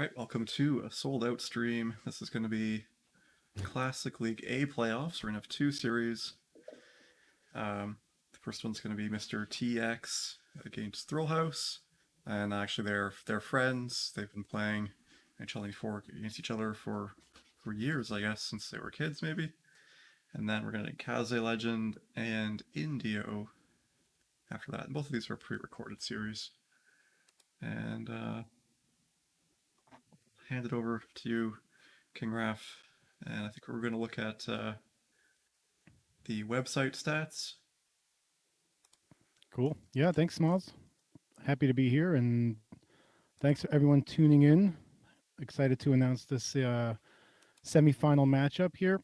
right, welcome to a sold out stream. This is going to be Classic League A playoffs. We're going to have two series. The first one's going to be Mr.TX against Thrillhouse. And actually, they're friends. They've been playing against each other for years, I guess, since they were kids, maybe. And then we're going to kazelegend and INDIO after that. And both of these are pre-recorded series. And hand it over to you, King Raph, and I think we're going to look at the website stats. Cool. Yeah, thanks, Smalls. Happy to be here, and thanks for everyone tuning in. Excited to announce this semifinal matchup here.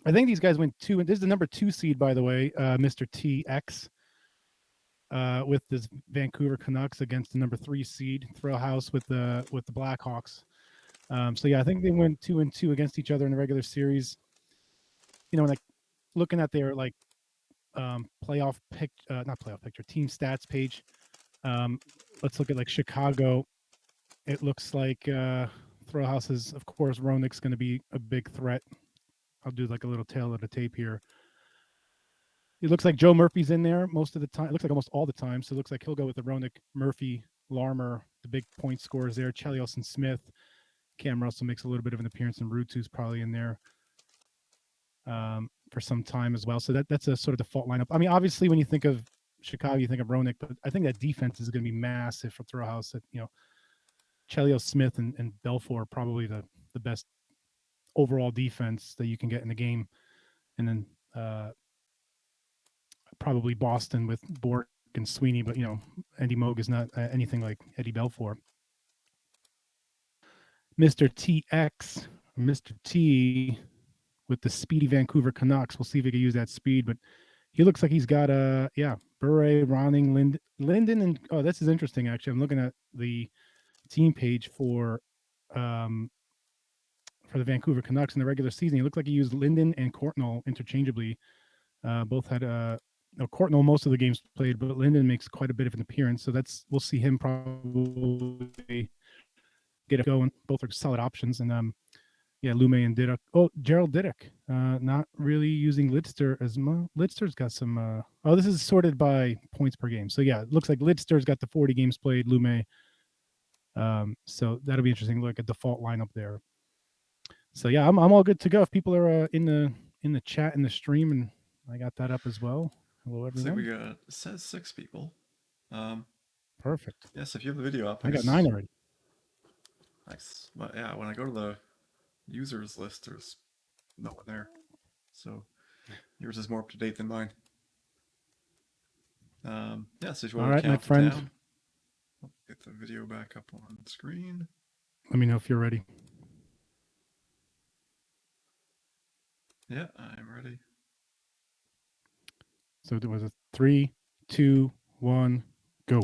I think these guys went two. This is the number 2 seed, by the way, Mr. TX, with this Vancouver Canucks against the number 3 seed Thrillhouse with the Blackhawks. So yeah, I think they went 2-2 against each other in the regular series. You know, like looking at their like not playoff picture, team stats page. Let's look at like Chicago. It looks like Thrillhouse is, of course, Roenick's going to be a big threat. I'll do like a little tail of the tape here. It looks like Joe Murphy's in there most of the time. It looks like almost all the time. So it looks like he'll go with the Roenick, Murphy, Larmer, the big point scorers there. Chelios and Smith. Cam Russell makes a little bit of an appearance, and Rutu's probably in there for some time as well. So that's a sort of default lineup. I mean, obviously, when you think of Chicago, you think of Roenick, but I think that defense is going to be massive for Thrillhouse. That, you know, Chelios, Smith, and Belfour are probably the best overall defense that you can get in the game. And then probably Boston with Bork and Sweeney, but, you know, Andy Moog is not anything like Eddie Belfour. Mr. TX, Mr. T with the speedy Vancouver Canucks. We'll see if he can use that speed, but he looks like he's got Bure, Ronning, Linden, and this is interesting actually. I'm looking at the team page for the Vancouver Canucks in the regular season. He looked like he used Linden and Courtnall interchangeably. Both had Courtnall most of the games played, but Linden makes quite a bit of an appearance. So we'll see him probably get it going. Both are solid options, and Lume and Diduck. Oh, Gerald Diduck, not really using Lidster as much. Lidster's got some. This is sorted by points per game. So yeah, it looks like Lidster's got the 40 games played. Lume. So that'll be interesting. Look at default lineup there. So yeah, I'm all good to go. If people are in the chat in the stream, and I got that up as well. Hello everyone. So we got, it says 6 people. Perfect. Yes, if you have the video up. I got 9 already. Nice. But yeah, when I go to the users list, there's no one there. So yours is more up to date than mine. So if you want to count it down, I'll get the video back up on screen. Let me know if you're ready. Yeah, I'm ready. So there was a 3, 2, 1, go.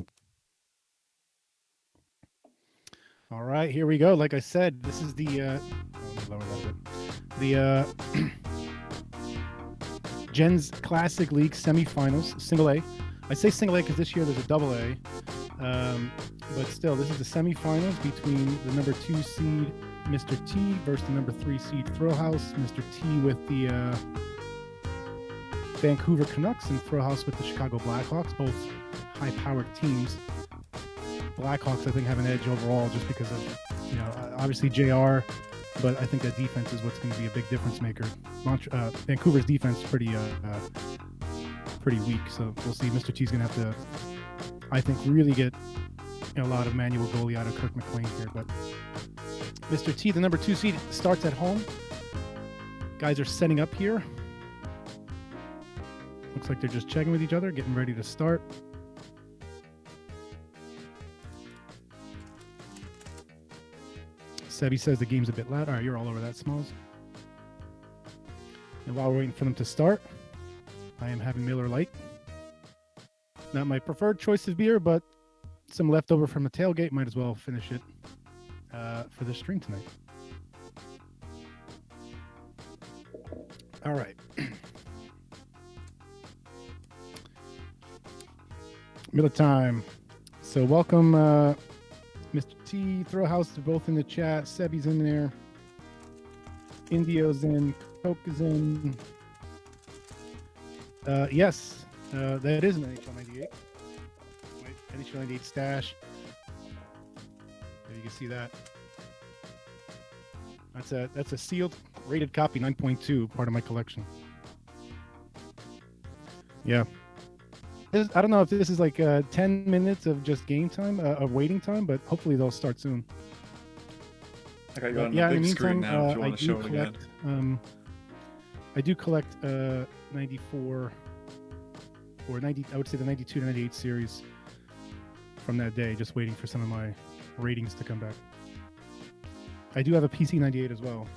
All right, here we go. Like I said, this is the Gens Classic League semifinals, single A. I say single A because this year there's a double A, but still, this is the semifinals between the number 2 seed Mr. T versus the number 3 seed Thrillhouse. Mr. T with the Vancouver Canucks and Thrillhouse with the Chicago Blackhawks, both high-powered teams. Blackhawks, I think, have an edge overall just because of, obviously JR, but I think that defense is what's going to be a big difference maker. Vancouver's defense is pretty weak, so we'll see. Mr. T's going to have to, I think, really get a lot of manual goalie out of Kirk McLean here. But Mr. T, the number 2 seed, starts at home. Guys are setting up here. Looks like they're just checking with each other, getting ready to start. Sebi says the game's a bit loud. All right, you're all over that, Smalls. And while we're waiting for them to start, I am having Miller Lite. Not my preferred choice of beer, but some leftover from the tailgate. Might as well finish it for the stream tonight. All right. Miller time. So welcome Mr.T, Thrillhouse, they're both in the chat. Sebi's in there. Indio's in. Coke is in. Yes, that is an NHL 98. NHL 98 stash. There you can see that. That's a sealed, rated copy, 9.2, part of my collection. Yeah. I don't know if this is like 10 minutes of just game time, of waiting time, but hopefully they'll start soon. I got you on the big screen now if you want to show it again. I do collect 94 or 90, I would say the 92 to 98 series from that day, just waiting for some of my ratings to come back. I do have a PC 98 as well.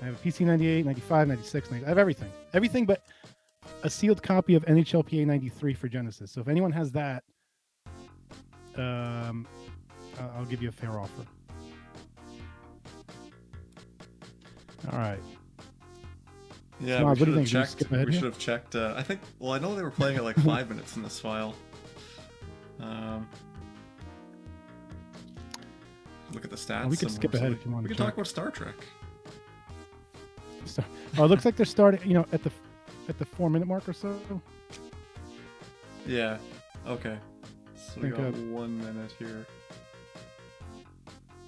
I have a PC 98, 95, 96, 90. I have everything. Everything but a sealed copy of NHLPA 93 for Genesis. So if anyone has that, I'll give you a fair offer. All right. Yeah, Snob, we should have checked. I think. Well, I know they were playing at like 5 minutes in this file. Look at the stats. We could skip ahead if you want. We can talk about Star Trek. Oh, it looks like they're starting. You know, at the 4 minute mark or so. Yeah. Okay. So we got 1 minute here.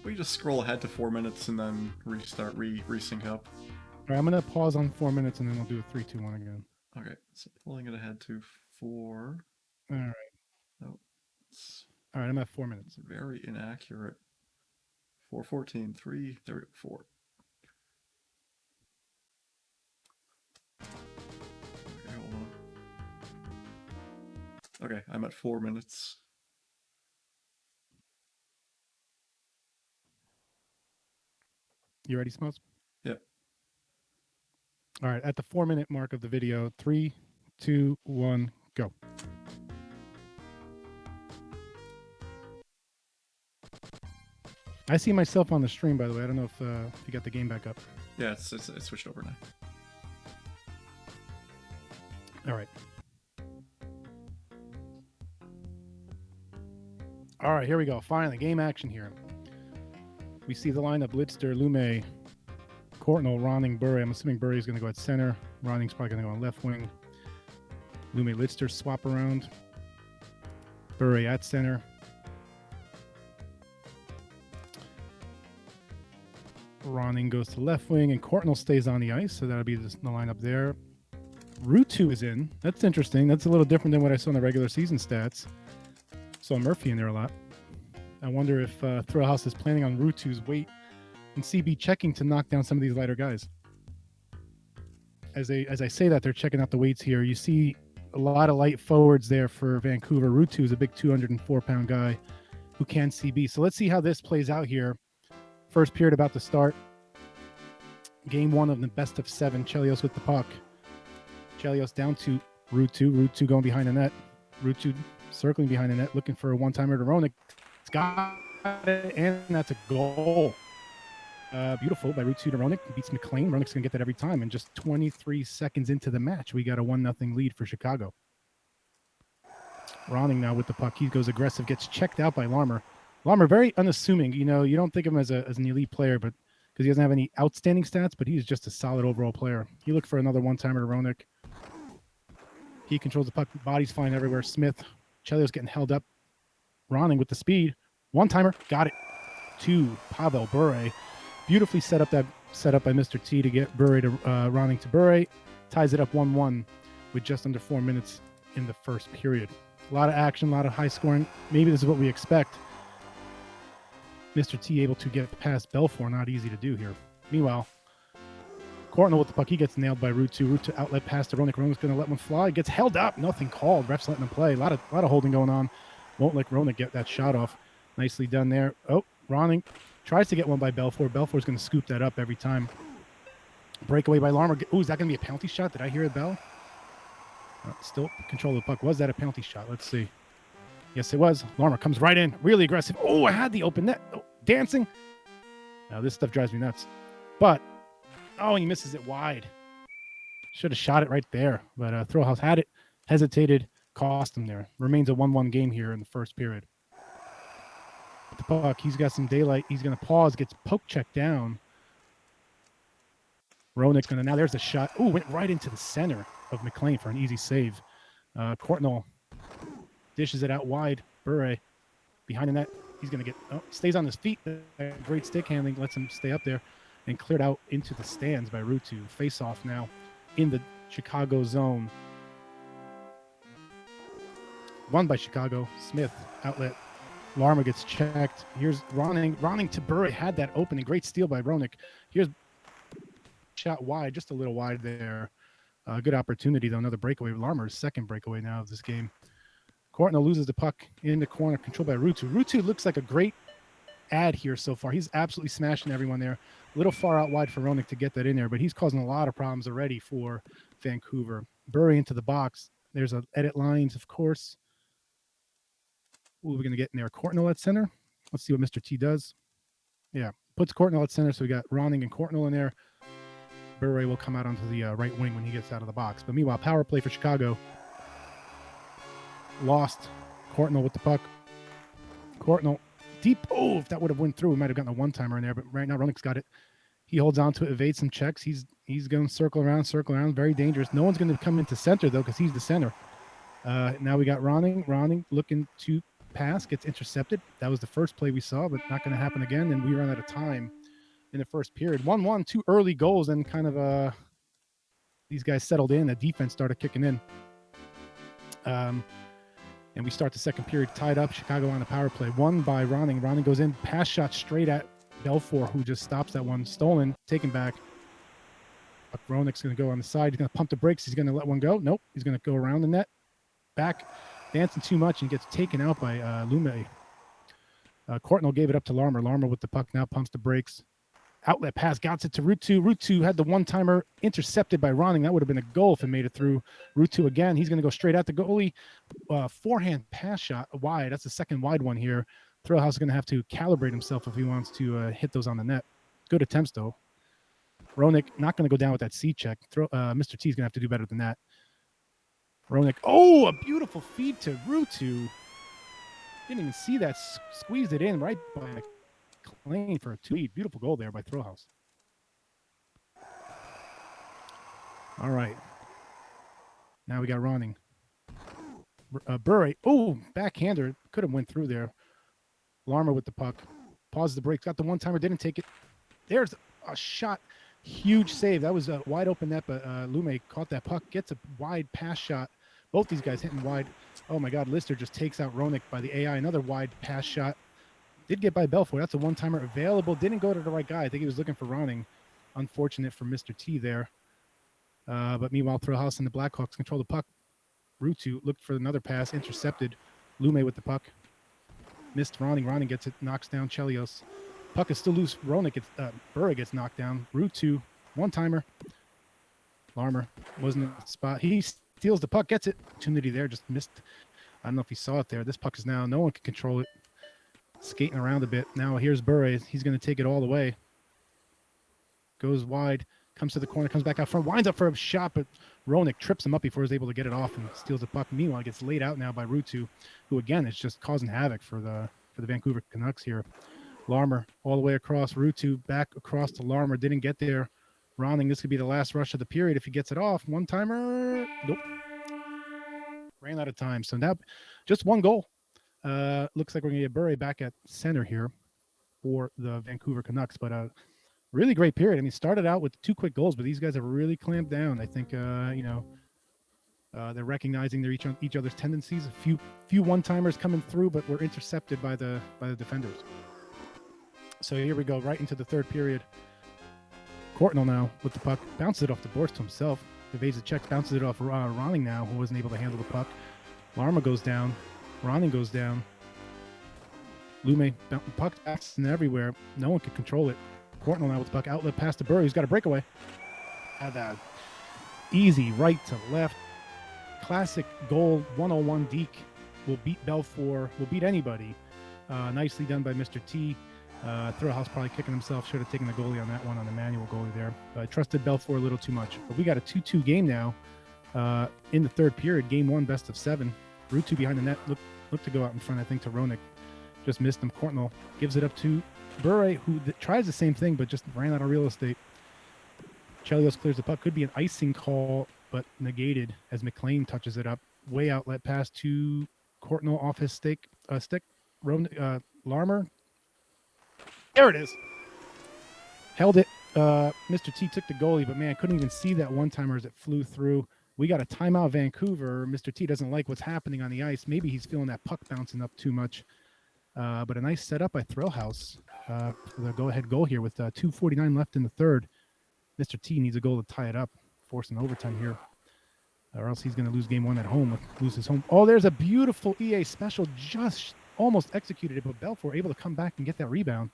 We just scroll ahead to 4 minutes and then restart, resync up. All right, I'm gonna pause on 4 minutes and then we'll do a 3, 2, 1 again. Okay, so pulling it ahead to 4. All right. Oh, all right, I'm at 4 minutes. Very inaccurate. 4:14, 3, there we go, 4. Okay, hold on. Okay, I'm at 4 minutes. You ready, Smalls? Yep. All right, at the 4 minute mark of the video, 3, 2, 1, go. I see myself on the stream, by the way. I don't know if you got the game back up. Yeah, it's switched over now. All right. All right, here we go. Finally, game action here. We see the lineup: Lidster, Lume, Courtnall, Ronning, Burry. I'm assuming Burry is going to go at center. Ronning's probably going to go on left wing. Lume, Lidster swap around. Burry at center. Ronning goes to left wing, and Courtnall stays on the ice, so that'll be the lineup there. Ruutu is in. That's interesting. That's a little different than what I saw in the regular season stats. Saw Murphy in there a lot. I wonder if Thrillhouse is planning on Ruutu's weight and CB checking to knock down some of these lighter guys. As I say that, they're checking out the weights here. You see a lot of light forwards there for Vancouver. Ruutu is a big 204-pound guy who can CB. So let's see how this plays out here. First period about to start. Game 1 of the best of 7. Chelios with the puck. Chelios down to Ruutu. Ruutu going behind the net. Ruutu circling behind the net, looking for a one-timer to Roenick. It's got it, and that's a goal. Beautiful by Ruutu to Roenick. Beats McLean. Roenick's going to get that every time. And just 23 seconds into the match, we got a 1-0 lead for Chicago. Ronning now with the puck. He goes aggressive, gets checked out by Larmer. Larmer, very unassuming. You know, you don't think of him as an elite player, but because he doesn't have any outstanding stats, but he's just a solid overall player. He looked for another one-timer to Roenick. He controls the puck. Bodies flying everywhere. Smith. Chelios getting held up. Ronning with the speed. One-timer. Got it. To Pavel Bure. Beautifully set up by Mr.T to get Bure to Ronning to Bure. Ties it up 1-1 with just under 4 minutes in the first period. A lot of action, a lot of high scoring. Maybe this is what we expect. Mr.T able to get past Belfour, not easy to do here. Meanwhile, Courtnall with the puck, he gets nailed by Ruutu. Ruutu outlet pass to Roenick. Roenick's going to let one fly. Gets held up. Nothing called. Refs letting him play. A lot of holding going on. Won't let Roenick get that shot off. Nicely done there. Oh, Ronning tries to get one by Belfour. Belfour's going to scoop that up every time. Breakaway by Larmer. Oh, is that going to be a penalty shot? Did I hear a bell? Still control of the puck. Was that a penalty shot? Let's see. Yes, it was. Larmer comes right in. Really aggressive. Oh, I had the open net. Oh, dancing. Now, this stuff drives me nuts. But, oh, he misses it wide. Should have shot it right there. But Thrillhouse had it, hesitated, cost him there. Remains a 1-1 game here in the first period. puck. He's got some daylight. He's going to pause, gets poke checked down. Roenick's going to, now there's a shot. Oh, went right into the center of McLean for an easy save. Courtnall dishes it out wide. Bure behind the net. He's going to get, stays on his feet. Great stick handling, lets him stay up there, and cleared out into the stands by Ruutu. Face off now in the Chicago zone. Won by Chicago. Smith, outlet. Larmer gets checked. Here's Ronning to Bure. Had that opening. Great steal by Roenick. Here's shot wide, just a little wide there. Good opportunity, though. Another breakaway. Larmer's second breakaway now of this game. Courtnall loses the puck in the corner, controlled by Ruutu. Ruutu looks like a great ad here so far. He's absolutely smashing everyone there. A little far out wide for Roenick to get that in there, but he's causing a lot of problems already for Vancouver. Bure into the box. There's a edit lines, of course. Who are we going to get in there? Courtnall at center. Let's see what Mr.T does. Yeah, puts Courtnall at center, so we got Ronning and Courtnall in there. Bure will come out onto the right wing when he gets out of the box. But meanwhile, power play for Chicago. Lost. Courtnall with the puck. Courtnall deep. Oh, if that would have went through, we might have gotten a one-timer in there. But right now, Roenick's got it. He holds on to it, evades some checks. He's going to circle around. Very dangerous. No one's going to come into center, though, because he's the center. Now we got Ronning looking to pass, gets intercepted. That was the first play we saw, but not going to happen again. And we run out of time in the first period. 1-1, 2 early goals, and kind of these guys settled in. The defense started kicking in. And we start the second period tied up. Chicago on the power play. Won by Ronning. Ronning goes in. Pass shot straight at Belfour, who just stops that one. Stolen. Taken back. Roenick's going to go on the side. He's going to pump the brakes. He's going to let one go. Nope. He's going to go around the net. Back. Dancing too much and gets taken out by Lume. Courtnall gave it up to Larmer. Larmer with the puck now pumps the brakes. Outlet pass, got it to Ruutu. Ruutu had the one-timer intercepted by Ronning. That would have been a goal if it made it through. Ruutu again. He's going to go straight at the goalie. Forehand pass shot wide. That's the second wide one here. Thrillhouse is going to have to calibrate himself if he wants to hit those on the net. Good attempts, though. Roenick not going to go down with that C check. Mr.T is going to have to do better than that. Roenick. Oh, a beautiful feed to Ruutu. Didn't even see that. Squeezed it in right by McLean for a 2-lead. Beautiful goal there by Thrillhouse. All right. Now we got Ronning. Bure. Oh, backhander. Could have went through there. Larmer with the puck. Paused the break. Got the one-timer. Didn't take it. There's a shot. Huge save. That was a wide open net, but Lume caught that puck. Gets a wide pass shot. Both these guys hitting wide. Oh, my God. Lister just takes out Roenick by the AI. Another wide pass shot. Did get by Belfour. That's a one-timer available. Didn't go to the right guy. I think he was looking for Ronning. Unfortunate for Mr. T there. But meanwhile, Thrillhouse and the Blackhawks control the puck. Ruutu looked for another pass. Intercepted. Lume with the puck. Missed Ronning. Ronning gets it. Knocks down Chelios. Puck is still loose. Roenick gets, Bure gets knocked down. Ruutu. One-timer. Larmer wasn't in the spot. He steals the puck. Gets it. Opportunity there. Just missed. I don't know if he saw it there. This puck is now. No one can control it. Skating around a bit. Now here's Bure. He's going to take it all the way. Goes wide. Comes to the corner. Comes back out front. Winds up for a shot, but Roenick trips him up before he's able to get it off and steals the puck. Meanwhile, it gets laid out now by Ruutu, who again is just causing havoc for the Vancouver Canucks here. Larmer all the way across. Ruutu back across to Larmer. Didn't get there. Ronning. This could be the last rush of the period if he gets it off. One-timer. Nope. Ran out of time. So now just one goal. Looks like we're going to get Bure back at center here for the Vancouver Canucks. But really great period. I mean, started out with 2 quick goals, but these guys have really clamped down. I think, they're recognizing their each other's tendencies. A few one-timers coming through, but were intercepted by the defenders. So here we go, right into the third period. Courtnall now with the puck. Bounces it off the boards to himself. Evades the check, bounces it off Ronning now, who wasn't able to handle the puck. Larmer goes down. Ronning goes down. Lume, puck bouncing everywhere. No one could control it. Courtnall now with the puck. Outlet pass to Bure. He's got a breakaway. Had that easy right to left. Classic goal, 101 deke. Will beat Belfour. Will beat anybody. Nicely done by Mr. T. Thrillhouse probably kicking himself. Should have taken the goalie on that one, on the manual goalie there. I trusted Belfour a little too much. But we got a 2-2 game now in the third period. Game 1, best of 7. Ruutu behind the net. Looked to go out in front, I think, to Roenick. Just missed him. Courtnall gives it up to Bure, who tries the same thing, but just ran out of real estate. Chelios clears the puck. Could be an icing call, but negated as McLean touches it up. Way outlet pass to Courtnall off his stick. Larmer. There it is. Held it. Mr. T took the goalie, but man, couldn't even see that one-timer as it flew through. We got a timeout, Vancouver. Mr. T doesn't like what's happening on the ice. Maybe he's feeling that puck bouncing up too much. But a nice setup by Thrillhouse for the go-ahead goal here with 2:49 left in the third. Mr. T needs a goal to tie it up, forcing overtime here, or else he's going to lose game one at home, lose his home. Oh, there's a beautiful EA special, just almost executed it, but Belfour able to come back and get that rebound.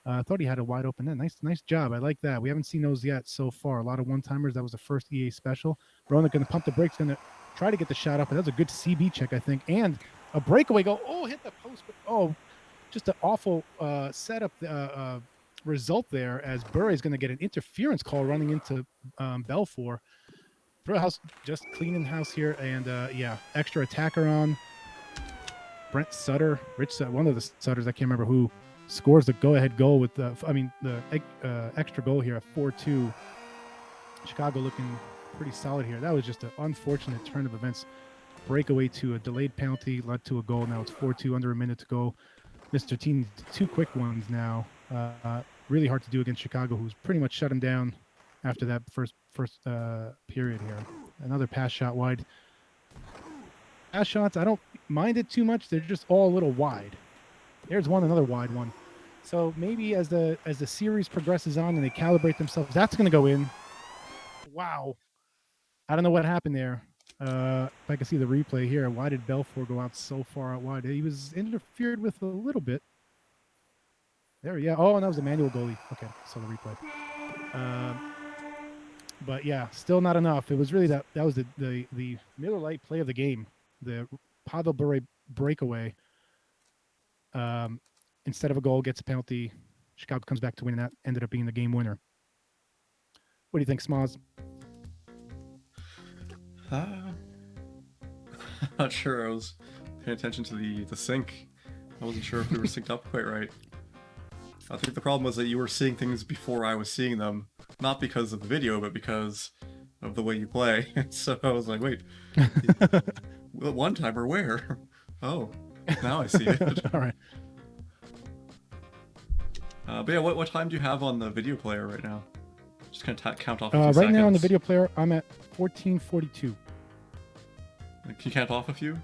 I thought he had a wide open net. Nice job. I like that. We haven't seen those yet so far. A lot of one-timers. That was the first EA special. Ronak going to pump the brakes, going to try to get the shot up, but that's a good CB check, I think, and a breakaway goal. Oh, hit the post, but oh, just an awful setup. Result there as Bure is going to get an interference call running into Belfour. Thrillhouse just cleaning house here, and yeah, extra attacker on. Brent Sutter, one of the Sutters, I can't remember who, scores the go-ahead goal with the extra goal here at 4-2. Chicago looking pretty solid here. That was just an unfortunate turn of events. Breakaway to a delayed penalty led to a goal. Now it's 4-2, under a minute to go. Mr. T needs two quick ones now. Really hard to do against Chicago, who's pretty much shut him down after that first period here. Another pass shot wide. Pass shots, I don't mind it too much. They're just all a little wide. There's another wide one. So maybe as the series progresses on and they calibrate themselves, that's going to go in. Wow. I don't know what happened there. If I can see the replay here, why did Belfour go out so far out wide? He was interfered with a little bit. There, yeah. Oh, and that was a manual goalie. Okay, so the replay. But yeah, still not enough. It was really that was the Miller Lite play of the game. The Pavel Bure breakaway. Instead of a goal, gets a penalty. Chicago comes back to win, and that ended up being the game winner. What do you think, Smoz? Not sure. I was paying attention to the sync. I wasn't sure if we were synced up quite right. I think the problem was that you were seeing things before I was seeing them, not because of the video, but because of the way you play. So I was like, wait, one timer where? Oh, now I see it. All right. But yeah, what time do you have on the video player right now? Just kind of count off a few right seconds. now on the video player, I'm at 14:42. Can you count off a few?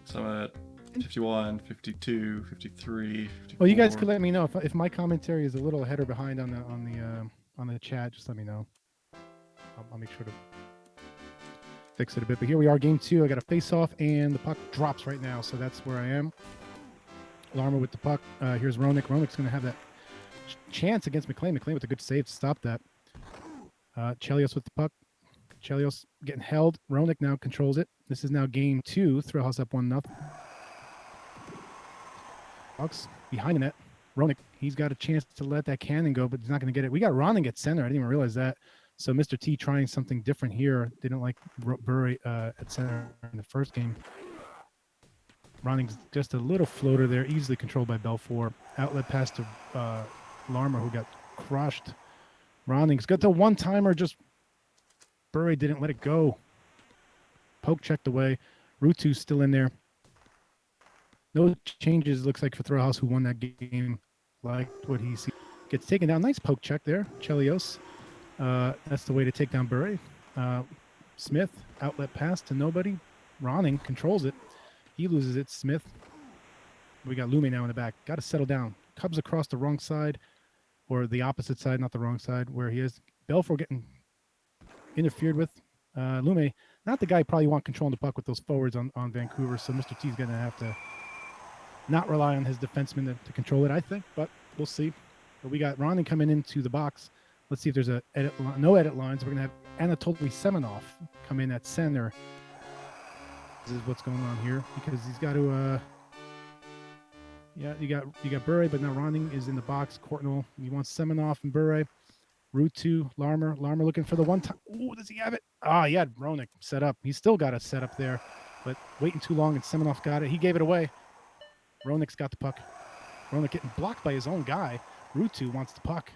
So I'm at 51, 52, 53, 54. Well, you guys could let me know if my commentary is a little ahead or behind on the chat. Just let me know. I'll make sure to fix it a bit. But here we are, game two. I got a face off, and the puck drops right now, so that's where I am. Larmer with the puck. Here's Ronak. Ronak's going to have that chance against McLean. McLean with a good save to stop that. Chelios with the puck. Chelios getting held. Ronak now controls it. This is now game two. Thrillhouse up 1-0. Bucks behind the net. Ronak, he's got a chance to let that cannon go, but he's not going to get it. We got Ronning at center. I didn't even realize that. So Mr. T trying something different here. Didn't like Bure at center in the first game. Ronning's just a little floater there, easily controlled by Belfour. Outlet pass to Larmer, who got crushed. Ronning's got the one-timer, just Bure didn't let it go. Poke checked away. Rutu's still in there. No changes, looks like, for Thrillhouse, who won that game. Liked what he sees. Gets taken down. Nice poke check there. Chelios. That's the way to take down Bure. Smith, outlet pass to nobody. Ronning controls it. He loses it. Smith. We got Lume now in the back. Got to settle down. Cubs across the wrong side, or the opposite side, not the wrong side, where he is. Belfour getting interfered with. Lume, not the guy you probably want controlling the puck with those forwards on Vancouver, so Mr. T's going to have to not rely on his defenseman to control it, I think, but we'll see. But we got Ronning coming into the box. Let's see if there's no edit lines. We're going to have Anatoly Semenov come in at center. This is what's going on here, because he's got to yeah, you got Bure, but now Ronning is in the box. Courtnall, he wants Semenov and Bure. Rutu, Larmer looking for the one time. Ooh, does he have it? Ah, he had Ronak set up. He's still got a set up there. but waiting too long, and Seminoff got it. He gave it away. Ronik's got the puck. Ronik getting blocked by his own guy. Rutu wants the puck.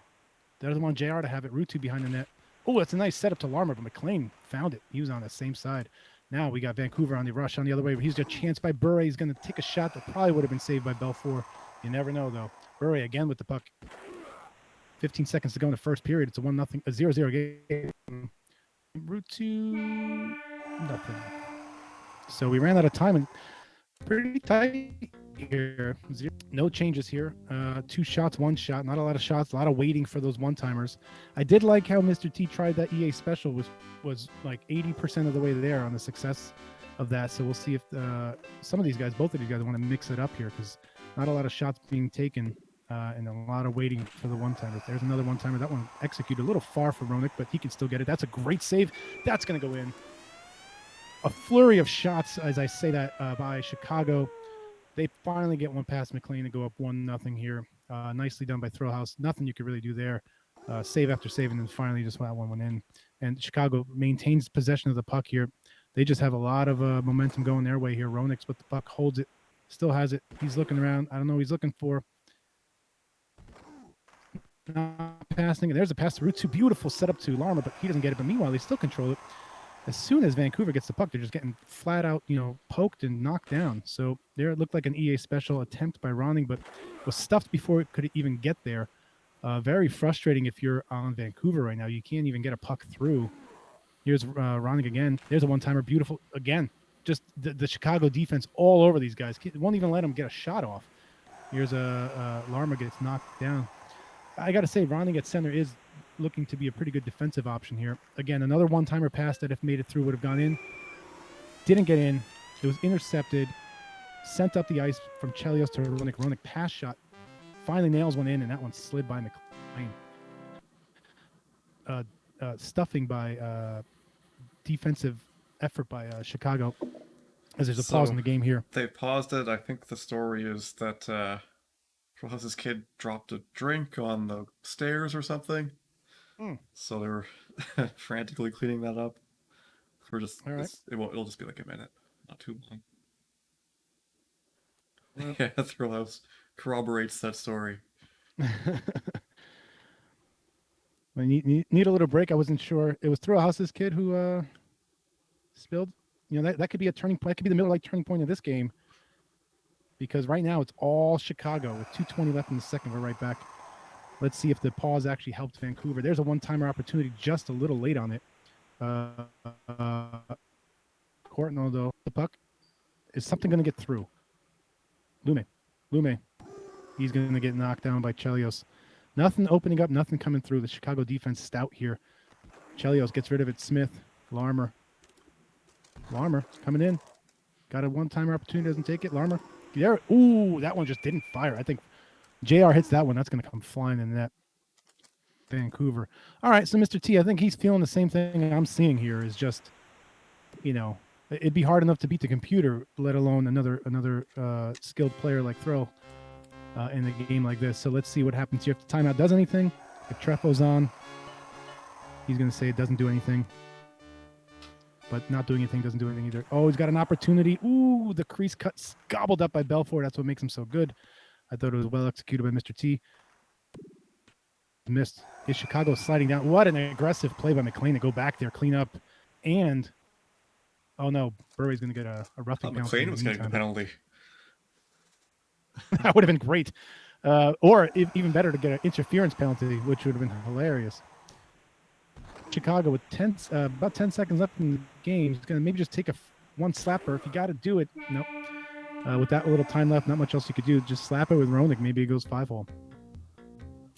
Doesn't want JR to have it. Rutu behind the net. Oh, that's a nice setup to Larmer, but McLean found it. He was on the same side. Now we got Vancouver on the rush on the other way. He's got a chance by Bure. He's going to take a shot that probably would have been saved by Belfour. You never know, though. Bure again with the puck. 15 seconds to go in the first period. It's a 1-0, a 0-0 game. Rutu, nothing. So we ran out of time and pretty tight here. No changes here. 2 shots, 1 shot. Not a lot of shots. A lot of waiting for those one-timers. I did like how Mr. T tried that EA special. Was like 80% of the way there on the success of that. So we'll see if some of these guys, both of these guys, want to mix it up here because not a lot of shots being taken and a lot of waiting for the one-timer. There's another one-timer. That one executed a little far for Ronik, but he can still get it. That's a great save. That's going to go in. A flurry of shots, as I say that, by Chicago. They finally get one past McLean to go up 1-0 here. Nicely done by Thrillhouse. Nothing you could really do there. Save after save, and then finally just that one went in. And Chicago maintains possession of the puck here. They just have a lot of momentum going their way here. Ronik's with the puck, holds it, still has it. He's looking around. I don't know what he's looking for. Not passing. And there's a pass to Rutu. Beautiful setup to Larmer, but he doesn't get it. But meanwhile, they still control it. As soon as Vancouver gets the puck, they're just getting flat out, poked and knocked down. So there it looked like an EA special attempt by Ronning, but was stuffed before it could even get there. Very frustrating if you're on Vancouver right now. You can't even get a puck through. Here's Ronning again. There's a one-timer. Beautiful. Again, just the Chicago defense all over these guys. Won't even let them get a shot off. Here's Larmer gets knocked down. I got to say, Ronning at center is looking to be a pretty good defensive option here. Again, another one-timer pass that if made it through would have gone in. Didn't get in. It was intercepted. Sent up the ice from Chelios to Ronik. Ronik pass shot. Finally nails one in, and that one slid by McLean. Stuffing by defensive effort by Chicago. As there's a pause in the game here. They paused it. I think the story is that Thrillhouse's kid dropped a drink on the stairs or something. So they were frantically cleaning that up. We're just it'll just be like a minute, not too long. Well, yeah, Thrillhouse corroborates that story. I need a little break. I wasn't sure. It was Thrillhouse's kid who spilled. That could be a turning point. That could be the middle turning point of this game. Because right now it's all Chicago with 2:20 left in the second. We're right back. Let's see if the pause actually helped Vancouver. There's a one-timer opportunity just a little late on it. Courtnall, though, the puck. Is something going to get through? Lume. He's going to get knocked down by Chelios. Nothing opening up, nothing coming through. The Chicago defense stout here. Chelios gets rid of it. Smith, Larmer coming in. Got a one-timer opportunity, doesn't take it. Larmer. There. Ooh, that one just didn't fire. I think JR hits that one. That's going to come flying in the net. Vancouver. All right, so Mr. T, I think he's feeling the same thing I'm seeing here is just, it'd be hard enough to beat the computer, let alone another skilled player like Thrill in a game like this. So let's see what happens here. If the timeout does anything, if Trefo's on, he's going to say it doesn't do anything. But not doing anything doesn't do anything either. Oh, he's got an opportunity. Ooh, the crease cut gobbled up by Belfour. That's what makes him so good. I thought it was well executed by Mr. T. Missed. Is Chicago sliding down? What an aggressive play by McLean to go back there, clean up, and oh no, Burway's going to get a roughing penalty. McLean was getting the penalty. That would have been great, or even better to get an interference penalty, which would have been hilarious. Chicago with about 10 seconds left in the game. He's going to maybe just take one slapper. If you got to do it, nope. With that little time left, not much else you could do. Just slap it with Ronik. Maybe it goes 5-hole.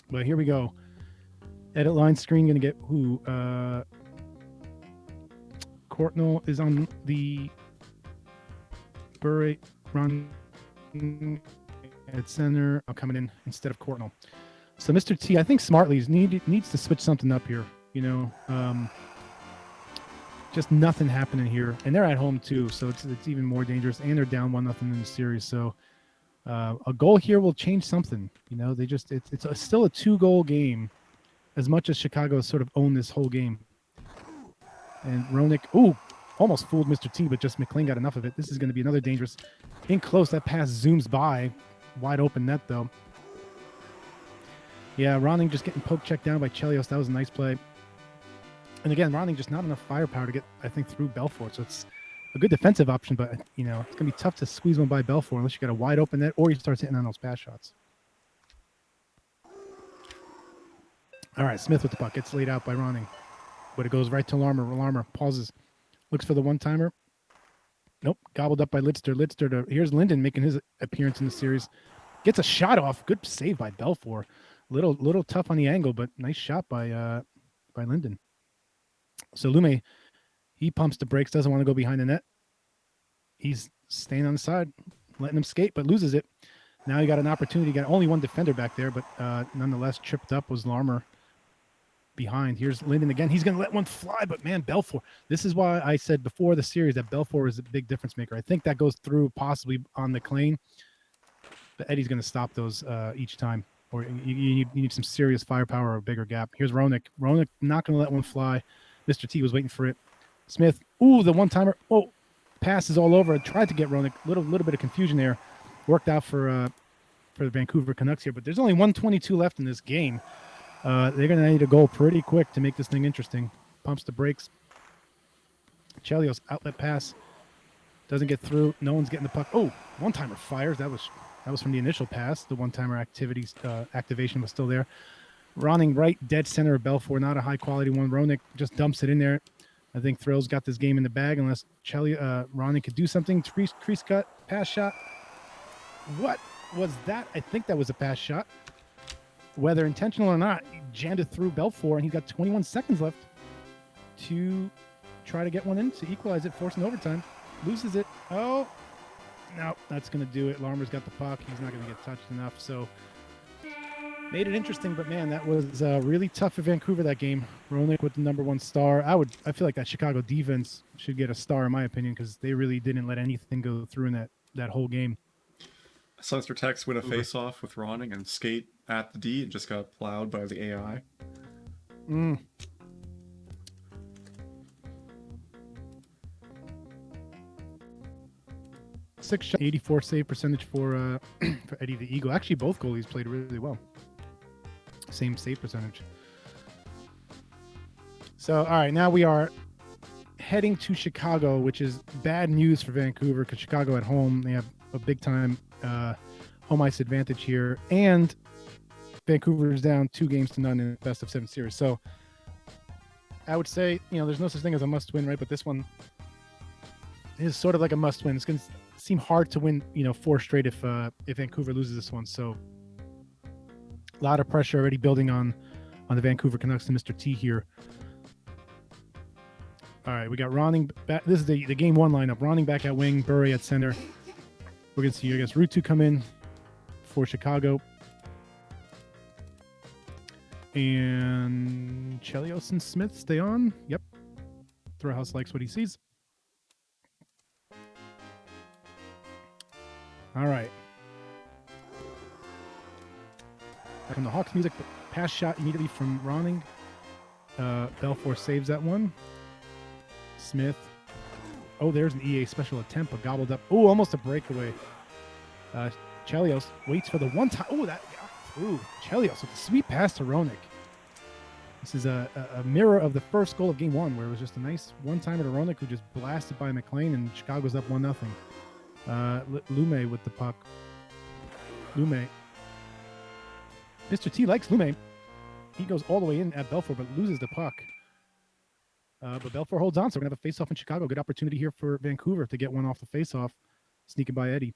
But here we go. Edit line screen going to get who? Courtnall is on the Bure run at center. Coming in instead of Courtnall. So Mr. T, I think smartly needs to switch something up here. Just nothing happening here, and they're at home too, so it's even more dangerous. And they're down 1-0 in the series, so a goal here will change something. It's still a 2-goal game, as much as Chicago has sort of owned this whole game. And Ronik, almost fooled Mr. T, but just McLean got enough of it. This is going to be another dangerous. In close, that pass zooms by. Wide open net, though. Yeah, Ronning just getting poke checked down by Chelios. That was a nice play. And again, Ronning just not enough firepower to get, I think, through Belfort. So it's a good defensive option, but, you know, it's going to be tough to squeeze one by Belfort unless you got a wide open net or you start hitting on those pass shots. All right, Smith with the puck. Gets laid out by Ronning. But it goes right to Larmer. Larmer pauses. Looks for the one-timer. Nope. Gobbled up by Lidster. Here's Linden making his appearance in the series. Gets a shot off. Good save by Belfort. Little tough on the angle, but nice shot by Linden. So Lume, he pumps the brakes, doesn't want to go behind the net. He's staying on the side, letting him skate, but loses it. Now he got an opportunity. Got only one defender back there, but nonetheless tripped up was Larmer behind. Here's Linden again. He's going to let one fly, but man, Belfort. This is why I said before the series that Belfort is a big difference maker. I think that goes through possibly on McLean, but Eddie's going to stop those each time. Or you need some serious firepower or a bigger gap. Here's Roenick. Roenick not going to let one fly. Mr. T was waiting for it. Smith. Ooh, the one-timer. Oh, passes all over. Tried to get Roenick. Little bit of confusion there. Worked out for the Vancouver Canucks here, but there's only 1:22 left in this game. They're going to need a goal pretty quick to make this thing interesting. Pumps the brakes. Chelios outlet pass. Doesn't get through. No one's getting the puck. Oh, one-timer fires. That was from the initial pass. The one-timer activation was still there. Ronning right, dead center of Belfort. Not a high-quality one. Roenick just dumps it in there. I think Thrill's got this game in the bag unless Ronning could do something. Crease cut, pass shot. What was that? I think that was a pass shot. Whether intentional or not, he jammed it through Belfort, and he's got 21 seconds left to try to get one in to equalize it, forcing overtime. Loses it. Oh, no, that's going to do it. Larmer's got the puck. He's not going to get touched enough, so made it interesting, but man, that was really tough for Vancouver that game. Roenick with the #1 star. I feel like that Chicago defense should get a star in my opinion because they really didn't let anything go through in that whole game. Sunster Tex win a face-off with Ronning and skate at the D and just got plowed by the AI. Mm. Six shot, 84 save percentage for Eddie the Eagle. Actually, both goalies played really well. Same save percentage. So, all right, now we are heading to Chicago, which is bad news for Vancouver because Chicago at home, they have a big-time home ice advantage here, and Vancouver's down 2-0 in the best-of-7 series. So I would say, there's no such thing as a must-win, right? But this one is sort of like a must-win. It's going to seem hard to win, 4 straight if Vancouver loses this one. So a lot of pressure already building on the Vancouver Canucks and Mr. T here. All right, we got Ronning back. This is the game 1 lineup. Ronning back at wing, Burry at center. We're going to see, I guess, Ruutu come in for Chicago. And Chelios and Smith stay on. Yep. Thrillhouse likes what he sees. All right. From the Hawks music, pass shot immediately from Ronning. Belfort saves that one. Smith. Oh, there's an EA special attempt, but gobbled up. Oh, almost a breakaway. Chelios waits for the one time. Oh, that got through. Chelios with a sweet pass to Roenick. This is a mirror of the first goal of game 1, where it was just a nice one-timer to Roenick, who just blasted by McLean, and Chicago's up 1-0. Lume with the puck. Lume. Mr. T likes Lume. He goes all the way in at Belfort, but loses the puck. But Belfort holds on, so we're going to have a face-off in Chicago. Good opportunity here for Vancouver to get one off the face-off. Sneaking by Eddie.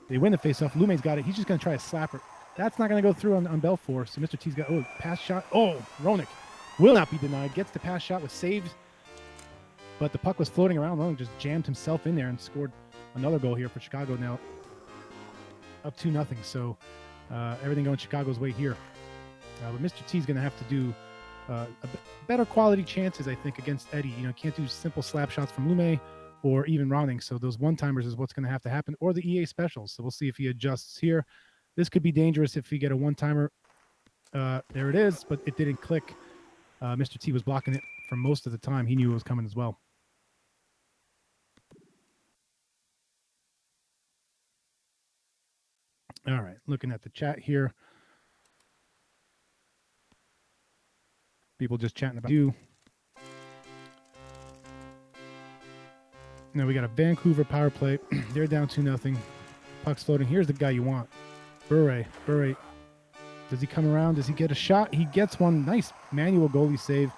They win the face-off. Lume's got it. He's just going to try a slapper. That's not going to go through on Belfort. So Mr. T's got, pass shot. Oh, Roenick will not be denied. Gets the pass shot, was saved. But the puck was floating around. Roenick just jammed himself in there and scored another goal here for Chicago now. Up 2-0. So everything going Chicago's way here. But Mr. T's going to have to do better quality chances, I think, against Eddie. Can't do simple slap shots from Lume or even Ronning. So those one-timers is what's going to have to happen, or the EA specials. So we'll see if he adjusts here. This could be dangerous if we get a one-timer. There it is, but it didn't click. Mr. T was blocking it for most of the time. He knew it was coming as well. All right, looking at the chat here. People just chatting about you. Now we got a Vancouver power play. They're down 2-0. Puck's floating. Here's the guy you want. Bure. Does he come around? Does he get a shot? He gets one. Nice manual goalie save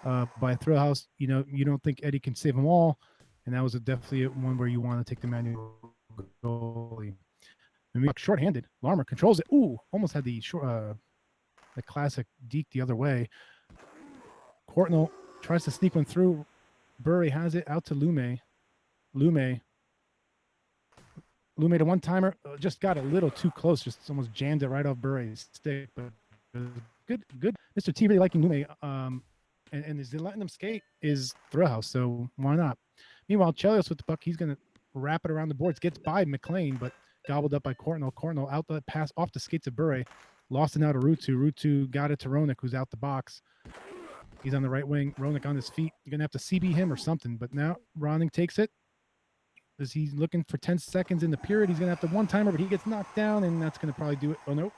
by Thrillhouse. You know, you don't think Eddie can save them all. And that was definitely one where you want to take the manual goalie. And short-handed. Larmer controls it. Ooh, almost had the classic deke the other way. Courtnall tries to sneak one through. Bure has it out to Lume. Lume to one-timer. Just got a little too close. Just almost jammed it right off Bure's stick. But good. Mr.T really liking Lume. And is letting them skate is Thrillhouse, so why not? Meanwhile, Chelios with the puck. He's going to wrap it around the boards. Gets by McLean, but gobbled up by Courtnall. Courtnall out the pass off the skates of Bure. Lost it out to Rutu. Rutu got it to Roenick, who's out the box. He's on the right wing. Roenick on his feet. You're going to have to CB him or something. But now Roenick takes it. As he's looking for 10 seconds in the period, he's going to have to one-timer, but he gets knocked down, and that's going to probably do it. Oh, nope.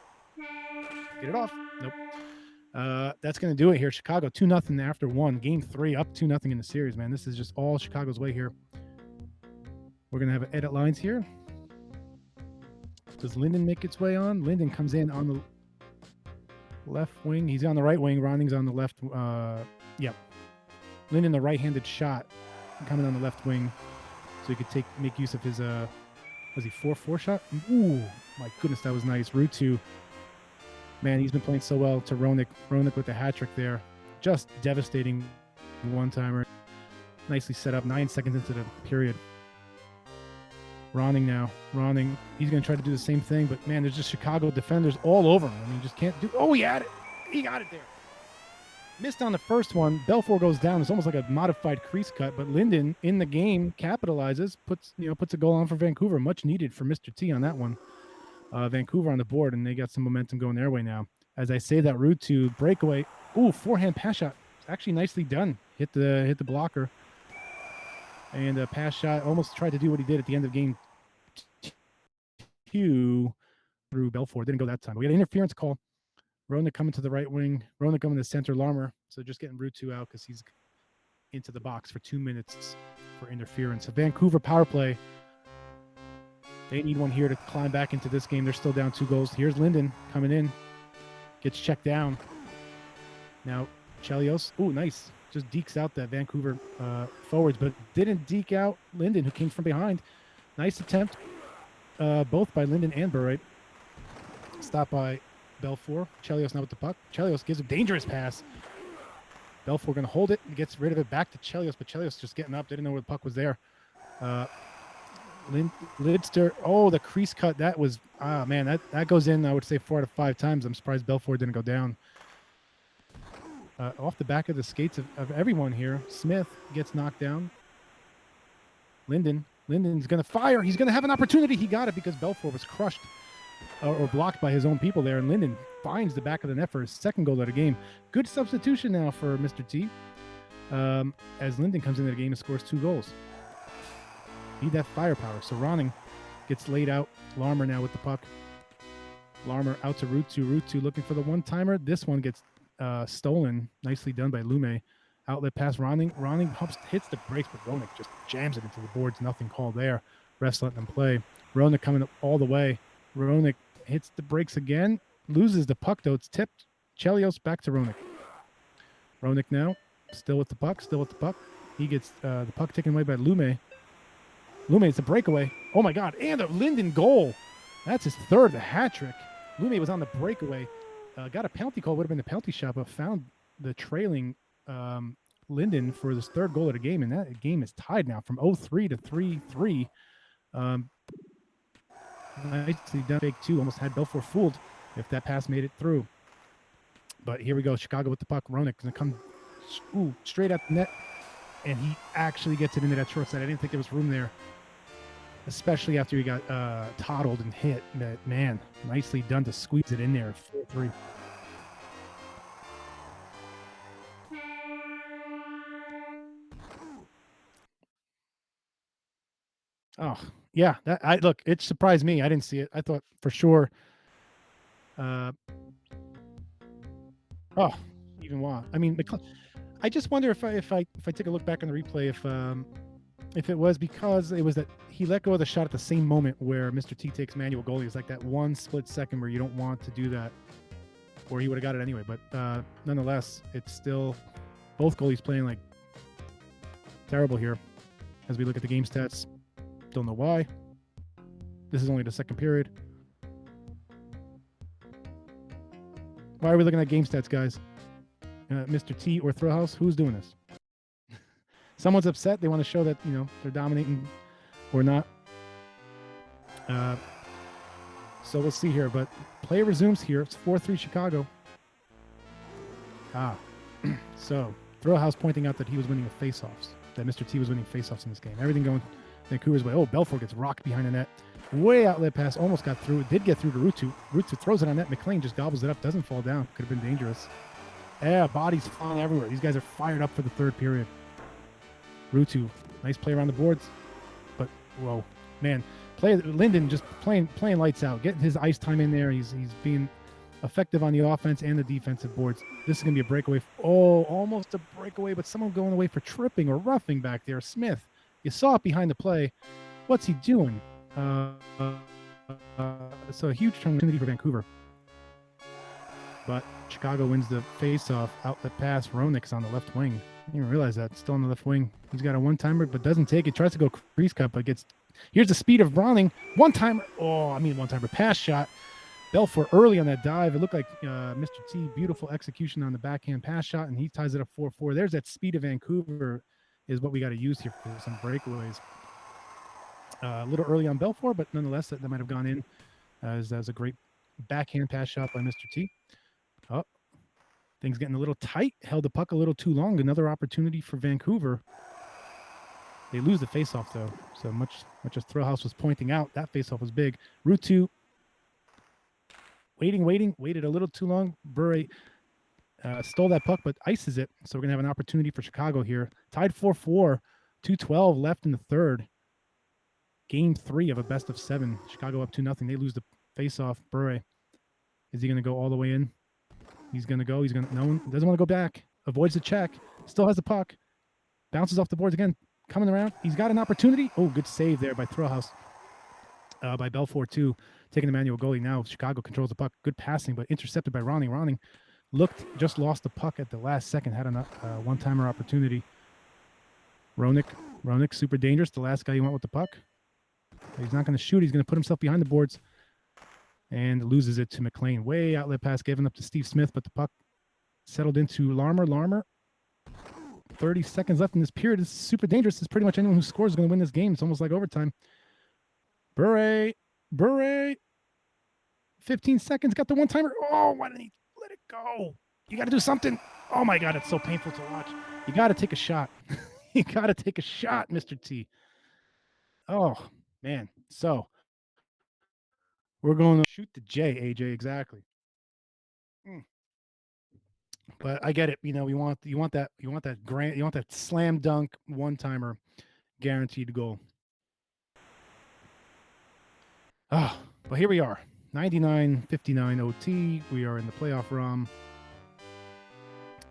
Get it off. Nope. That's going to do it here. Chicago 2-0 after one. Game 3, up 2-0 in the series, man. This is just all Chicago's way here. We're going to have edit lines here. Does Linden make its way on? Linden comes in on the left wing. He's on the right wing. Ronning's on the left. Yep. Linden, the right-handed shot, coming on the left wing. So he could make use of his, was he 4-4 shot? Ooh, my goodness, that was nice. Rutu, man, he's been playing so well to Roenick. Roenick with the hat trick there. Just devastating one-timer. Nicely set up, 9 seconds into the period. Ronning now. Ronning, he's going to try to do the same thing, but man, there's just Chicago defenders all over him. I mean, just can't do. Oh, he had it. He got it there. Missed on the first one. Belfour goes down. It's almost like a modified crease cut, but Linden in the game capitalizes, puts a goal on for Vancouver. Much needed for Mr.T on that one. Vancouver on the board, and they got some momentum going their way now. As I say that, route to breakaway. Ooh, forehand pass shot. Actually nicely done. Hit the blocker. And a pass shot. Almost tried to do what he did at the end of game 2 through Belfour. Didn't go that time. We got an interference call. Roenick coming to the right wing. Roenick coming to center. Larmer. So just getting Route 2 out because he's into the box for 2 minutes for interference. A Vancouver power play. They need one here to climb back into this game. They're still down 2 goals. Here's Linden coming in. Gets checked down. Now Chelios. Ooh, nice. Just dekes out that Vancouver forwards, but didn't deke out Linden, who came from behind. Nice attempt. Both by Linden and Burright. Stopped by Belfour. Chelios now with the puck. Chelios gives a dangerous pass. Belfour going to hold it and gets rid of it back to Chelios, but Chelios just getting up. Didn't know where the puck was there. Lidster. Oh, the crease cut. That was, man, that goes in, I would say, 4 out of 5 times. I'm surprised Belfour didn't go down. Off the back of the skates of everyone here. Smith gets knocked down. Linden's going to fire. He's going to have an opportunity. He got it because Belfour was crushed or blocked by his own people there. And Linden finds the back of the net for his second goal of the game. Good substitution now for Mr.T. As Linden comes into the game and scores 2 goals. Need that firepower. So Ronning gets laid out. Larmer now with the puck. Larmer out to Route 2. Route 2 looking for the one-timer. This one gets stolen. Nicely done by Lume. Outlet pass. Ronning hits the brakes, but Roenick just jams it into the boards. Nothing called there. Refs letting them play. Roenick coming up all the way. Roenick hits the brakes again. Loses the puck, though. It's tipped. Chelios back to Roenick. Roenick now. Still with the puck. He gets the puck taken away by Lume. Lume, it's a breakaway. Oh, my God. And a Linden goal. That's his third, the hat trick. Lume was on the breakaway. Got a penalty call. Would have been the penalty shot, but found the trailing Linden for his third goal of the game, and that game is tied now from 0-3 to 3-3. Nicely done. Fake 2. Almost had Belfour fooled if that pass made it through. But here we go. Chicago with the puck. Roenick going to come straight at the net, and he actually gets it into that short side. I didn't think there was room there, especially after he got toddled and hit. But, man, nicely done to squeeze it in there. 4-3. Oh, yeah. Look, it surprised me. I didn't see it. I thought for sure. Uh, oh, even wow. I mean, I just wonder if I take a look back on the replay, if it was because it was that he let go of the shot at the same moment where Mr. T takes manual goalie. It's like that one split second where you don't want to do that, or he would have got it anyway. But nonetheless, it's still both goalies playing like terrible here. As we look at the game stats, don't know why. This is only the second period. Why are we looking at game stats, guys? Mr. T or Thrillhouse? Who's doing this? Someone's upset. They want to show that they're dominating or not. So we'll see here. But play resumes here. It's 4-3 Chicago. So Thrillhouse pointing out that he was winning the faceoffs. That Mr. T was winning faceoffs in this game. Everything going Vancouver's way. Oh, Belfour gets rocked behind the net. Way outlet pass. Almost got through. It did get through to Rutu. Rutu throws it on net. McLean just gobbles it up. Doesn't fall down. Could have been dangerous. Yeah, bodies flying everywhere. These guys are fired up for the third period. Rutu, nice play around the boards. But, whoa, man. Linden just playing lights out. Getting his ice time in there. He's being effective on the offense and the defensive boards. This is going to be a breakaway. Oh, almost a breakaway, but someone going away for tripping or roughing back there. Smith, you saw it behind the play. What's he doing? So a huge opportunity for Vancouver. But Chicago wins the face-off. Outlet pass. Roenick's on the left wing. I didn't even realize that. Still on the left wing. He's got a one-timer, but doesn't take it. Tries to go crease cut, but gets... Here's the speed of Browning. One-timer. Oh, I mean one-timer. Pass shot. Belfour early on that dive. It looked like Mr. T. Beautiful execution on the backhand pass shot, and he ties it up 4-4. There's that speed of Vancouver is what we got to use here for some breakaways. A little early on Belfour, but nonetheless, that might have gone in as a great backhand pass shot by Mr. T. Oh, things getting a little tight. Held the puck a little too long. Another opportunity for Vancouver. They lose the faceoff though. So much as Thrillhouse was pointing out, that faceoff was big. Rutu waited a little too long. Bure stole that puck, but ices it. So we're gonna have an opportunity for Chicago here. Tied 4-4, 2:12 left in the third. Game 3 of a best of 7. Chicago up 2-0. They lose the faceoff. Bure, is he gonna go all the way in? He's gonna go. No, doesn't want to go back. Avoids the check. Still has the puck. Bounces off the boards again. Coming around. He's got an opportunity. Oh, good save there by Thrillhouse. By Belfour too, taking the manual goalie. Now Chicago controls the puck. Good passing, but intercepted by Ronning. Ronning just lost the puck at the last second. Had a one-timer opportunity. Roenick, super dangerous. The last guy you want with the puck. He's not going to shoot. He's going to put himself behind the boards and loses it to McLean. Way outlet pass given up to Steve Smith, but the puck settled into Larmer. Larmer. 30 seconds left in this period. This is super dangerous. It's pretty much anyone who scores is going to win this game. It's almost like overtime. Bure. 15 seconds. Got the one-timer. Oh, why didn't he let it go? You got to do something. Oh, my God. It's so painful to watch. You got to take a shot. You got to take a shot, Mr. T. Oh, man. So we're going to shoot the J, AJ. Exactly. But I get it. You want that slam dunk one-timer guaranteed goal. Oh, but here we are. 99-59 OT. We are in the playoff ROM.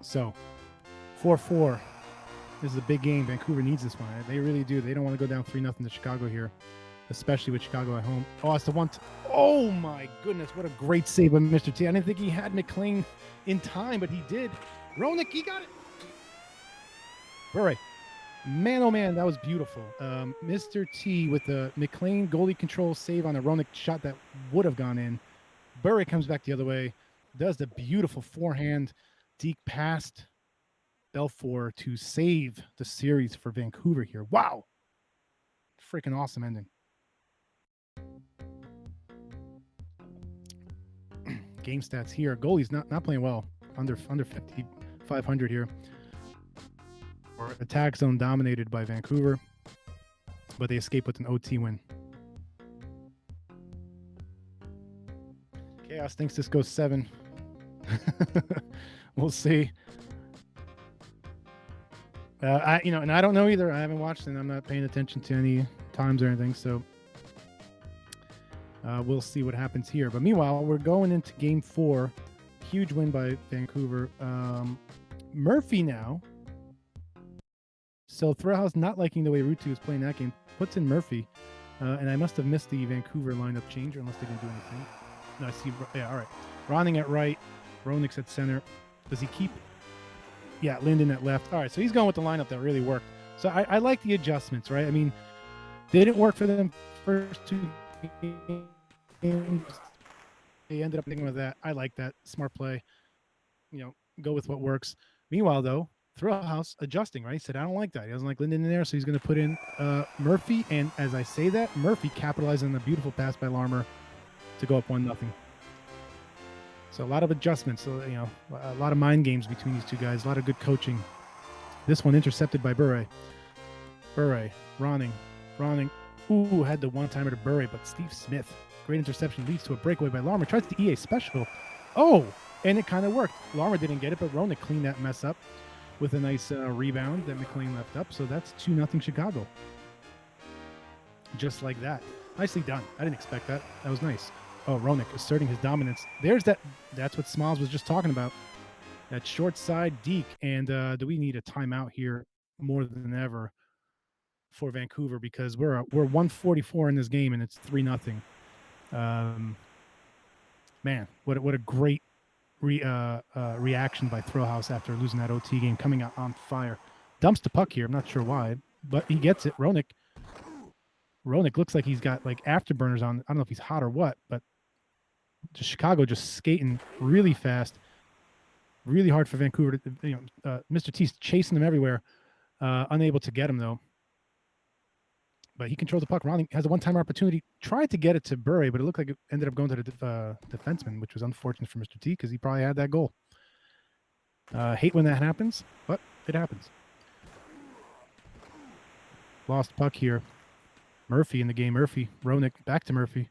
So 4-4. This is a big game. Vancouver needs this one. They really do. They don't want to go down 3-0 to Chicago here, especially with Chicago at home. Oh, it's the one. Oh my goodness. What a great save by Mr. T. I didn't think he had McLean in time, but he did. Roenick, he got it. All right. Man, oh man, that was beautiful. Mr. T with the McLean goalie control save on a Roenick shot that would have gone in. Burry comes back the other way, does the beautiful forehand deke past Belfour to save the series for Vancouver here. Wow. Freaking awesome ending. Game stats here. Goalie's not playing well. Under 5,500 here. Or attack zone dominated by Vancouver, but they escape with an OT win. Chaos thinks this goes 7. We'll see. And I don't know either. I haven't watched and I'm not paying attention to any times or anything. So we'll see what happens here. But meanwhile, we're going into game 4. Huge win by Vancouver. Murphy now. So Thrillhouse, not liking the way Route 2 is playing that game, puts in Murphy. And I must have missed the Vancouver lineup change, unless they didn't do anything. No, I see. Yeah, all right. Ronning at right. Ronik's at center. Does he keep? Yeah, Linden at left. All right, so he's going with the lineup that really worked. So I like the adjustments, right? I mean, they didn't work for them first 2 games. They ended up thinking with that. I like that. Smart play. Go with what works. Meanwhile, though, Thrillhouse adjusting, right? He said, I don't like that. He doesn't like Linden in there, so he's going to put in Murphy. And as I say that, Murphy capitalized on the beautiful pass by Larmer to go up 1-0. So a lot of adjustments. So, a lot of mind games between these two guys. A lot of good coaching. This one intercepted by Bure. Ronning. Ooh, had the one-timer to Bure, but Steve Smith. Great interception leads to a breakaway by Larmer. Tries the EA special. Oh, and it kind of worked. Larmer didn't get it, but Ronik cleaned that mess up with a nice rebound that McLean left up. So that's 2-0 Chicago. Just like that. Nicely done. I didn't expect that. That was nice. Oh, Ronik asserting his dominance. There's that. That's what Smiles was just talking about. That short side deke. And do we need a timeout here more than ever for Vancouver, because we're 144 in this game and it's 3-0. Man, what a great reaction by Thrillhouse after losing that OT game, coming out on fire. Dumps the puck here. I'm not sure why, but he gets it. Ronik looks like he's got like afterburners on. I don't know if he's hot or what, but just Chicago just skating really fast, really hard for Vancouver to, Mr. T's chasing them everywhere, unable to get him though. But he controls the puck. Ronning has a one-time opportunity. Tried to get it to Bure, but it looked like it ended up going to the defenseman, which was unfortunate for Mr. T because he probably had that goal. Hate when that happens, but it happens. Lost puck here. Murphy in the game. Ronik, back to Murphy.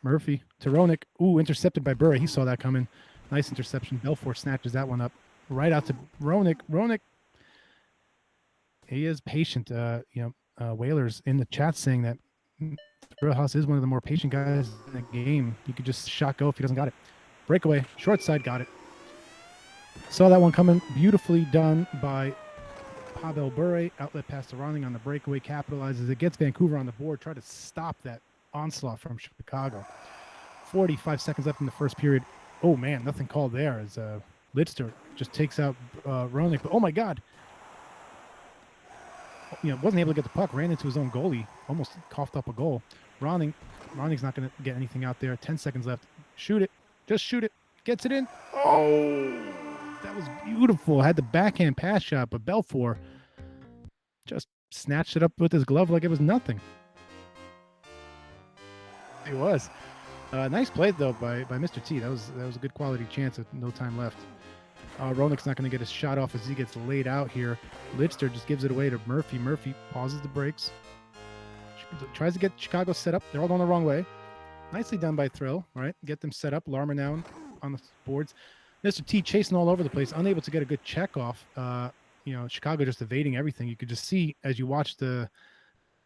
Murphy to Ronik. Ooh, intercepted by Bure. He saw that coming. Nice interception. Belfort snatches that one up. Right out to Ronik. He is patient. Whalers in the chat saying that Thrillhouse is one of the more patient guys in the game. You could just shot go if he doesn't got it. Breakaway, short side, got it. Saw that one coming. Beautifully done by Pavel Bure. Outlet pass to Ronning on the breakaway. Capitalizes. It gets Vancouver on the board. Try to stop that onslaught from Chicago. 45 seconds left in the first period. Oh, man, nothing called there as Lidster just takes out Ronik. But, oh, my God. Wasn't able to get the puck, ran into his own goalie, almost coughed up a goal. Roning's not going to get anything out there. 10 seconds left. Shoot it. Just shoot it. Gets it in. Oh, that was beautiful. Had the backhand pass shot, but Belfort just snatched it up with his glove like it was nothing. It was. Nice play, though, by Mr. T. That was a good quality chance with no time left. Ronik's not going to get his shot off as he gets laid out here. Lidster just gives it away to Murphy. Murphy pauses the brakes. Tries to get Chicago set up. They're all going the wrong way. Nicely done by Thrill, right? Get them set up. Larmer now on the boards. Mr. T chasing all over the place, unable to get a good check off. Chicago just evading everything. You could just see as you watch the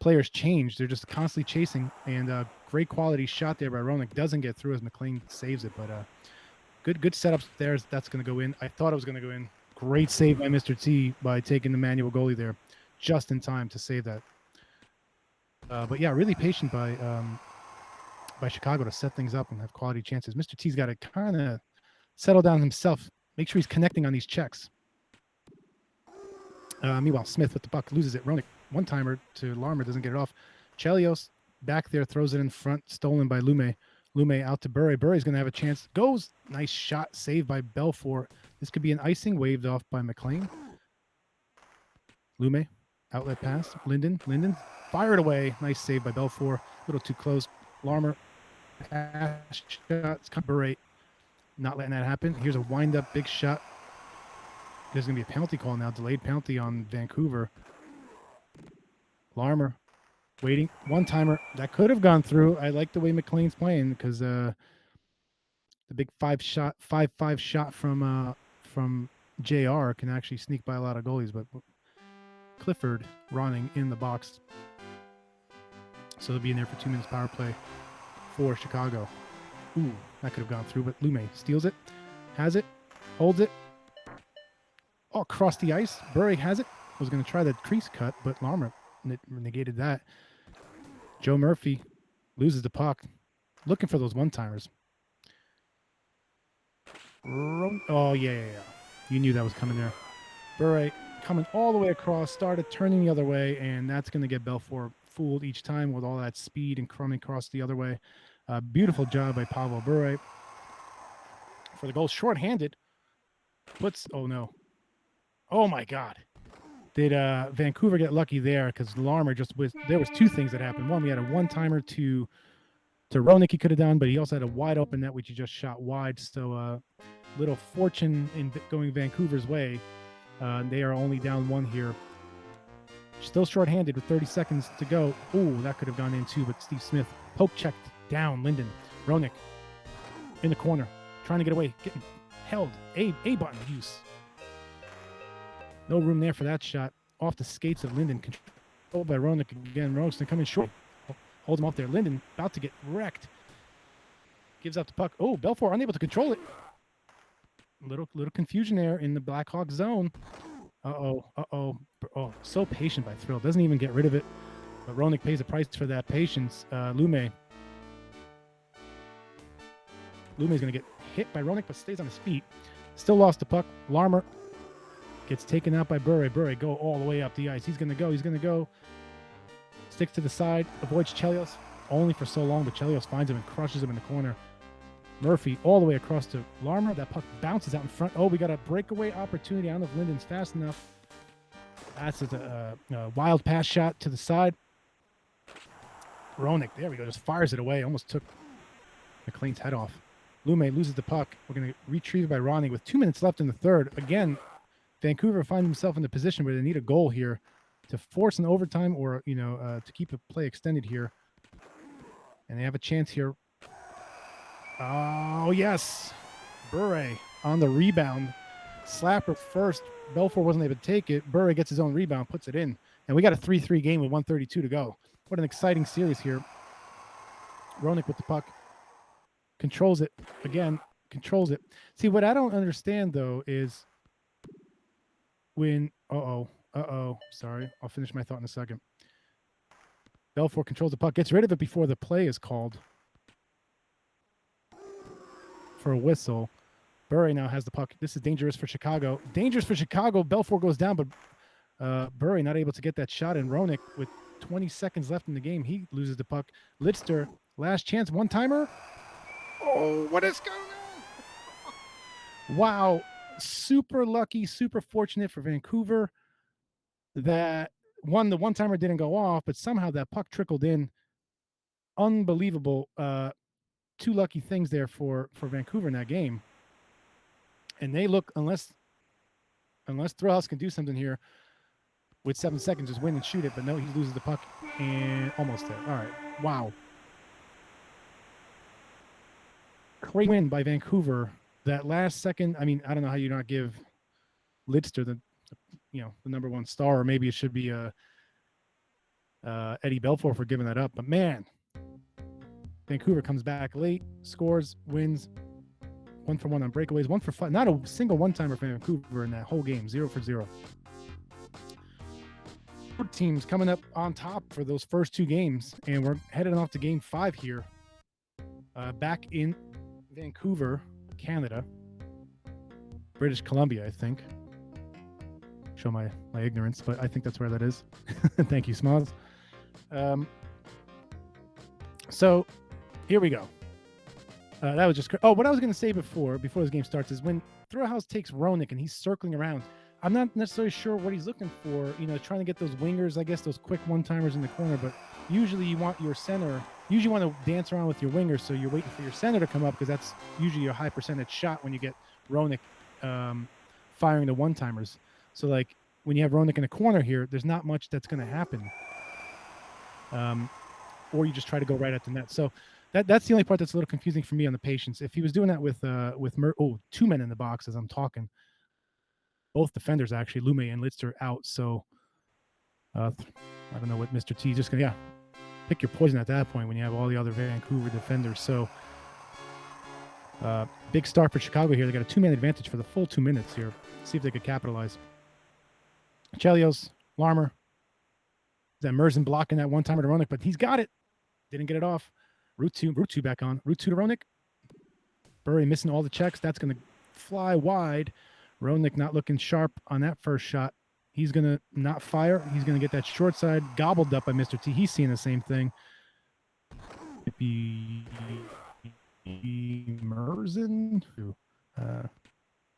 players change. They're just constantly chasing. And great quality shot there by Ronik. Doesn't get through as McLean saves it, but Good setups there. That's going to go in. I thought it was going to go in. Great save by Mr. T by taking the manual goalie there just in time to save that. But yeah, really patient by Chicago to set things up and have quality chances. Mr. T's got to kind of settle down himself. Make sure he's connecting on these checks. Meanwhile, Smith with the puck loses it. Ronik, one-timer to Larmer, doesn't get it off. Chelios back there, throws it in front, stolen by Lume. Lume out to Bure. Bure's going to have a chance. Goes. Nice shot. Saved by Belfort. This could be an icing. Waved off by McLean. Lume. Outlet pass. Linden. Fired away. Nice save by Belfort. A little too close. Larmer. Pass shots. Bure not letting that happen. Here's a wind-up big shot. There's going to be a penalty call now. Delayed penalty on Vancouver. Larmer. Waiting. One-timer. That could have gone through. I like the way McLean's playing because the big 5-5 shot from JR can actually sneak by a lot of goalies. But Clifford running in the box. So they'll be in there for 2 minutes power play for Chicago. Ooh, that could have gone through, but Lume steals it, has it, holds it. Oh, across the ice. Bure has it. Was going to try the crease cut, but Larmer negated that. Joe Murphy loses the puck. Looking for those one-timers. Oh, yeah. You knew that was coming there. Bure coming all the way across, started turning the other way, and that's going to get Belfour fooled each time with all that speed and coming across the other way. Beautiful job by Pavel Bure for the goal. Short-handed. Oh, no. Oh, my God. Did Vancouver get lucky there? Because Larmer there was two things that happened. One, we had a one-timer to Roenick he could have done, but he also had a wide open net, which he just shot wide. So little fortune in going Vancouver's way. They are only down one here. Still short-handed with 30 seconds to go. Ooh, that could have gone in too, but Steve Smith poke checked down Linden. Roenick in the corner, trying to get away, getting held. A button use. No room there for that shot. Off the skates of Linden. Controlled by Roenick again. Roenick coming short. Hold him up there. Linden about to get wrecked. Gives up the puck. Oh, Belfour unable to control it. Little confusion there in the Blackhawk zone. Uh-oh. Oh, so patient by Thrill. Doesn't even get rid of it. But Roenick pays a price for that patience. Lume's going to get hit by Roenick, but stays on his feet. Still lost the puck. Larmer gets taken out by Bure. Bure go all the way up the ice. He's going to go. Sticks to the side. Avoids Chelios only for so long, but Chelios finds him and crushes him in the corner. Murphy all the way across to Larmer. That puck bounces out in front. Oh, we got a breakaway opportunity. I don't know if Linden's fast enough. That's a wild pass shot to the side. Roenick, there we go, just fires it away. Almost took McLean's head off. Lume loses the puck. We're going to retrieve it by Ronnie with 2 minutes left in the third. Again, Vancouver finds himself in the position where they need a goal here to force an overtime or, to keep the play extended here. And they have a chance here. Oh, yes. Bure on the rebound. Slapper first. Belfour wasn't able to take it. Bure gets his own rebound, puts it in. And we got a 3-3 game with 1:32 to go. What an exciting series here. Roenick with the puck. Controls it. Again, controls it. See, what I don't understand, though, is when... Sorry. I'll finish my thought in a second. Belfour controls the puck. Gets rid of it before the play is called for a whistle. Bure now has the puck. This is dangerous for Chicago. Dangerous for Chicago. Belfour goes down, but Bure not able to get that shot. And Roenick, with 20 seconds left in the game, he loses the puck. Lidster, last chance, one-timer. Oh, what is going on? Wow. Super lucky, super fortunate for Vancouver that the one-timer didn't go off, but somehow that puck trickled in. Unbelievable. Two lucky things there for Vancouver in that game. And they look, unless Thrillhouse can do something here with 7 seconds, just win and shoot it. But no, he loses the puck and almost there. All right. Wow. Great win by Vancouver. That last second, I mean, I don't know how you not give Lidster the number one star, or maybe it should be Eddie Belfour for giving that up. But man, Vancouver comes back late, scores, wins. 1-for-1 on breakaways, 1-for-5. Not a single one-timer for Vancouver in that whole game. 0-for-0. Teams coming up on top for those first two games, and we're heading off to Game 5 here. Back in Vancouver, Canada, British Columbia, I think. Show my ignorance, but I think that's where that is. Thank you, Smalls. So here we go. That was just... what I was going to say before this game starts is when Thrillhouse takes Roenick and he's circling around, I'm not necessarily sure what he's looking for, trying to get those wingers, I guess, those quick one-timers in the corner, but usually you want your center, you want to dance around with your wingers, so you're waiting for your center to come up because that's usually a high percentage shot when you get Roenick firing the one-timers. So, like, when you have Roenick in the corner here, there's not much that's going to happen. Or you just try to go right at the net. So that's the only part that's a little confusing for me on the patience. If he was doing that with two men in the box as I'm talking, both defenders actually, Lume and Lidster out. So I don't know what Mr.T just gonna pick your poison at that point when you have all the other Vancouver defenders. So big start for Chicago here. They got a 2-man advantage for the full 2 minutes here. See if they could capitalize. Chelios, Larmer. That Merzen blocking that one-timer to Roenick, but he's got it. Didn't get it off. Route 2 back on. Route 2 to Roenick. Burry missing all the checks. That's going to fly wide. Roenick not looking sharp on that first shot. He's going to not fire. He's going to get that short side gobbled up by Mr.T. He's seeing the same thing. Merzen?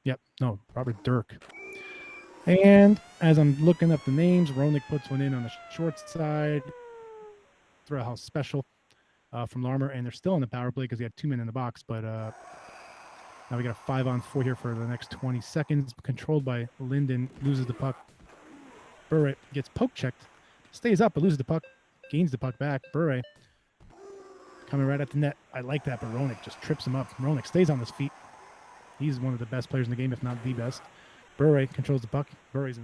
Yep, no, Robert Dirk. And as I'm looking up the names, Roenick puts one in on the short side. Thrillhouse special from Larmer, and they're still in the power play because he had 2 men in the box, but now we got a 5-on-4 here for the next 20 seconds. Controlled by Linden, loses the puck. Bure gets poke checked, stays up, but loses the puck, gains the puck back. Bure coming right at the net. I like that, but Roenick just trips him up. Roenick stays on his feet. He's one of the best players in the game, if not the best. Bure controls the puck. Bure's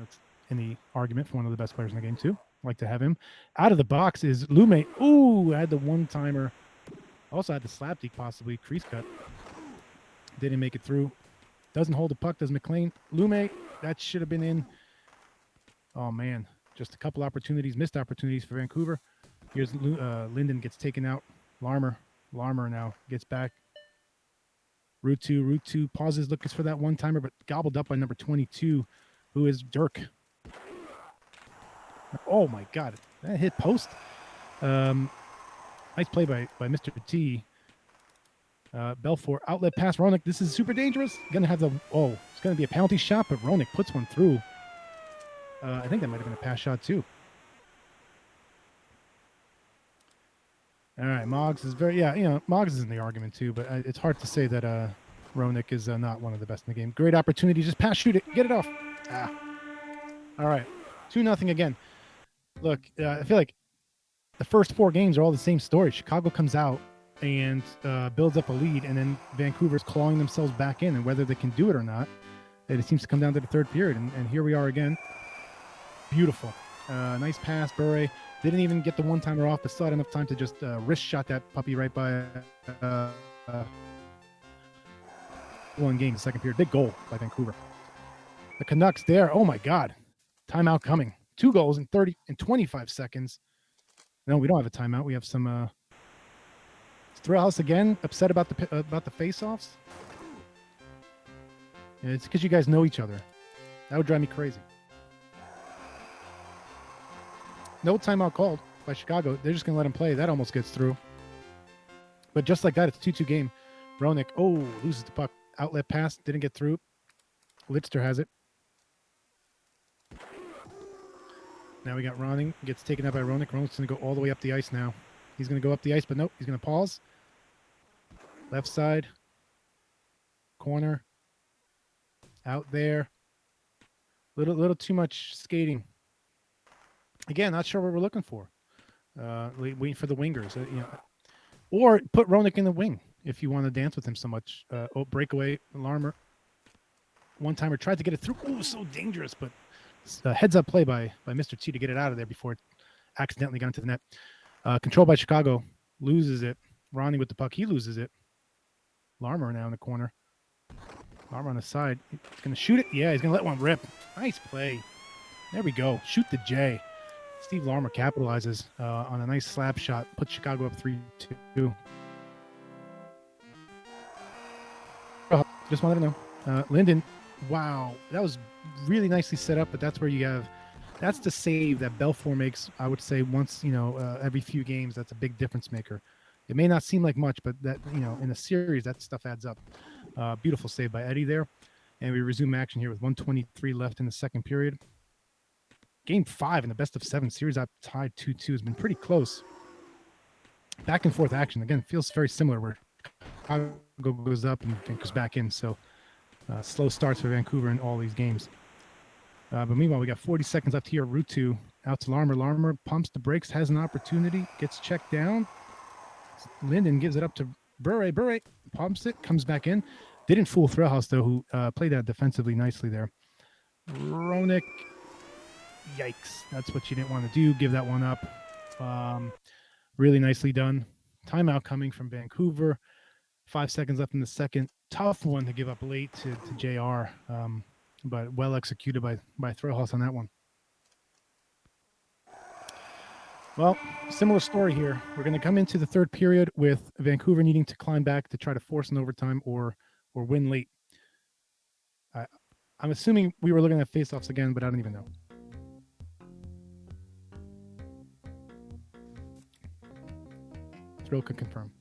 in the argument for one of the best players in the game, too. Like to have him. Out of the box is Lume. Ooh, had the one-timer. Also had the slapdick, possibly. Crease cut. Didn't make it through. Doesn't hold the puck, does McLean. Lume, that should have been in. Oh, man. Just a couple opportunities, missed opportunities for Vancouver. Here's Linden gets taken out. Larmer now gets back. Route 2 pauses, looking for that one-timer, but gobbled up by number 22, who is Dirk. Oh, my God. That hit post. Nice play by Mr. T. Belfort, outlet pass, Roenick. This is super dangerous. It's going to be a penalty shot, but Roenick puts one through. I think that might have been a pass shot, too. All right, Moggs is Moggs is in the argument, too, but it's hard to say that Roenick is not one of the best in the game. Great opportunity. Just pass, shoot it, get it off. All right, 2-0 again. Look, I feel like the first 4 games are all the same story. Chicago comes out and builds up a lead, and then Vancouver's clawing themselves back in, and whether they can do it or not, it seems to come down to the third period, and here we are again. Beautiful. Nice pass, Bure. Didn't even get the one-timer off, but still had enough time to just wrist shot that puppy right by one game, the second period. Big goal by Vancouver. The Canucks there. Oh, my God. Timeout coming. 2 goals in 25 seconds. No, we don't have a timeout. We have some Thrillhouse again, upset about the face-offs. Yeah, it's because you guys know each other. That would drive me crazy. No timeout called by Chicago. They're just going to let him play. That almost gets through. But just like that, it's a 2-2 game. Roenick, loses the puck. Outlet pass, didn't get through. Lidster has it. Now we got Ronning, gets taken out by Roenick. Roenick's going to go all the way up the ice now. He's going to go up the ice, but nope, he's going to pause. Left side. Corner. Out there. Little too much skating. Again, not sure what we're looking for. Waiting for the wingers, or put Roenick in the wing if you want to dance with him so much. Breakaway, Larmer. One-timer tried to get it through. Oh, so dangerous, but heads-up play by Mr. T to get it out of there before it accidentally got into the net. Controlled by Chicago, loses it. Ronnie with the puck, he loses it. Larmer now in the corner. Larmer on the side. He's going to shoot it. Yeah, he's going to let one rip. Nice play. There we go. Shoot the J. Steve Larmer capitalizes on a nice slap shot. Puts Chicago up 3-2. Just wanted to know. Linden, wow. That was really nicely set up, but that's where you have... That's the save that Belfort makes, I would say, once, every few games. That's a big difference maker. It may not seem like much, but that, in a series, that stuff adds up. Beautiful save by Eddie there. And we resume action here with 1:23 left in the second period. Game 5 in the best of 7 series, I've tied 2-2, has been pretty close. Back and forth action. Again, feels very similar where Chicago goes up and goes back in. So slow starts for Vancouver in all these games. But meanwhile, we got 40 seconds left here. Route 2 out to Larmer. Larmer pumps the brakes, has an opportunity, gets checked down. Linden gives it up to Bure. Bure pumps it, comes back in. Didn't fool Thrillhouse, though, who played that defensively nicely there. Roenick. Yikes. That's what you didn't want to do. Give that one up. Really nicely done. Timeout coming from Vancouver. 5 seconds left in the second. Tough one to give up late to JR, but well executed by Thrillhouse on that one. Well, similar story here. We're going to come into the third period with Vancouver needing to climb back to try to force an overtime or win late. I'm assuming we were looking at face-offs again, but I don't even know. Thrill could confirm.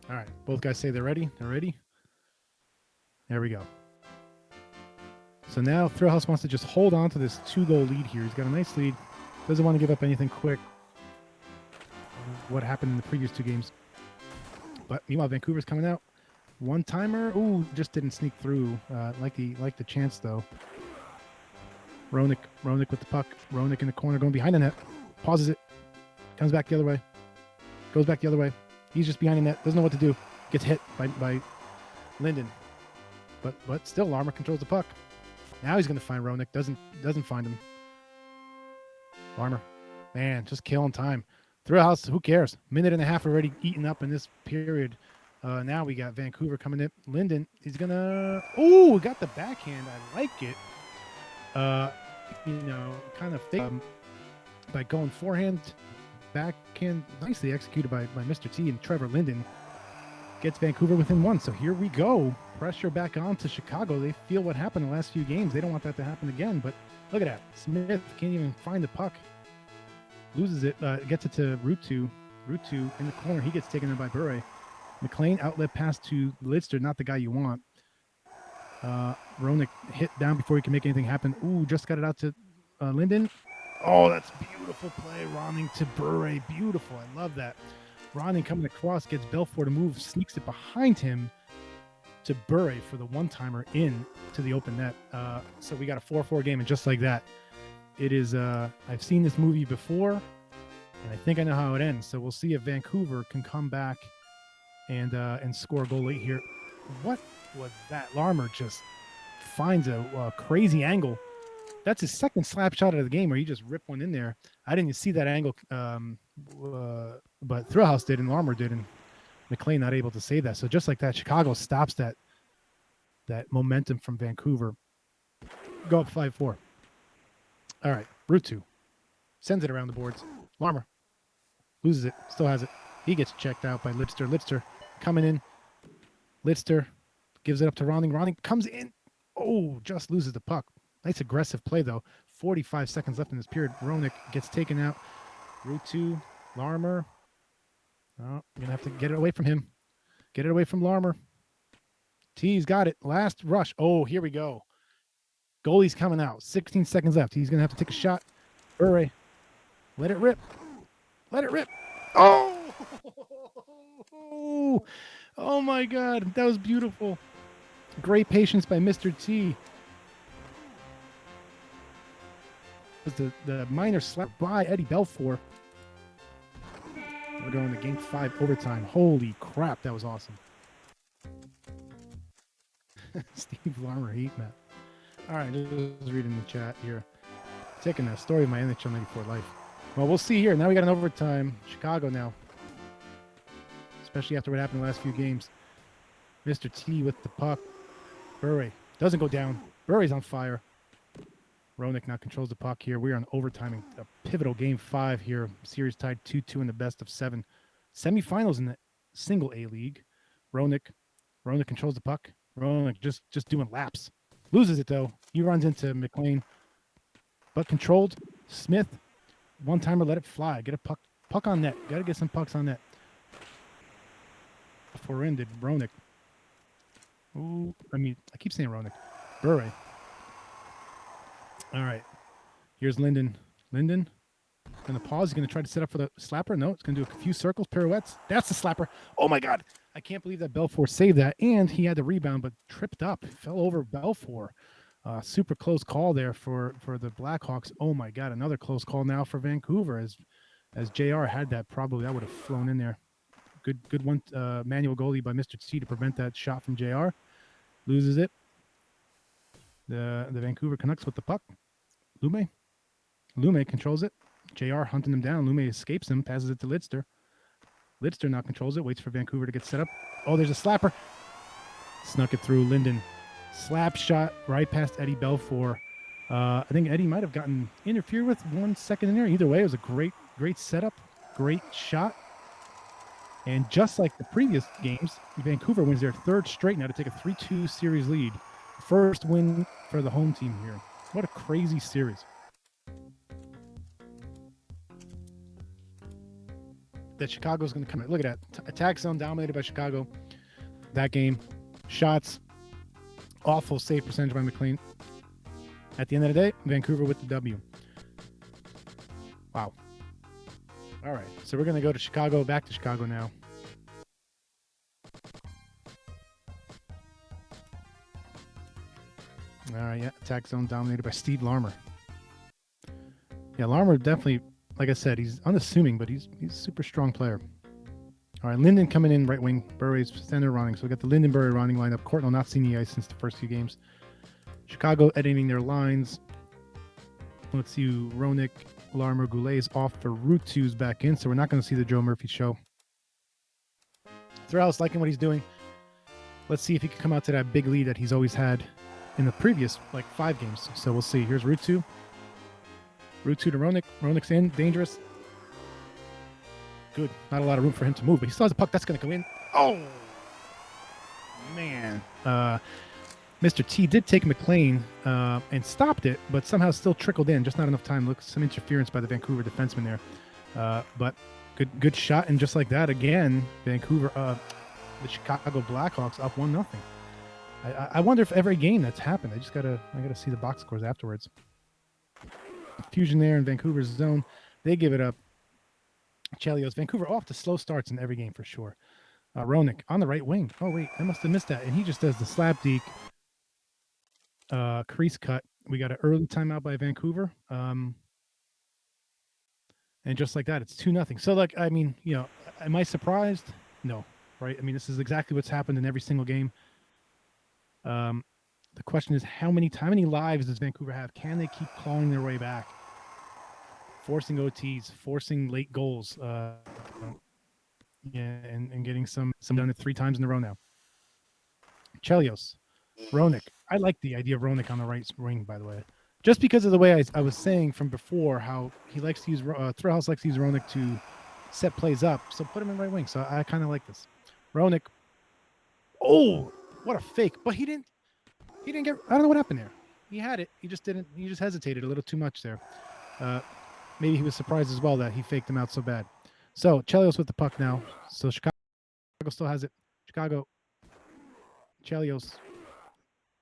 All right, both guys say they're ready. They're ready. There we go. So now Thrillhouse wants to just hold on to this 2-goal lead here. He's got a nice lead. Doesn't want to give up anything quick. What happened in the previous 2 games. But meanwhile, Vancouver's coming out. One-timer. Ooh, just didn't sneak through. Like the chance, though. Roenick with the puck. Roenick in the corner going behind the net. Pauses it. Comes back the other way. Goes back the other way. He's just behind the net. Doesn't know what to do. Gets hit by Linden. But still, Larmer controls the puck. Now he's going to find Roenick. Doesn't find him. Larmer. Man, just killing time. Thrillhouse, who cares? Minute and a half already eaten up in this period. Now we got Vancouver coming in. Linden, he's going to... Ooh, got the backhand. I like it. Kind of fake by going forehand, backhand, nicely executed by Mr.T, and Trevor Linden gets Vancouver within 1. So here we go. Pressure back on to Chicago. They feel what happened the last few games. They don't want that to happen again, but look at that. Smith can't even find the puck. Loses it, gets it to Route 2. Route 2 in the corner. He gets taken in by Bure. McLean outlet pass to Lidster, not the guy you want. Roenick hit down before he can make anything happen. Ooh, just got it out to Linden. Oh, that's beautiful play. Ronning to Bure. Beautiful. I love that. Ronning coming across, gets Belfour to move, sneaks it behind him to Bure for the one-timer in to the open net. So we got a 4-4 game, and just like that, it is, I've seen this movie before, and I think I know how it ends. So we'll see if Vancouver can come back and score a goal late here. What was that? Larmer just finds a crazy angle. That's his second slap shot of the game where he just ripped one in there. I didn't even see that angle, but Thrillhouse did and Larmer did, and McLean not able to save that. So just like that, Chicago stops that momentum from Vancouver. Go up 5-4. All right, Route 2. Sends it around the boards. Larmer loses it, still has it. He gets checked out by Lidster. Lidster coming in. Lidster gives it up to Ronning. Ronning comes in. Oh, just loses the puck. Nice aggressive play, though. 45 seconds left in this period. Roenick gets taken out. Route 2, Larmer. Oh, you're going to have to get it away from him. Get it away from Larmer. T's got it. Last rush. Oh, here we go. Goalie's coming out. 16 seconds left. He's going to have to take a shot. Bure. Let it rip. Let it rip. Oh! Oh, my God. That was beautiful. Great patience by Mr.T. The minor slap by Eddie Belfour. We're going to game 5 overtime. Holy crap, that was awesome. Steve Larmer heat map. All right, just reading the chat here. Taking a story of my NHL 94 life. Well, we'll see here. Now we got an overtime. Chicago now. Especially after what happened the last few games. Mr.T with the puck. Bure doesn't go down. Bure's on fire. Roenick now controls the puck here. We are on overtime, a pivotal game 5 here. Series tied 2-2 in the best of 7. Semifinals in the single A league. Roenick controls the puck. Roenick just doing laps. Loses it though. He runs into McLean. But controlled. Smith. One-timer, let it fly. Get a puck on net. Got to get some pucks on net. Before ended, Roenick. Ooh, I keep saying Roenick. Bure. All right. Here's Linden. Linden. Going to pause. He's going to try to set up for the slapper. No, it's going to do a few circles, pirouettes. That's the slapper. Oh, my God. I can't believe that Belfour saved that. And he had the rebound, but tripped up. Fell over Belfour. Super close call there for the Blackhawks. Oh, my God. Another close call now for Vancouver. As JR had that, probably that would have flown in there. Good one. Manual goalie by Mr. T to prevent that shot from JR. Loses it. The Vancouver Canucks with the puck. Lume. Lume controls it. JR hunting him down. Lume escapes him, passes it to Lidster. Lidster now controls it, waits for Vancouver to get set up. Oh, there's a slapper. Snuck it through. Linden. Slap shot right past Eddie Belfour. I think Eddie might have gotten interfered with 1 second in there. Either way, it was a great setup, great shot. And just like the previous games, Vancouver wins their third straight now to take a 3-2 series lead. First win for the home team here. What a crazy series. That Chicago's going to come in. Look at that. Attack zone dominated by Chicago. That game. Shots. Awful save percentage by McLean. At the end of the day, Vancouver with the W. Wow. All right. So we're going to go to Chicago, back to Chicago now. All right. Yeah. Attack zone dominated by Steve Larmer. Yeah. Larmer definitely, like I said, he's unassuming, but he's a super strong player. All right. Linden coming in right wing. Burray's center running. So we got the Linden Burray running lineup. Courtnall not seen the ice since the first few games. Chicago editing their lines. Let's see, Ronick, Larmer, Goulet's off for Rutu's back in, so we're not going to see the Joe Murphy show. Thrillhouse liking what he's doing. Let's see if he can come out to that big lead that he's always had in the previous, 5 games. So we'll see. Here's Rutu. Rutu to Ronick. Ronick's in. Dangerous. Good. Not a lot of room for him to move, but he still has a puck. That's going to go in. Oh! Man. Mr.T did take McLean and stopped it, but somehow still trickled in. Just not enough time. Looks some interference by the Vancouver defenseman there. But good shot. And just like that, again, Vancouver, the Chicago Blackhawks up 1-0. I wonder if every game that's happened. I gotta see the box scores afterwards. Fusion there in Vancouver's zone. They give it up. Chelios. Vancouver off to slow starts in every game for sure. Ronick on the right wing. Oh, wait. I must have missed that. And he just does the slap deke. Crease cut. We got an early timeout by Vancouver. And just like that, it's 2-0. So, am I surprised? No, right? I mean, this is exactly what's happened in every single game. The question is, how many lives does Vancouver have? Can they keep clawing their way back? Forcing OTs, forcing late goals, and getting some done it 3 times in a row now. Chelios, Ronick. I like the idea of Ronick on the right wing, by the way. Just because of the way I was saying from before, how he likes to use Thrillhouse likes to use Ronick to set plays up. So put him in right wing. So I kind of like this. Ronick. Oh, what a fake! But he didn't get. I don't know what happened there. He had it. He just didn't. He just hesitated a little too much there. Maybe he was surprised as well that he faked him out so bad. So Chelios with the puck now. So Chicago still has it. Chicago. Chelios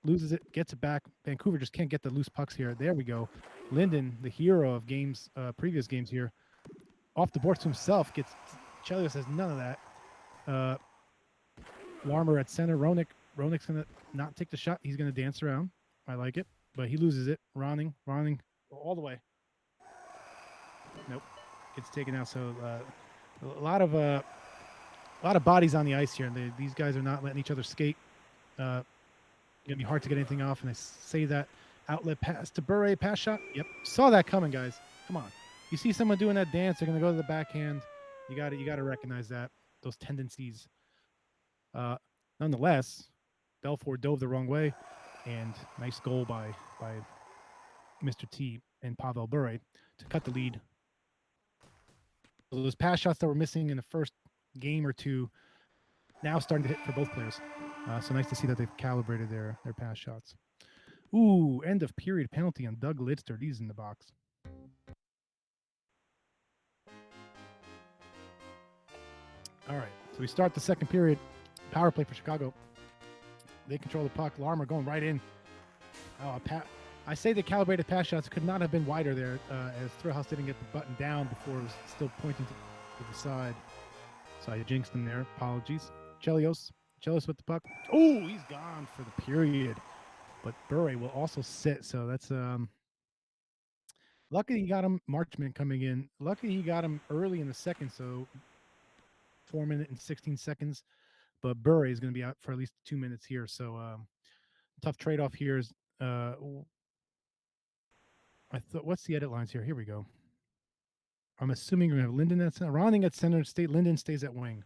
loses it, gets it back. Vancouver just can't get the loose pucks here. There we go. Linden, the hero of games, previous games here, off the boards to himself. Chelios has none of that. Larmer at center. Ronick's gonna not take the shot. He's gonna dance around. I like it, but he loses it. Ronning all the way. Nope, gets taken out. So a lot of bodies on the ice here. These guys are not letting each other skate. Gonna be hard to get anything off, and I say that outlet pass to Burray, pass shot. Yep, saw that coming, guys. Come on, you see someone doing that dance, they're gonna go to the backhand. You got to recognize those tendencies. Nonetheless, Belfour dove the wrong way, and nice goal by Mr. T and Pavel Burray to cut the lead. So those pass shots that were missing in the first game or two now starting to hit for both players. So nice to see that they've calibrated their pass shots. Ooh, end of period penalty on Doug Lidster. He's in the box. All right, so we start the second period. Power play for Chicago. They control the puck. Larmer going right in. I say the calibrated pass shots could not have been wider there, as Thrillhouse didn't get the button down before it was still pointing to the side. So I jinxed him there. Apologies. Chelios with the puck. Oh, he's gone for the period. But Burray will also sit. So that's lucky he got him. Marchman coming in. Lucky he got him early in the second. So 4 minutes and 16 seconds. But Burray is going to be out for at least 2 minutes here. So tough trade-off here is. All I thought, what's the edit lines here? Here we go. I'm assuming we're going to have Linden at center. Ronning at center, Linden stays at wing.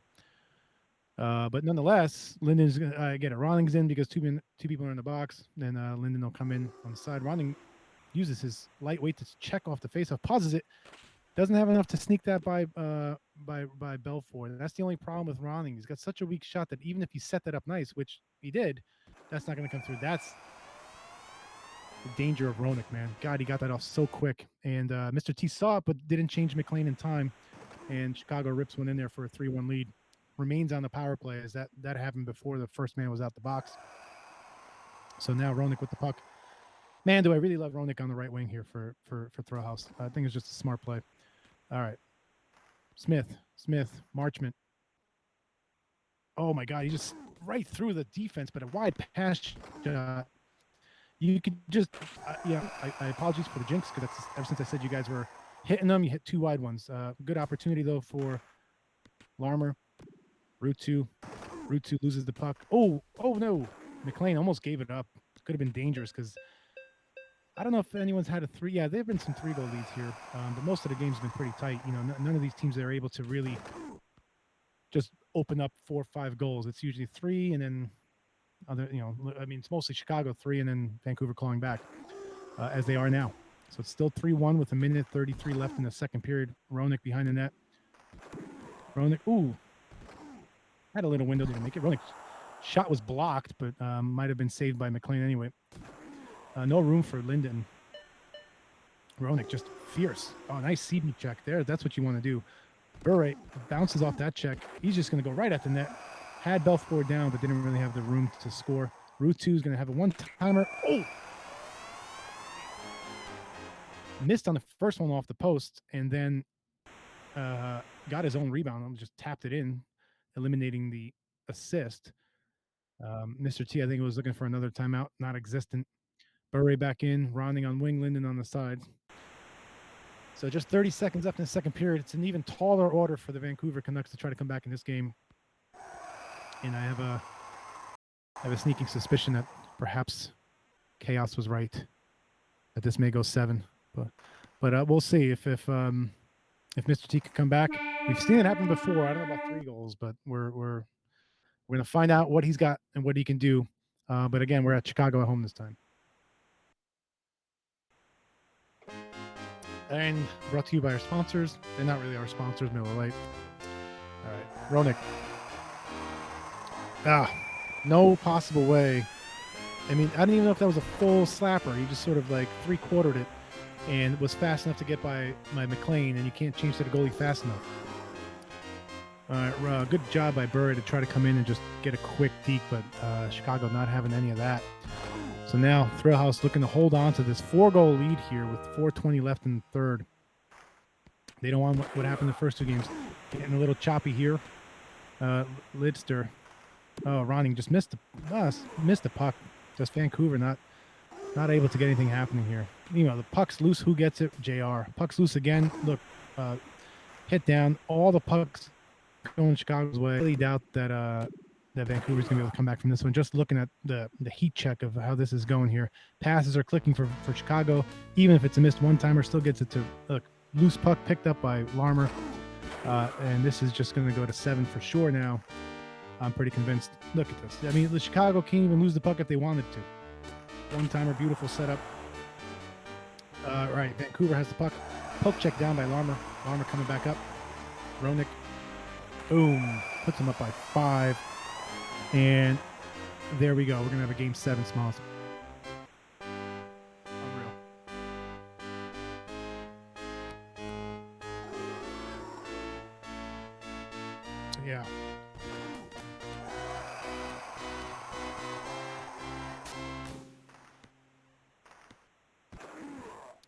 But nonetheless, Linden's going to get it. Ronning's in because two people are in the box. Then Linden will come in on the side. Ronning uses his lightweight to check off the faceoff, pauses it, doesn't have enough to sneak that by Belfort. That's the only problem with Ronning. He's got such a weak shot that even if he set that up nice, which he did, that's not going to come through. That's the danger of Roenick, man. God, he got that off so quick. And Mr. T saw it, but didn't change McLean in time. And Chicago rips one in there for a 3-1 lead. Remains on the power play as that happened before the first man was out the box. So now Roenick with the puck. Man, do I really love Roenick on the right wing here for Thrillhouse. I think it's just a smart play. All right. Smith, Marchment. Oh my God, he just right through the defense, but a wide pass shot. You could just, I apologize for the jinx because that's ever since I said you guys were hitting them, you hit 2 wide ones. Good opportunity though for Larmer. Route 2 loses the puck. Oh no, McLean almost gave it up. Could have been dangerous because I don't know if anyone's had a 3. Yeah, there have been some 3-goal leads here, but most of the games have been pretty tight. You know, none of these teams are able to really just open up 4 or 5 goals. It's usually 3 and then other, you know, I mean, it's mostly Chicago 3 and then Vancouver clawing back as they are now. So it's still 3-1 with 1:33 left in the second period. Roenick behind the net. Roenick, had a little window to make it. Roenick's shot was blocked, but might have been saved by McLean anyway. No room for Linden. Roenick just fierce. Oh, nice CB check there. That's what you want to do. Bure bounces off that check. He's just going to go right at the net. Had Belfort down, but didn't really have the room to score. Route 2 is going to have a one-timer. Oh! Missed on the first one off the post, and then got his own rebound and just tapped it in, eliminating the assist. Mr. T, I think, was looking for another timeout, not existent. Bure back in, Ronning on wing, Linden on the side. So just 30 seconds left in the second period. It's an even taller order for the Vancouver Canucks to try to come back in this game. And I have a sneaking suspicion that perhaps Chaos was right, that this may go 7. But we'll see if Mr. T could come back. We've seen it happen before. I don't know about 3 goals, but we're going to find out what he's got and what he can do. But again, we're at Chicago at home this time. And brought to you by our sponsors. They're not really our sponsors, Miller Lite. All right, Roenick. No possible way. I mean, I don't even know if that was a full slapper. He just sort of like 3/4'd it and was fast enough to get by my McLean, and you can't change to the goalie fast enough. All right, good job by Bure to try to come in and just get a quick deke, but Chicago not having any of that. So now Thrillhouse looking to hold on to this 4-goal lead here with 4:20 left in the third. They don't want what happened the first 2 games. Getting a little choppy here. Lidster. Oh, Ronning just missed the puck. Just Vancouver not able to get anything happening here. You know, the puck's loose. Who gets it? JR. Puck's loose again. Look, hit down. All the pucks going Chicago's way. I really doubt that Vancouver's going to be able to come back from this one. Just looking at the heat check of how this is going here. Passes are clicking for Chicago. Even if it's a missed one-timer, still gets it to, look, loose puck picked up by Larmer. And this is just going to go to 7 for sure now. I'm pretty convinced. Look at this. I mean, the Chicago can't even lose the puck if they wanted to. One-timer, beautiful setup. Right, Vancouver has the puck. Poke check down by Larmer. Larmer coming back up. Roenick. Boom. Puts him up by 5. And there we go. We're going to have a game 7, Smalls. Unreal. Yeah.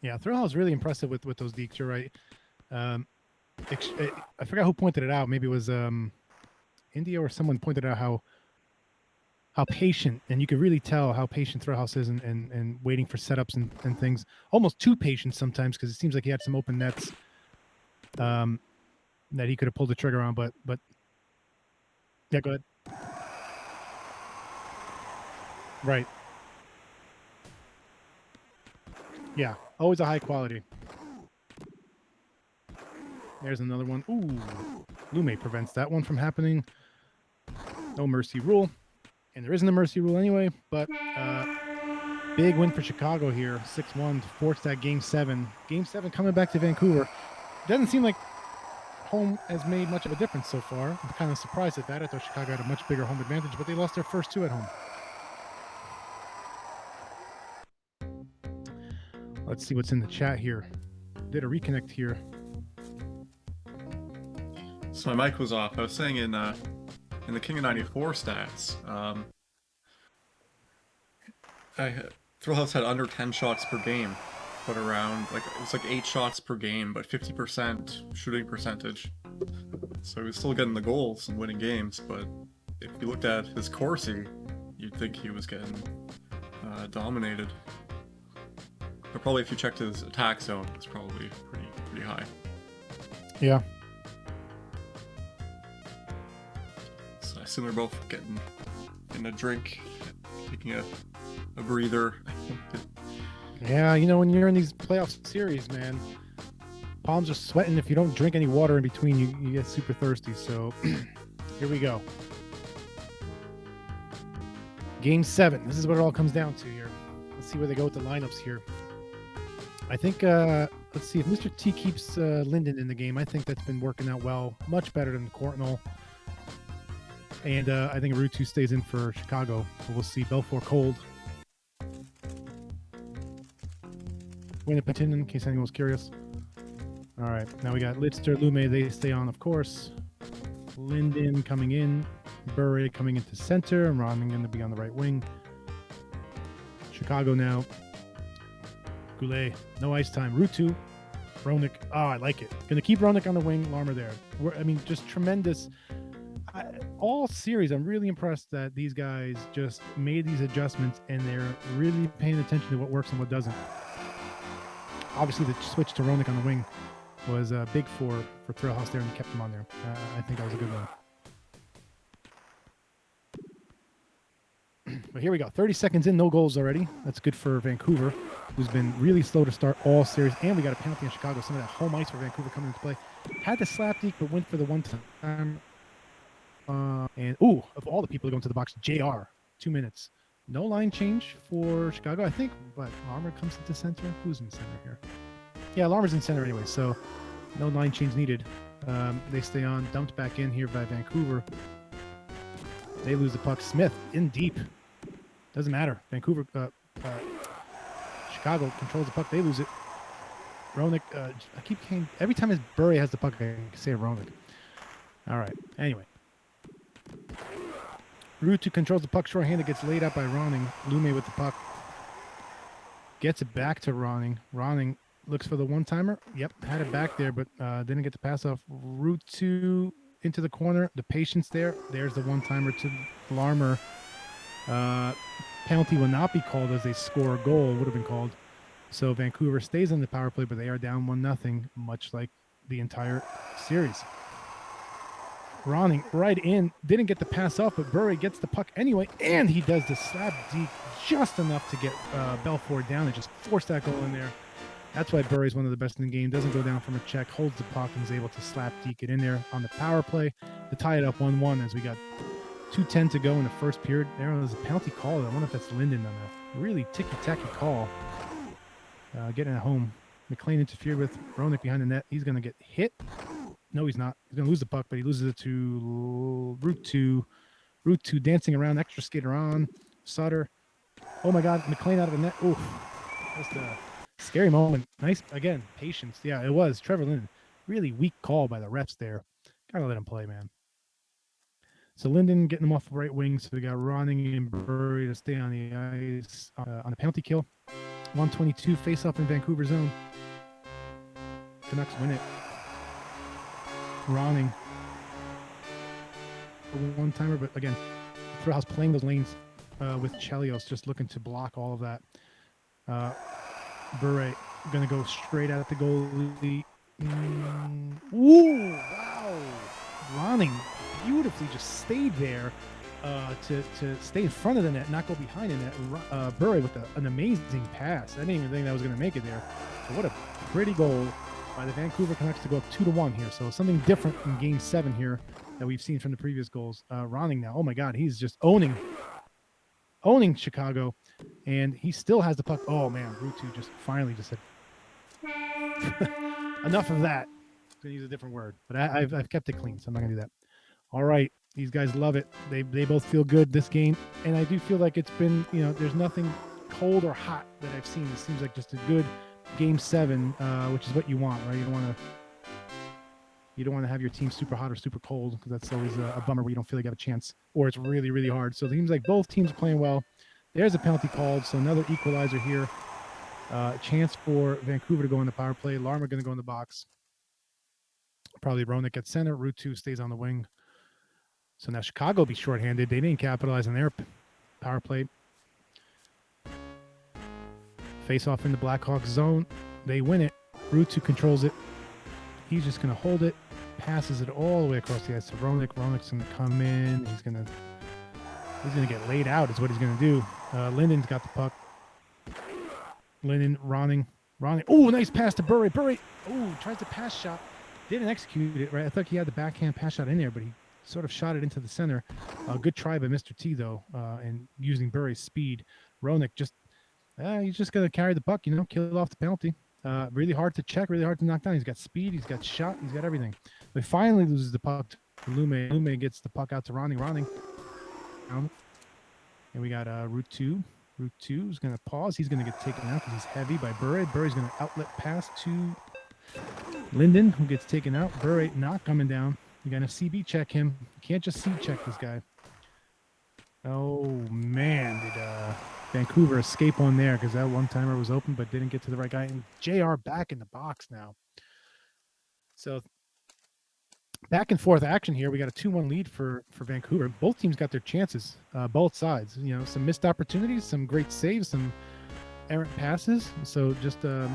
Yeah, Thrillhouse is really impressive with those dekes. You're right. I forgot who pointed it out. Maybe it was INDIO or someone pointed out how patient, and you could really tell how patient Thrillhouse is and waiting for setups and things. Almost too patient sometimes because it seems like he had some open nets that he could have pulled the trigger on. But yeah, go ahead. Right. Yeah. Always a high quality. There's another one. Ooh, Lume prevents that one from happening. No mercy rule. And there isn't a mercy rule anyway, but big win for Chicago here. 6-1 to force that Game 7. Game 7 coming back to Vancouver. Doesn't seem like home has made much of a difference so far. I'm kind of surprised at that. I thought Chicago had a much bigger home advantage, but they lost their first 2 at home. Let's see what's in the chat here. Did a reconnect here. So my mic was off. I was saying in the King of 94 stats, Thrillhouse had under 10 shots per game, but around it was like 8 shots per game, but 50% shooting percentage. So he was still getting the goals and winning games, but if you looked at his Corsi, you'd think he was getting dominated. But probably if you checked his attack zone, it's probably pretty high. Yeah. So I assume they're both getting a drink, taking a breather. Yeah, you know, when you're in these playoff series, man, palms are sweating. If you don't drink any water in between, you get super thirsty. So here we go. Game 7. This is what it all comes down to here. Let's see where they go with the lineups here. I think, let's see, if Mr.T keeps Linden in the game, I think that's been working out well. Much better than Courtnall. And I think Rutu stays in for Chicago. So we'll see. Belfour cold. Winnipeg in case anyone was curious. All right, now we got Lidster, Lume, they stay on, of course. Linden coming in. Bure coming into center. And Ronning going to be on the right wing. Chicago now. Goulet, no ice time. Rutu, Roenick. Oh, I like it. Going to keep Roenick on the wing. Larmer there. I mean, just tremendous. All series, I'm really impressed that these guys just made these adjustments and they're really paying attention to what works and what doesn't. Obviously, the switch to Roenick on the wing was big for Thrillhouse there, and kept him on there. I think that was a good one. But here we go. 30 seconds in, no goals already. That's good for Vancouver, who's been really slow to start all series. And we got a penalty in Chicago. Some of that home ice for Vancouver coming into play. Had the slap deke, but went for the one time. And, ooh, of all the people going to the box, JR, 2 minutes. No line change for Chicago. I think, but Larmer comes into center. Who's in center here? Yeah, Larmer's in center anyway, so no line change needed. They stay on. Dumped back in here by Vancouver. They lose the puck. Smith in deep. Doesn't matter. Vancouver, Chicago controls the puck. They lose it. Roenick, I keep saying, every time his Bure has the puck, I say Roenick. All right. Anyway. Rutu controls the puck shorthanded, gets laid up by Ronning. Lume with the puck. Gets it back to Ronning. Ronning looks for the one-timer. Yep, had it back there, but didn't get the pass off. Rutu into the corner. The patience there. There's the one-timer to Larmer. Penalty will not be called as they score a goal. Would have been called. So Vancouver stays on the power play, but they are down 1-0, much like the entire series. Ronning right in, didn't get the pass off, but Bure gets the puck anyway, and he does the slap deep just enough to get Belfour down and just force that goal in there. That's why Bure is one of the best in the game. Doesn't go down from a check, holds the puck, and is able to slap deke it in there on the power play to tie it up 1-1 as we got 2:10 to go in the first period. There was a penalty call. I wonder if that's Linden on a really ticky-tacky call. Getting it home. McLean interfered with Roenick behind the net. He's going to get hit. No, he's not. He's going to lose the puck, but he loses it to Rutu. Rutu dancing around, extra skater on. Sutter. Oh my God, McLean out of the net. Oof. That's a scary moment. Nice, again, patience. Yeah, it was. Trevor Linden. Really weak call by the refs there. Gotta let him play, man. So Linden getting them off the right wing. So we got Ronning and Bure to stay on the ice on the penalty kill. 122 face-off in Vancouver zone. Canucks win it. Ronning. One-timer, but again, Thrillhouse playing those lanes with Chelios just looking to block all of that. Bure going to go straight at the goalie. Ooh, wow. Ronning beautifully just stayed there to stay in front of the net, not go behind the net. Burry with an amazing pass. I didn't even think that was going to make it there. So what a pretty goal by the Vancouver Canucks to go up 2-1 here. So something different in Game 7 here that we've seen from the previous goals. Ronning now, oh my God, he's just owning Chicago, and he still has the puck. Oh man, Rutu just finally just said, enough of that. I'm gonna use a different word, but I've kept it clean, so I'm not gonna do that. All right, these guys love it. They both feel good this game, and I do feel like it's been, there's nothing cold or hot that I've seen. It seems like just a good Game 7, which is what you want, right? You don't want to have your team super hot or super cold, because that's always a bummer where you don't feel like you have a chance, or it's really, really hard. So it seems like both teams are playing well. There's a penalty called, so another equalizer here. Chance for Vancouver to go in the power play. Larmer going to go in the box. Probably Roenick at center. Rutu stays on the wing. So now Chicago will be shorthanded. They didn't capitalize on their power play. Face off in the Blackhawks zone. They win it. Rutu controls it. He's just going to hold it. Passes it all the way across the ice to Roenick. Roenick's going to come in. He's going to get laid out is what he's going to do. Linden's got the puck. Linden, Ronning. Oh, nice pass to Burry. Oh, tries to pass shot. Didn't execute it, right? I thought he had the backhand pass shot in there, but he sort of shot it into the center. Good try by Mr.T, though, and using Burry's speed. Roenick he's just going to carry the puck, kill off the penalty. Really hard to check, really hard to knock down. He's got speed, he's got shot, he's got everything. But finally loses the puck to Lume. Lume gets the puck out to Ronning. And we got Rutu. Rutu is going to pause. He's going to get taken out because he's heavy by Burry. Burry's going to outlet pass to Linden, who gets taken out. Burry not coming down. You got to CB check him. You can't just C check this guy. Oh, man. Did Vancouver escape on there, because that one-timer was open but didn't get to the right guy. And JR back in the box now. So back and forth action here. We got a 2-1 lead for Vancouver. Both teams got their chances, both sides. Some missed opportunities, some great saves, some errant passes. So just is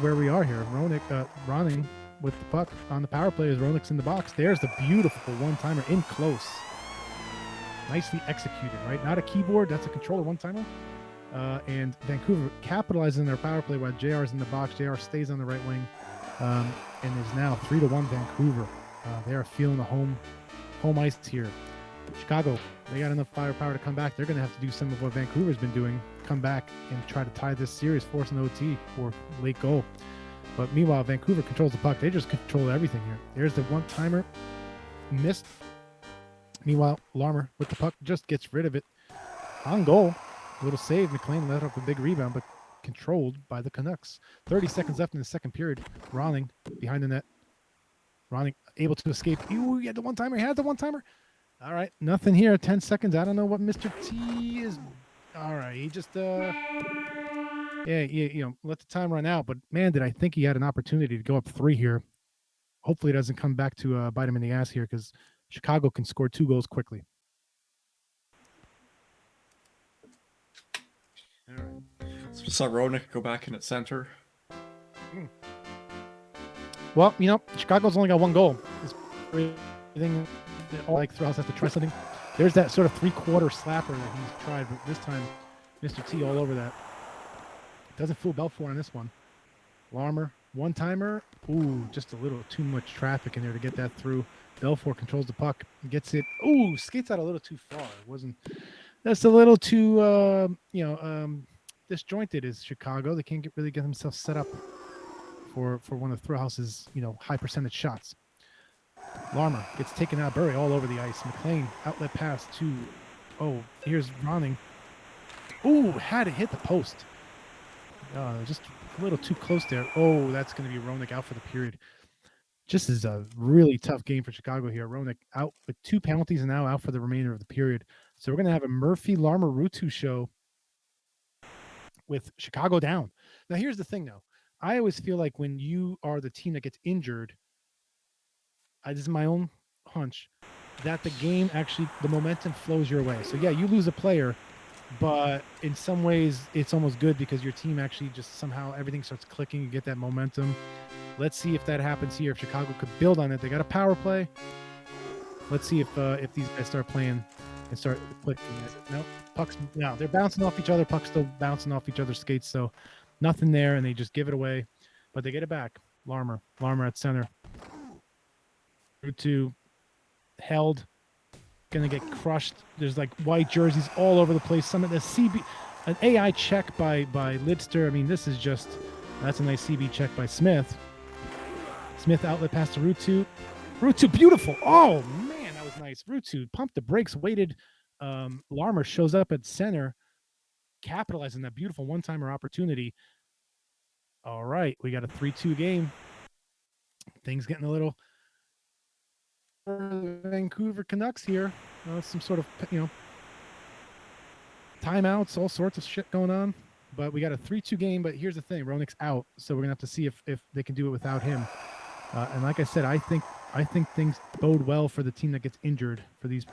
where we are here. Roenick running with the puck on the power play as Roenick's in the box. There's the beautiful one-timer in close. Nicely executed, right? Not a keyboard, that's a controller one-timer. And Vancouver capitalizes in their power play while JR is in the box. JR stays on the right wing. And is now 3-1 Vancouver. They are feeling the home ice here. Chicago, they got enough firepower to come back. They're going to have to do some of what Vancouver's been doing, come back and try to tie this series, force an OT or late goal. But meanwhile, Vancouver controls the puck. They just control everything here. There's the one-timer, missed. Meanwhile, Larmer with the puck just gets rid of it. On goal, a little save. McLean let up a big rebound, but controlled by the Canucks. 30 seconds left in the second period. Ronning behind the net. Ronning able to escape. Ooh, he had the one-timer. He had the one-timer. All right, nothing here. 10 seconds. I don't know what Mr. T is. All right, he just let the time run out. But man, did I think he had an opportunity to go up 3 here. Hopefully, it doesn't come back to bite him in the ass here, because Chicago can score 2 goals quickly. All right. So just saw Roenick go back in at center. Well, Chicago's only got 1 goal. Everything, like Thrillhouse has to try something. There's that sort of 3-quarter slapper that he's tried, but this time, Mr. T all over that. Doesn't fool Belfour on this one. Larmer, one-timer. Ooh, just a little too much traffic in there to get that through. Belfour controls the puck, gets it. Ooh, skates out a little too far. That's a little too, disjointed is Chicago. They can't really get themselves set up for one of Thrillhouse's, high percentage shots. Larmer gets taken out. Burry all over the ice. McLean outlet pass to, here's Ronning. Ooh, had it hit the post. Just a little too close there. Oh, that's going to be Roenick out for the period. Just is a really tough game for Chicago here. Roenick out with 2 penalties and now out for the remainder of the period. So we're going to have a Murphy-Larmer-Rutu show with Chicago down. Now, here's the thing, though. I always feel like when you are the team that gets injured, this is my own hunch, that the game actually, the momentum flows your way. So, yeah, you lose a player, but in some ways it's almost good because your team actually just somehow everything starts clicking. You get that momentum. Let's see if that happens here. If Chicago could build on it. They got a power play. Let's see if these guys start playing and start clicking. Nope. Pucks. No, they're bouncing off each other. Pucks still bouncing off each other's skates. So nothing there, and they just give it away. But they get it back. Larmer at center. Route 2 held. Gonna get crushed. There's like white jerseys all over the place. Some of the CB, an AI check by Lidster. I mean, this is just, that's a nice CB check by Smith. Smith outlet pass to Route 2. Route 2, beautiful. Oh man, that was nice. Route 2 pumped the brakes, waited. Larmer shows up at center, capitalizing that beautiful one-timer opportunity. All right, we got a 3-2 game. Things getting a little Vancouver Canucks here. Some sort of, timeouts, all sorts of shit going on. But we got a 3-2 game. But here's the thing: Roenick's out, so we're gonna have to see if they can do it without him. And like I said, I think things bode well for the team that gets injured for these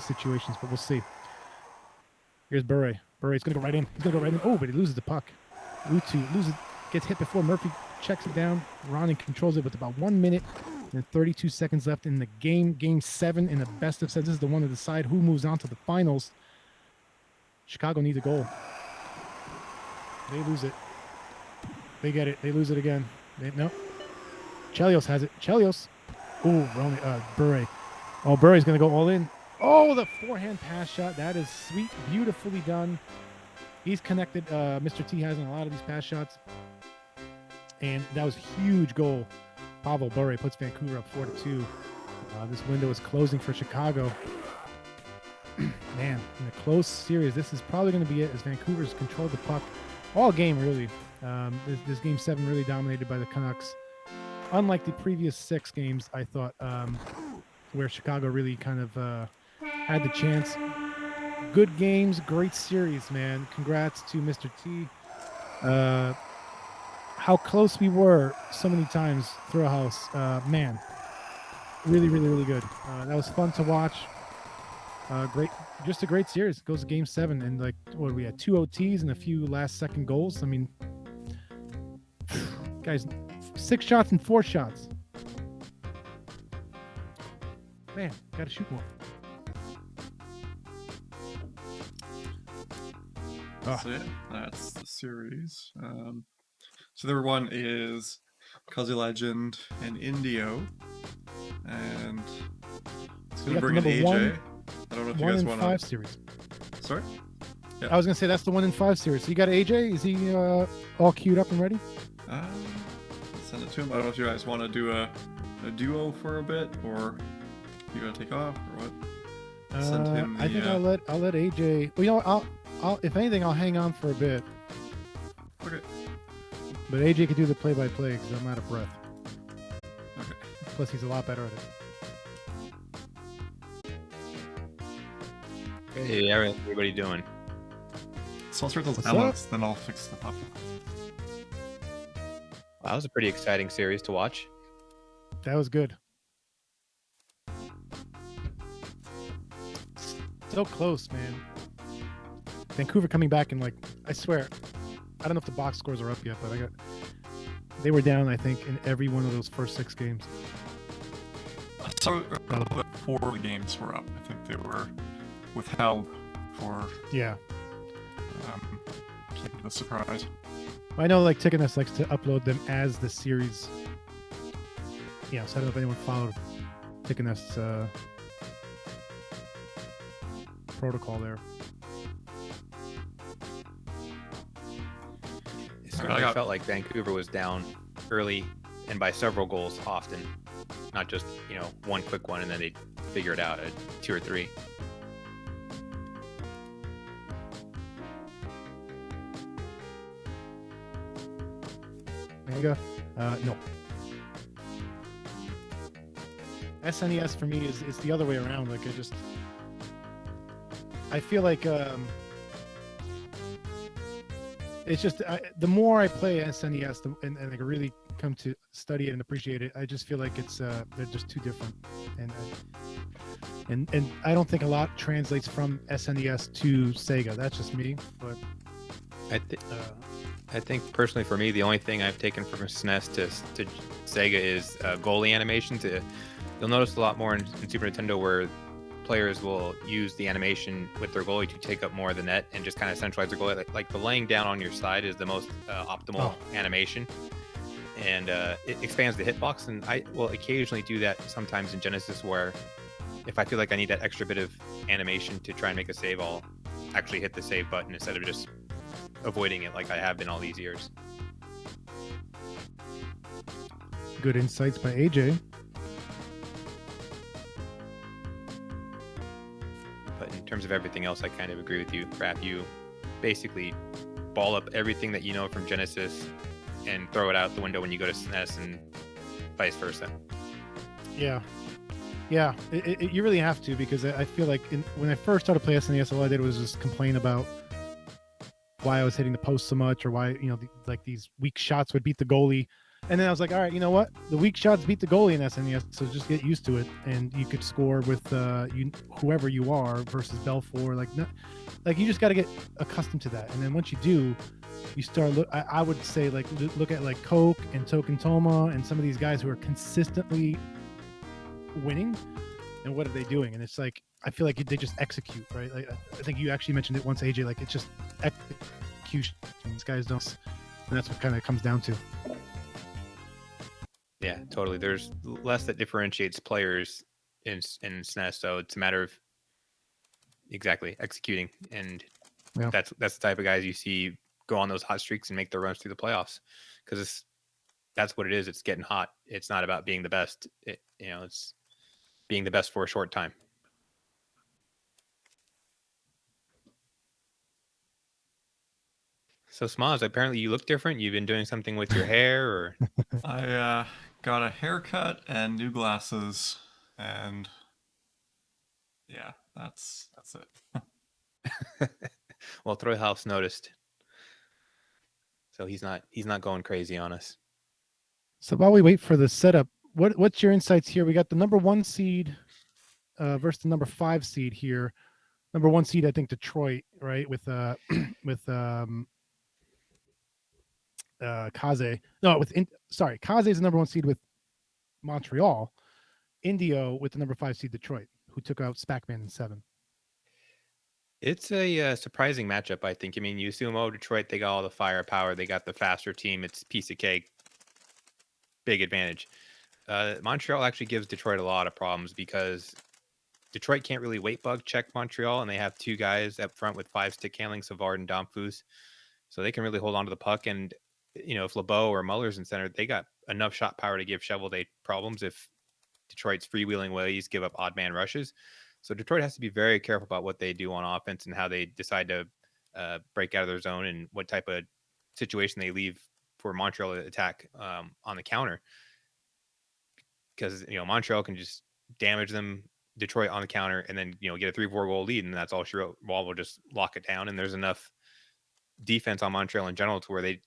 situations. But we'll see. Here's Bure. Bure's gonna go right in. He's gonna go right in. Oh, but he loses the puck. Lutu gets hit before Murphy checks it down. Roenick controls it with about 1 minute and 32 seconds left in the game. Game 7 in the best of 7. This is the one to decide who moves on to the finals. Chicago needs a goal. They lose it. They get it. They lose it again. No. Chelios has it. Chelios. Oh, Bure. Oh, Bure's going to go all in. Oh, the forehand pass shot. That is sweet. Beautifully done. He's connected. Mr.T has in a lot of these pass shots. And that was a huge goal. Pavel Bure puts Vancouver up 4-2. This window is closing for Chicago. Man, in a close series, this is probably going to be it as Vancouver's controlled the puck all game, really. This game 7 really dominated by the Canucks. Unlike the previous 6 games, I thought, where Chicago really kind of had the chance. Good games, great series, man. Congrats to Mr. T. How close we were so many times, Thrillhouse. Man, really, really, really good. That was fun to watch. Great, just a great series. It goes to game 7, and like, what, we had 2 OTs and a few last-second goals. I mean, guys, 6 shots and 4 shots. Man, gotta shoot more. So yeah, that's the series. So number 1 is kazelegend and INDIO, and it's going to bring in AJ. I don't know if you guys want to. 1-in-5 series. Sorry? Yeah. I was going to say that's the 1-in-5 series. So you got AJ? Is he all queued up and ready? Send it to him. I don't know if you guys want to do a duo for a bit, or you going to take off, or what? Send him the, I think I'll let AJ. Well, you know, I'll if anything, I'll hang on for a bit. Okay. But AJ could do the play-by-play because I'm out of breath. Okay. Plus, he's a lot better at it. Hey, everybody doing? So I'll start those What's elements, then I'll fix stuff up. Wow, that was a pretty exciting series to watch. That was good. So close, man. Vancouver coming back and, like, I swear, I don't know if the box scores are up yet, but they were down, I think, in every one of those first 6 games. So 4 of the games were up. I think they were withheld for keeping the surprise. I know, like, Tickeness likes to upload them as the series. Yeah, so I don't know if anyone followed Tickeness protocol there. It certainly felt like Vancouver was down early and by several goals often. Not just, one quick one and then they'd figure it out at 2 or 3. Mega? No. SNES for me is the other way around. Like, I feel like it's just the more I play SNES and I really come to study it and appreciate it, I just feel like it's they're just too different, and I don't think a lot translates from SNES to Sega. That's just me, but I think personally for me, the only thing I've taken from SNES to Sega is goalie animation to You'll notice a lot more in Super Nintendo where players will use the animation with their goalie to take up more of the net and just kind of centralize their goalie. Like the laying down on your side is the most optimal animation, and it expands the hitbox. And I will occasionally do that sometimes in Genesis, where if I feel like I need that extra bit of animation to try and make a save, I'll actually hit the save button instead of just avoiding it like I have been all these years. Good insights by AJ. But in terms of everything else, I kind of agree with you, Crap. You basically ball up everything that you know from Genesis and throw it out the window when you go to SNES and vice versa. Yeah. Yeah, you really have to, because I feel like when I first started playing SNES, all I did was just complain about why I was hitting the post so much, or why, like these weak shots would beat the goalie. And then I was like, all right, you know what? The weak shots beat the goalie in SNES, so just get used to it. And you could score with whoever you are versus Belfour. Like you just got to get accustomed to that. And then once you do, you start I would say look at like Coke and Token Toma and some of these guys who are consistently winning, and what are they doing? And it's like, I feel like they just execute, right? Like I think you actually mentioned it once, AJ, like it's just execution. These guys don't, and that's what kind of comes down to. Yeah, totally. There's less that differentiates players in SNES, so it's a matter of exactly executing, and that's the type of guys you see go on those hot streaks and make their runs through the playoffs, because that's what it is. It's getting hot. It's not about being the best. It's being the best for a short time. So Smaz, apparently you look different. You've been doing something with your hair, or I got a haircut and new glasses, and yeah, that's it. Well, Thrillhouse noticed, so he's not going crazy on us. So while we wait for the setup, what's your insights here? We got the number 1 seed versus the number 5 seed here. Number 1 seed, I think Detroit, right? With Kaze. No, Kaze is the number 1 seed with Montreal. INDIO with the number 5 seed Detroit, who took out Spackman in 7. It's a surprising matchup, I think. I mean, you assume, Detroit, they got all the firepower, they got the faster team, it's piece of cake, big advantage. Montreal actually gives Detroit a lot of problems, because Detroit can't really weight bug check Montreal, and they have 2 guys up front with 5 stick handling, Savard and Domfus, so they can really hold on to the puck. And if LeBeau or Muller's in center, they got enough shot power to give Shovelday problems if Detroit's freewheeling ways give up odd man rushes. So Detroit has to be very careful about what they do on offense and how they decide to break out of their zone, and what type of situation they leave for Montreal to attack on the counter. Because Montreal can just damage them, Detroit on the counter, and then get a 3-4 goal lead, and that's all she wrote. Wall will just lock it down, and there's enough defense on Montreal in general to where they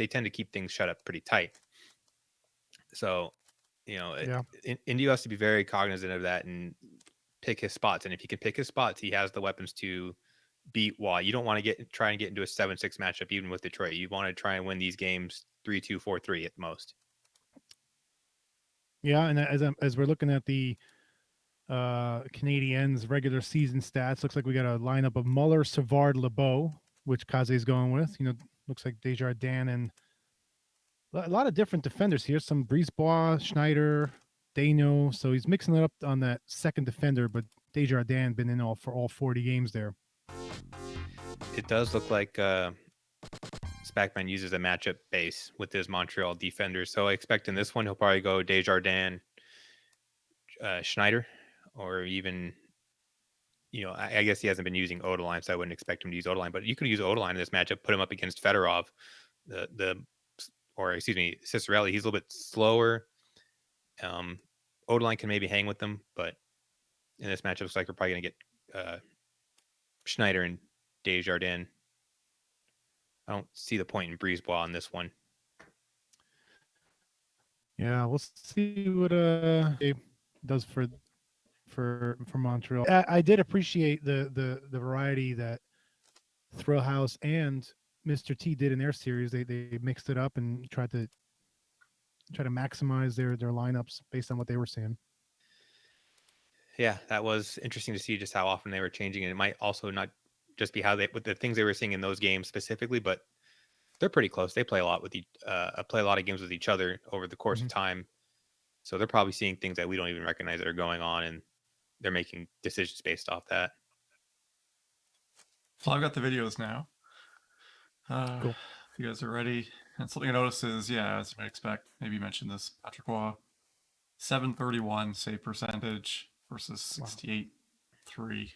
tend to keep things shut up pretty tight. So Indio has to be very cognizant of that and pick his spots. And if he can pick his spots, he has the weapons to beat Wall. You don't want to try and get into a 7-6 matchup even with Detroit. You want to try and win these games 3-2, 4-3 at the most. Yeah, and as we're looking at the Canadiens regular season stats, looks like we got a lineup of Muller, Savard, LeBeau, which Kaze's going with. Looks like Desjardins and a lot of different defenders here. Some Brisebois, Schneider, Dano. So he's mixing it up on that second defender, but Desjardins been in for all 40 games there. It does look like Spackman uses a matchup base with his Montreal defenders. So I expect in this one, he'll probably go Desjardins, Schneider, or even, I guess he hasn't been using Odeline, so I wouldn't expect him to use Odeline. But you could use Odeline in this matchup, put him up against Fedorov, Cicerelli. He's a little bit slower. Odeline can maybe hang with them, but in this matchup, looks like we're probably going to get Schneider and Desjardins. I don't see the point in Brisebois on this one. Yeah, we'll see what it does for Montreal. I did appreciate the variety that Thrillhouse and Mr.T did in their series. They mixed it up and tried to maximize their lineups based on what they were seeing. Yeah, that was interesting to see just how often they were changing. And it might also not just be how they with the things they were seeing in those games specifically, but they're pretty close. They play a lot with play a lot of games with each other over the course of time. So they're probably seeing things that we don't even recognize that are going on, and they're making decisions based off that. So I've got the videos now. Cool. If you guys are ready. And something I noticed is, yeah, as you might expect, maybe you mentioned this, Patrick Waugh, 731 save percentage versus 68.3.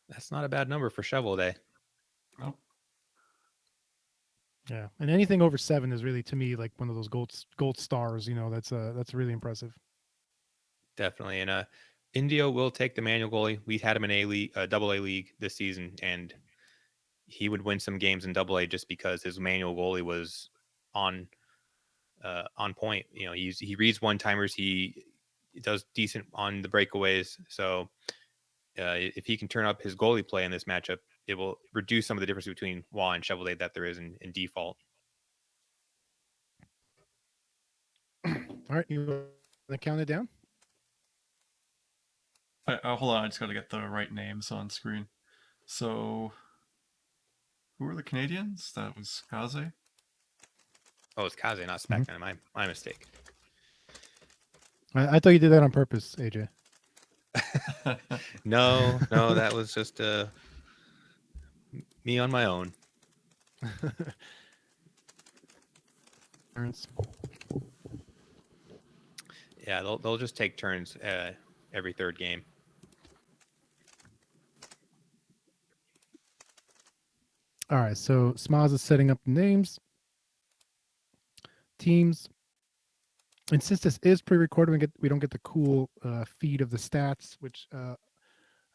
That's not a bad number for Shovel Day. Nope. Yeah, and anything over 7 is really, to me, like one of those gold stars. You know, that's really impressive. Definitely. And Indio will take the manual goalie. We had him in double A league this season, and he would win some games in double A just because his manual goalie was on point. You know, he reads one timers, he does decent on the breakaways. So if he can turn up his goalie play in this matchup, it will reduce some of the difference between Waugh and Chevrolet that there is in default. All right, you want to count it down? Hold on, I just got to get the right names on screen. So, who were the Canadians? That was Kaze. Oh, it's Kaze, not Spackman. My mistake. I thought you did that on purpose, AJ. No, that was just me on my own. Yeah, they'll just take turns every third game. All right, so Smaz is setting up the names, teams. And since this is pre-recorded, we don't get the cool feed of the stats, which I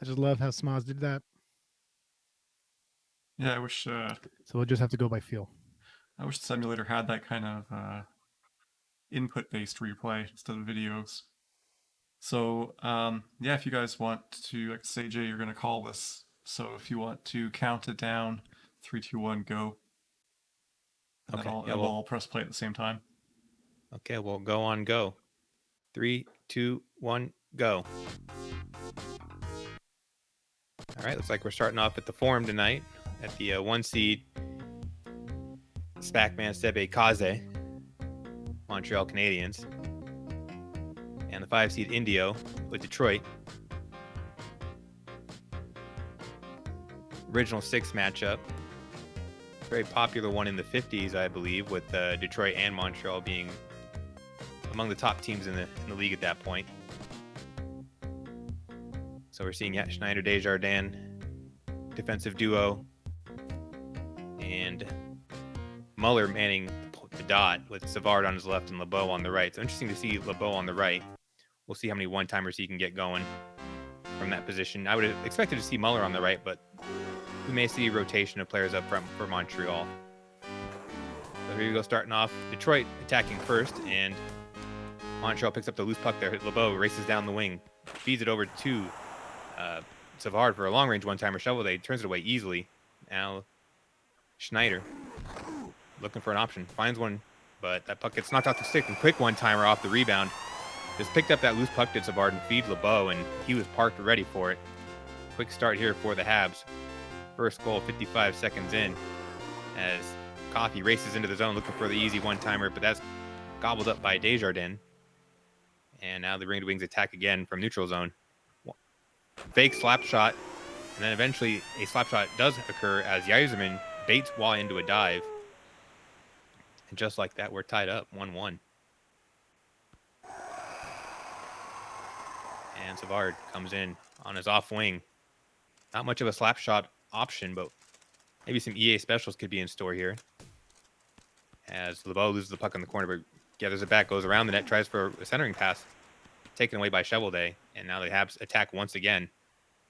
just love how Smaz did that. Yeah, I wish. So we'll just have to go by feel. I wish the simulator had that kind of input-based replay instead of videos. So, yeah, if you guys want to, like say, Jay, you're going to call this. So if you want to count it down, 3, 2, 1, go. And Okay. then we'll all press play at the same time. Okay, we'll go on go. 3, 2, 1, go. All right, looks like we're starting off at the Forum tonight at the 1 seed Spackman Sebe Kaze, Montreal Canadiens, and the 5 seed Indio with Detroit. Original 6 matchup. Very popular one in the 50s, I believe, with Detroit and Montreal being among the top teams in the league at that point. So we're seeing Schneider, Desjardins, defensive duo, and Muller manning the dot with Savard on his left and LeBeau on the right. So interesting to see LeBeau on the right. We'll see how many one-timers he can get going from that position. I would have expected to see Muller on the right, but we may see a rotation of players up front for Montreal. So here we go, starting off. Detroit attacking first, and Montreal picks up the loose puck there. LeBeau races down the wing, feeds it over to Savard for a long-range one-timer. Shovel turns it away easily. Now Schneider looking for an option, finds one, but that puck gets knocked off the stick, and quick one-timer off the rebound. Just picked up that loose puck, did Savard, and feeds LeBeau, and he was parked ready for it. Quick start here for the Habs. First goal 55 seconds in as Coffey races into the zone looking for the easy one-timer, but that's gobbled up by Desjardins. And now the Ringed Wings attack again from neutral zone. Fake slap shot, and then eventually a slap shot does occur as Yzerman baits Waugh into a dive. And just like that, we're tied up 1-1. And Savard comes in on his off wing. Not much of a slap shot option, but maybe some EA specials could be in store here. As LeBeau loses the puck in the corner, but gathers it back, goes around the net, tries for a centering pass, taken away by Shovelday, and now the Habs attack once again.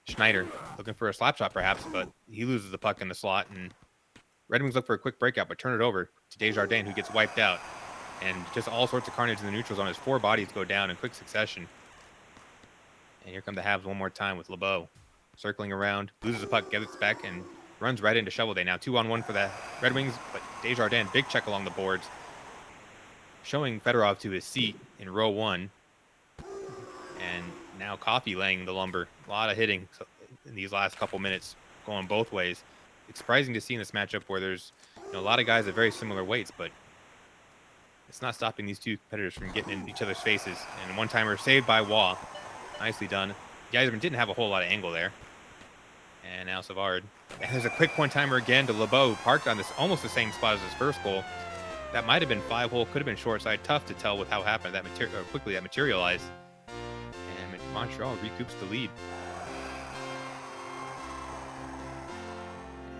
Schneider looking for a slap shot perhaps, but he loses the puck in the slot, and Red Wings look for a quick breakout, but turn it over to Desjardins, who gets wiped out. And just all sorts of carnage in the neutral zone as 4 bodies go down in quick succession. And here come the Habs one more time with LeBeau. Circling around, loses the puck, gets it back, and runs right into Shovelday. Now 2-on-1 for the Red Wings, but Desjardins, big check along the boards, showing Fedorov to his seat in row 1. And Now Coffee laying the lumber. A lot of hitting in these last couple minutes, going both ways. It's surprising to see in this matchup where there's a lot of guys at very similar weights, but it's not stopping these two competitors from getting in each other's faces. And one-timer saved by Wah. Nicely done. Yzerman didn't have a whole lot of angle there. And now Savard. And there's a quick one-timer again to LeBeau, who parked on this almost the same spot as his first goal. That might have been 5-hole, could have been short side. Tough to tell with how happened that quickly that materialized. And Montreal recoups the lead.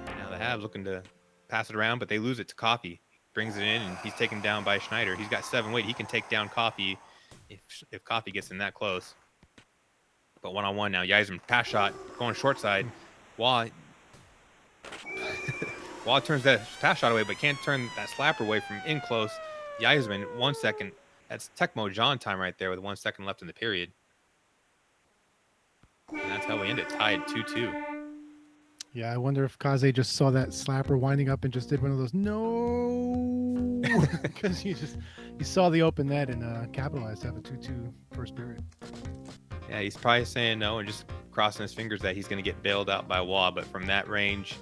And now the Habs looking to pass it around, but they lose it to Coffee. Brings it in, and he's taken down by Schneider. He's got 7 weight. He can take down Coffee if Coffee gets in that close. But one-on-one now, Yzerman pass shot going short side. Wah turns that pass shot away, but can't turn that slapper away from in close. Yzerman, 1 second. That's Tecmo John time right there with 1 second left in the period. And that's how we end it, tied 2-2. Yeah, I wonder if Kaze just saw that slapper winding up and just did one of those no, because he saw the open net and capitalized to have a 2-2 first period. Yeah, he's probably saying no and just crossing his fingers that he's going to get bailed out by Wah. But from that range,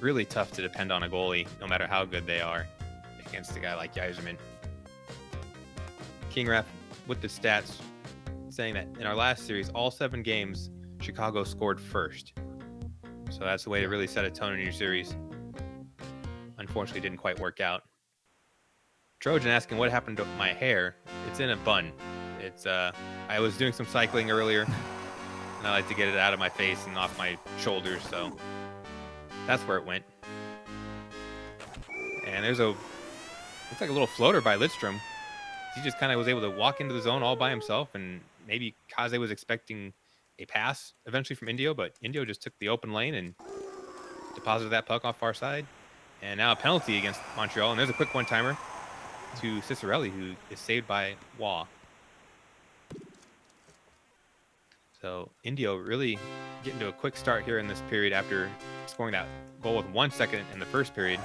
really tough to depend on a goalie, no matter how good they are, against a guy like Yzerman. King Ref with the stats saying that in our last series, all 7 games, Chicago scored first. So that's the way to really set a tone in your series. Unfortunately, didn't quite work out. Trojan asking what happened to my hair. It's in a bun. It's I was doing some cycling earlier, and I like to get it out of my face and off my shoulders, so that's where it went. And there's looks like a little floater by Lidstrom. He just kind of was able to walk into the zone all by himself, and maybe Kaze was expecting a pass eventually from INDIO, but INDIO just took the open lane and deposited that puck off far side. And now a penalty against Montreal, and there's a quick one-timer to Cicerelli, who is saved by Wah. So INDIO really getting to a quick start here in this period after scoring that goal with 1 second in the first period.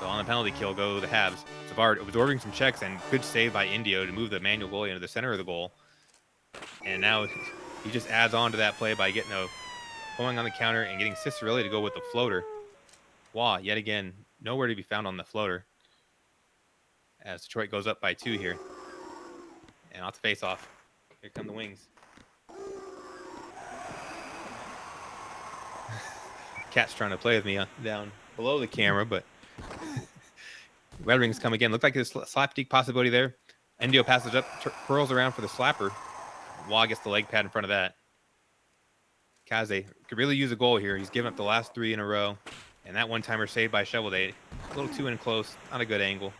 So on the penalty kill go the Habs. Savard absorbing some checks and good save by INDIO to move the manual goalie into the center of the goal. And now he just adds on to that play by going on the counter and getting Cicerelli to go with the floater. Wah, yet again, nowhere to be found on the floater. As Detroit goes up by 2 here. And off the face-off. Here come the Wings. Cat's trying to play with me down below the camera, but Red Wings come again. Looked like a slapstick possibility there. INDIO passes up, curls around for the slapper. Wah gets the leg pad in front of that. Kaze could really use a goal here. He's given up the last 3 in a row. And that one-timer saved by Shovelday. A little too in close, not a good angle.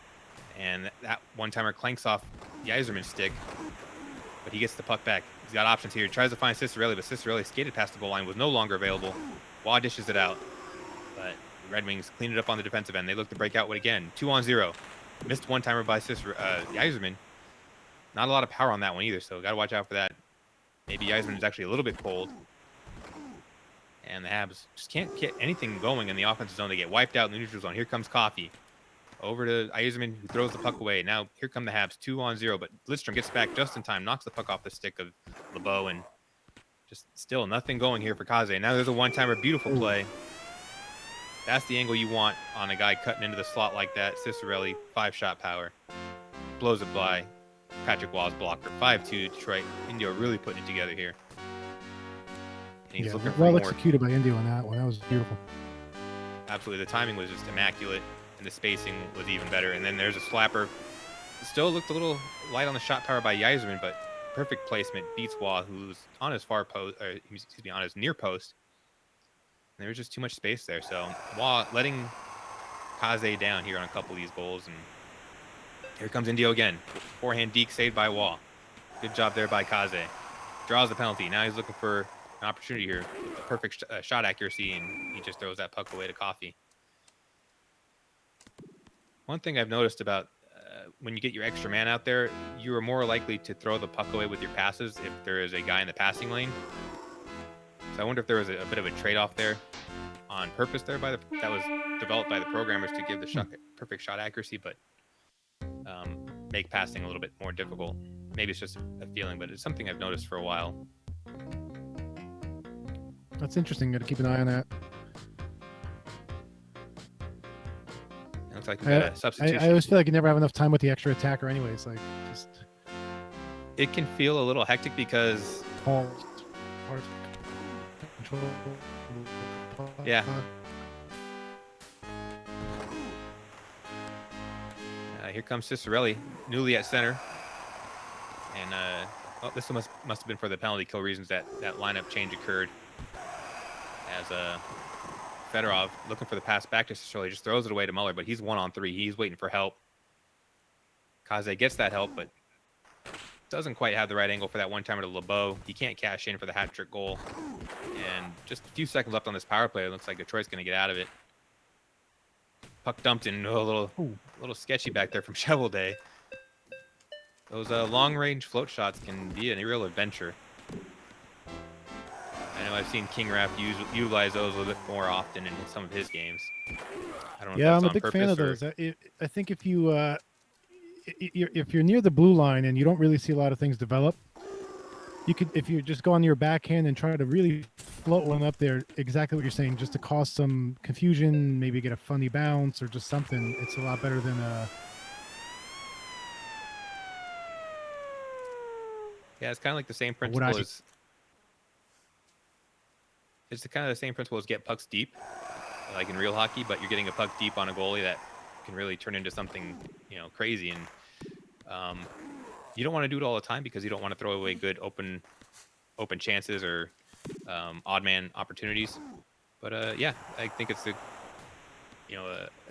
And that one-timer clanks off Yzerman's stick. But he gets the puck back. He's got options here. He tries to find Cicerelli, but Cicerelli skated past the goal line, was no longer available. Wah dishes it out. But the Red Wings clean it up on the defensive end. They look to break out with again. 2-on-0. Missed one-timer by Yzerman. Not a lot of power on that one either, so got to watch out for that. Maybe Yzerman is actually a little bit cold. And the Habs just can't get anything going in the offensive zone. They get wiped out in the neutral zone. Here comes Coffee. Over to Yzerman, who throws the puck away. Now, here come the Habs, 2-on-0, but Lidstrom gets back just in time, knocks the puck off the stick of LeBeau, and just still nothing going here for Kaze. Now there's a one-timer, beautiful play. That's the angle you want on a guy cutting into the slot like that. Cicerelli, 5-shot power. Blows it by Patrick Wah's blocker. 5-2 Detroit. INDIO really putting it together here. And he's looking for well more. Executed by INDIO on that one. That was beautiful. Absolutely. The timing was just immaculate, and the spacing was even better. And then there's a slapper. Still looked a little light on the shot power by Yzerman, but perfect placement beats Wah, who's on his far post, on his near post. And there was just too much space there. So Wah letting Kaze down here on a couple of these goals. And here comes INDIO again. Forehand deke saved by Wah. Good job there by Kaze. Draws the penalty. Now he's looking for an opportunity here with the perfect shot accuracy, and he just throws that puck away to Coffee. One thing I've noticed about when you get your extra man out there, you are more likely to throw the puck away with your passes if there is a guy in the passing lane. So I wonder if there was a bit of a trade-off there on purpose there that was developed by the programmers to give the perfect shot accuracy, but make passing a little bit more difficult. maybe it's just a feeling, but it's something I've noticed for a while. That's interesting. Got to keep an eye on that. It looks like we got a substitution. I always feel like you never have enough time with the extra attacker anyways. Like, just... It can feel a little hectic because... Yeah. Here comes Cicerelli, newly at center. And this must have been for the penalty kill reasons that lineup change occurred. As Fedorov, looking for the pass back to Cicerelli, just throws it away to Muller, but he's 1-on-3. He's waiting for help. Kaze gets that help, but doesn't quite have the right angle for that one-timer to LeBeau. He can't cash in for the hat-trick goal. And just a few seconds left on this power play. It looks like Detroit's going to get out of it. Puck dumped in, a little sketchy back there from Shovel Day. Those long-range float shots can be a real adventure. I know I've seen King Raft utilize those a little bit more often in some of his games. I don't know. Yeah, if that's I'm a big fan of or... those. I think if you're near the blue line and you don't really see a lot of things develop, you could, if you just go on your backhand and try to really float one up there, exactly what you're saying, just to cause some confusion, maybe get a funny bounce or just something. It's a lot better than Yeah, it's kind of like the same principle as... It's kind of the same principle as get pucks deep, like in real hockey, but you're getting a puck deep on a goalie that can really turn into something, crazy. And you don't want to do it all the time because you don't want to throw away good open chances or odd man opportunities. But yeah, I think it's a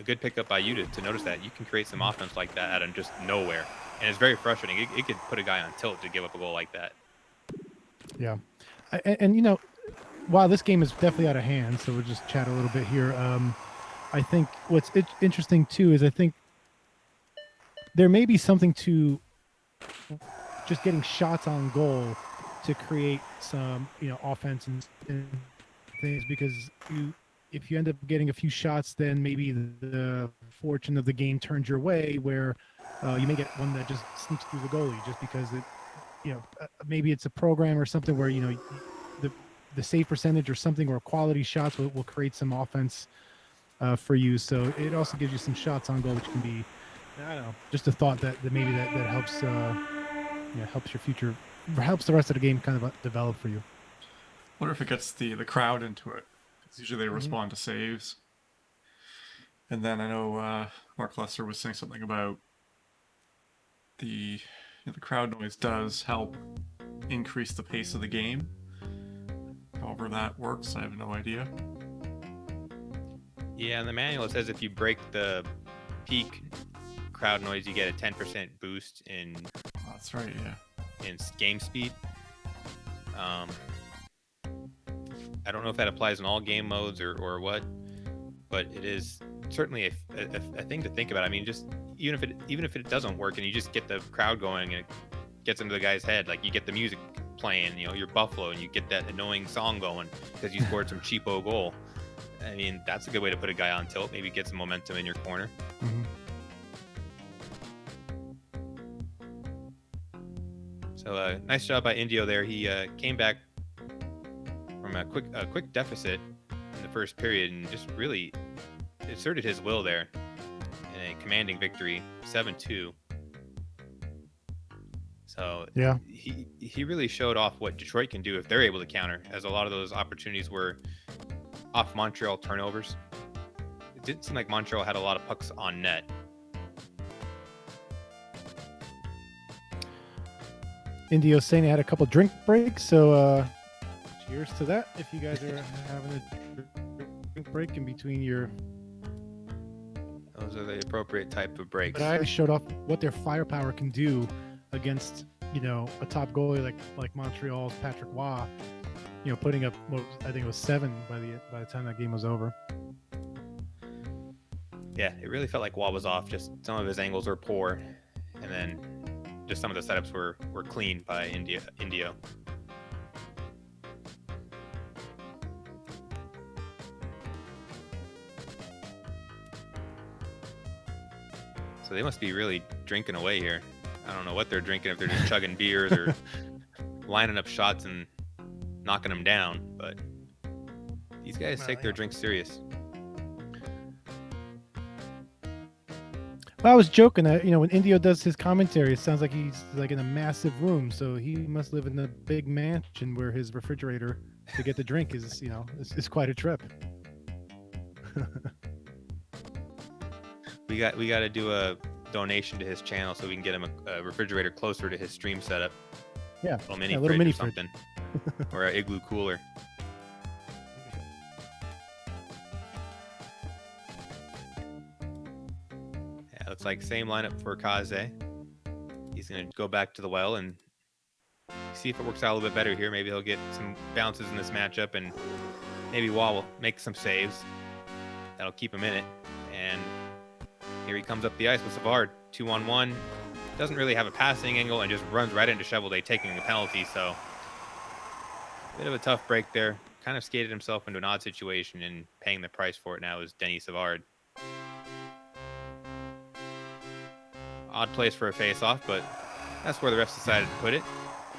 good pickup by you to notice that you can create some offense like that out of just nowhere, and it's very frustrating. It could put a guy on tilt to give up a goal like that. Yeah, and while this game is definitely out of hand, so we'll just chat a little bit here. I think what's interesting too is I think there may be something to just getting shots on goal to create some offense and things, because if you end up getting a few shots, then maybe the fortune of the game turns your way, where you may get one that just sneaks through the goalie just because maybe it's a program or something where the save percentage or something, or quality shots will create some offense for you. So it also gives you some shots on goal, which can be, I don't know, just a thought that maybe that helps helps your future, helps the rest of the game kind of develop for you. I wonder if it gets the crowd into it. Because usually they respond to saves. And then I know Mark Lesser was saying something about the crowd noise does help increase the pace of the game. However that works, I have no idea. Yeah, in the manual it says if you break the peak crowd noise, you get a 10% boost in... That's right, yeah. In game speed. I don't know if that applies in all game modes or what, but it is certainly a thing to think about. I mean, just even if it doesn't work and you just get the crowd going and it gets into the guy's head, like you get the music playing, you're Buffalo, and you get that annoying song going because you scored some cheapo goal. I mean, that's a good way to put a guy on tilt. Maybe get some momentum in your corner. Mm-hmm. So nice job by Indio there. He came back from a quick deficit in the first period and just really asserted his will there in a commanding victory, 7-2. So yeah, he really showed off what Detroit can do if they're able to counter, as a lot of those opportunities were off Montreal turnovers. It didn't seem like Montreal had a lot of pucks on net. Indio's saying they had a couple drink breaks, so cheers to that. If you guys are having a drink break in between your... Those are the appropriate type of breaks. But I showed off what their firepower can do against, a top goalie like Montreal's Patrick Waugh, putting up, I think it was 7 by the time that game was over. Yeah, it really felt like Waugh was off. Just some of his angles were poor, and then just some of the setups were clean by Indio. So they must be really drinking away here. I don't know what they're drinking, if they're just chugging beers or lining up shots and knocking them down. But these guys take their drinks serious. Well, I was joking that, when Indio does his commentary, it sounds like he's like in a massive room. So he must live in a big mansion where his refrigerator to get the drink is, is quite a trip. We got to do a donation to his channel so we can get him a refrigerator closer to his stream setup. Yeah, A little little mini or something, or an igloo cooler. Yeah, looks like same lineup for Kaze. He's gonna go back to the well and see if it works out a little bit better here. Maybe he'll get some bounces in this matchup, and maybe Wah will make some saves. That'll keep him in it. And here he comes up the ice with Savard, 2-on-1. Doesn't really have a passing angle and just runs right into Shovel Day, taking the penalty. So, bit of a tough break there. Kind of skated himself into an odd situation, and paying the price for it now is Denny Savard. Odd place for a face-off, but that's where the refs decided to put it.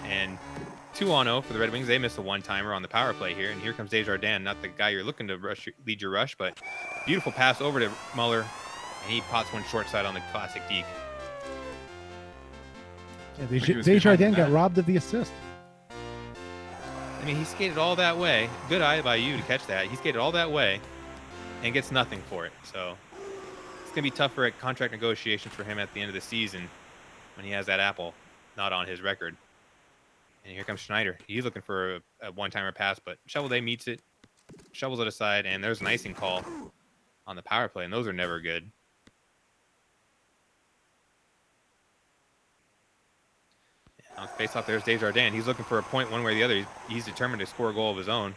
And 2-on-0 for the Red Wings. They miss a one-timer on the power play here. And here comes Desjardins, not the guy you're looking to lead your rush, but beautiful pass over to Muller. And he pots one short side on the classic deke. Yeah, Desjardins got robbed of the assist. I mean, he skated all that way. Good eye by you to catch that. He skated all that way and gets nothing for it. So it's going to be tougher at contract negotiations for him at the end of the season when he has that apple not on his record. And here comes Schneider. He's looking for a one-timer pass, but Shovel Day meets it, shovels it aside, and there's an icing call on the power play, and those are never good. On face off, there's Desjardins. He's looking for a point one way or the other. He's determined to score a goal of his own.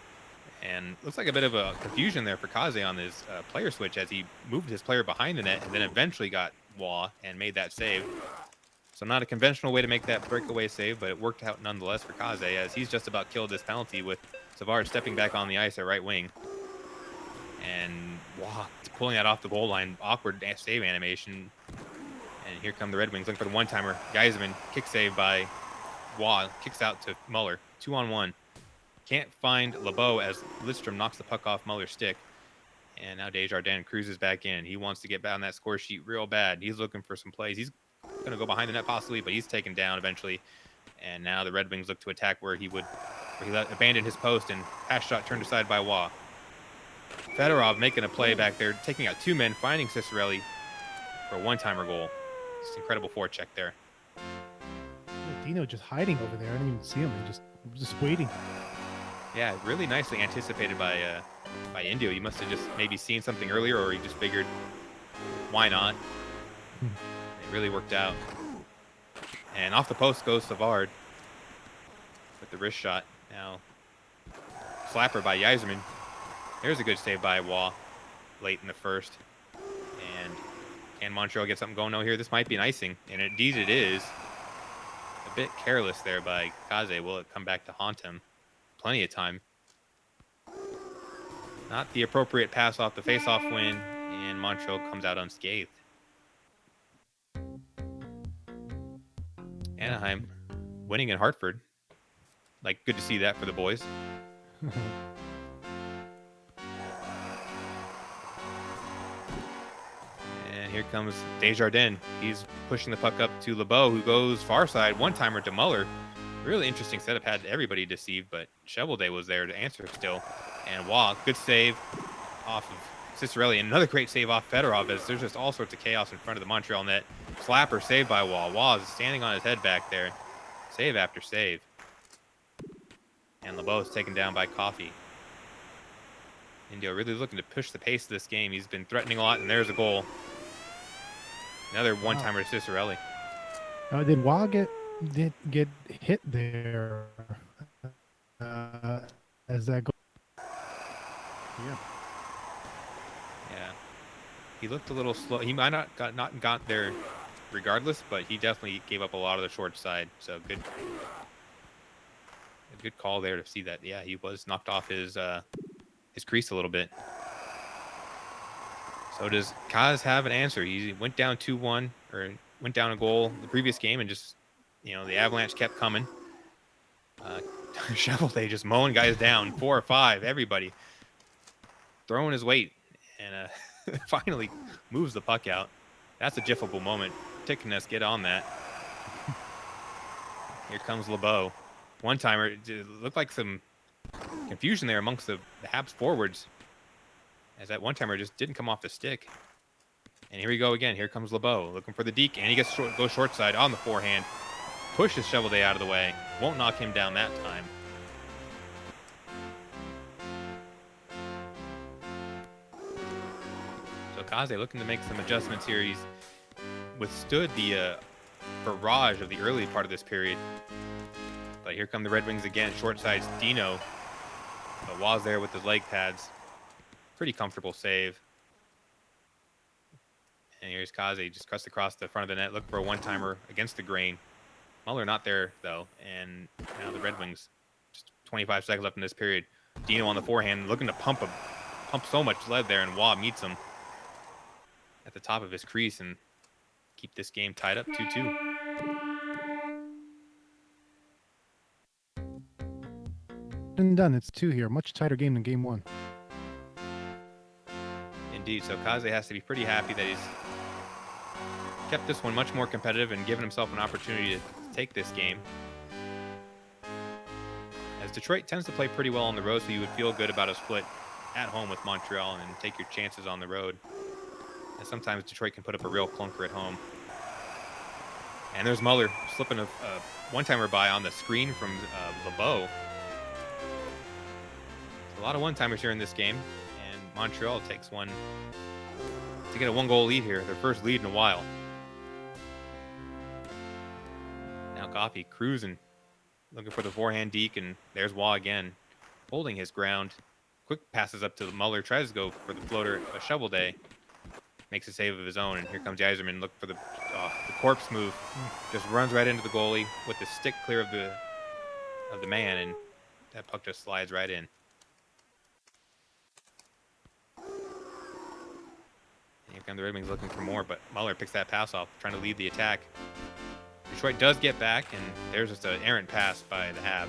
And looks like a bit of a confusion there for Kaze on his player switch as he moved his player behind the net and then eventually got Wah and made that save. So not a conventional way to make that breakaway save, but it worked out nonetheless for Kaze as he's just about killed this penalty with Savard stepping back on the ice at right wing. And Wah pulling that off the goal line. Awkward save animation. And here come the Red Wings looking for the one-timer. Geiserman, kick save by Wah, kicks out to Muller. 2-on-1. Can't find LeBeau as Lidstrom knocks the puck off Muller's stick. And now Desjardins cruises back in. He wants to get back on that score sheet real bad. He's looking for some plays. He's going to go behind the net possibly, but he's taken down eventually. And now the Red Wings look to attack where he abandoned his post, and pass shot turned aside by Wah. Fedorov making a play back there, taking out two men, finding Cicerelli for a one-timer goal. Just incredible forecheck there. Dino just hiding over there. I didn't even see him. He just waiting. Yeah, really nicely anticipated by Indio. He must have just maybe seen something earlier, or he just figured, why not? It really worked out. And off the post goes Savard with the wrist shot. Now, slapper by Yzerman. There's a good save by Wah late in the first. And can Montreal get something going on here? This might be an icing, and indeed it is. A bit careless there by Kaze. Will it come back to haunt him? Plenty of time. Not the appropriate pass off the face-off win, and Montreal comes out unscathed. Anaheim winning in Hartford. Like, good to see that for the boys. And here comes Desjardins. He's pushing the puck up to LeBeau, who goes far side. One-timer to Muller. Really interesting setup. Had everybody deceived, but Shovel Day was there to answer still. And Wah, good save off of Cicerelli. And another great save off Fedorov, as there's just all sorts of chaos in front of the Montreal net. Slapper saved by Wah. Wah is standing on his head back there. Save after save. And LeBeau is taken down by Coffey. Indio really looking to push the pace of this game. He's been threatening a lot, and there's a goal. Another one-timer to Cicerelli. Did Wah get hit there as that goal? Yeah. Yeah. He looked a little slow. He might not got there regardless, but he definitely gave up a lot of the short side. So a good call there to see that. Yeah, he was knocked off his crease a little bit. So does Kaz have an answer? He went down 2-1, or went down a goal the previous game, and just, the avalanche kept coming. Shovelday just mowing guys down, 4 or 5, everybody throwing his weight, and finally moves the puck out. That's a jiffable moment. Tickness, get on that. Here comes LeBeau. One-timer. It looked like some confusion there amongst the Habs forwards, as that one-timer just didn't come off the stick. And here we go again. Here comes LeBeau looking for the deke, and he goes short side on the forehand. Pushes Shovelday out of the way. Won't knock him down that time. So Kaze looking to make some adjustments here. He's withstood the barrage of the early part of this period. But here come the Red Wings again. Short sides Dino. But Waz there with his leg pads. Pretty comfortable save. And here's Kaze, just cuts across the front of the net. Look for a one-timer against the grain. Muller not there, though. And now the Red Wings, just 25 seconds left in this period. Dino on the forehand, looking to pump so much lead there, and Wah meets him at the top of his crease and keep this game tied up 2-2. And done. It's 2 here. Much tighter game than game 1. Indeed. So Kaze has to be pretty happy that he's kept this one much more competitive and given himself an opportunity to take this game. As Detroit tends to play pretty well on the road, so you would feel good about a split at home with Montreal and take your chances on the road. And sometimes Detroit can put up a real clunker at home. And there's Muller slipping a one-timer by on the screen from LeBeau. A lot of one-timers here in this game, and Montreal takes one to get a 1-goal lead here, their first lead in a while. Now Coffey cruising, looking for the forehand deke, and there's Wah again, holding his ground. Quick passes up to Muller, tries to go for the floater, a Shovelday. Makes a save of his own, and here comes Yzerman, look for the corpse move. Just runs right into the goalie with the stick clear of the man, and that puck just slides right in. Here come the Red Wings looking for more, but Muller picks that pass off, trying to lead the attack. Detroit does get back, and there's just an errant pass by the Habs.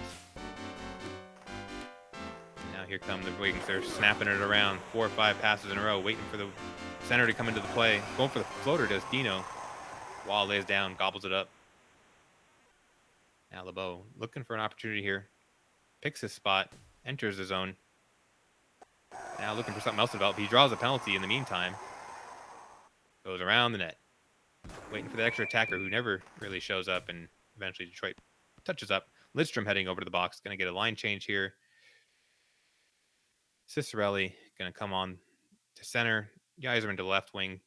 Now here come the Wings. They're snapping it around, 4 or 5 passes in a row, waiting for the center to come into the play. Going for the floater does Dino. Wall lays down, gobbles it up. Now LeBeau looking for an opportunity here. Picks his spot, enters the zone. Now looking for something else to develop. He draws a penalty in the meantime. Goes around the net. Waiting for the extra attacker who never really shows up, and eventually Detroit touches up. Lidstrom heading over to the box. Going to get a line change here. Cicerelli going to come on to center. Yzerman to left wing.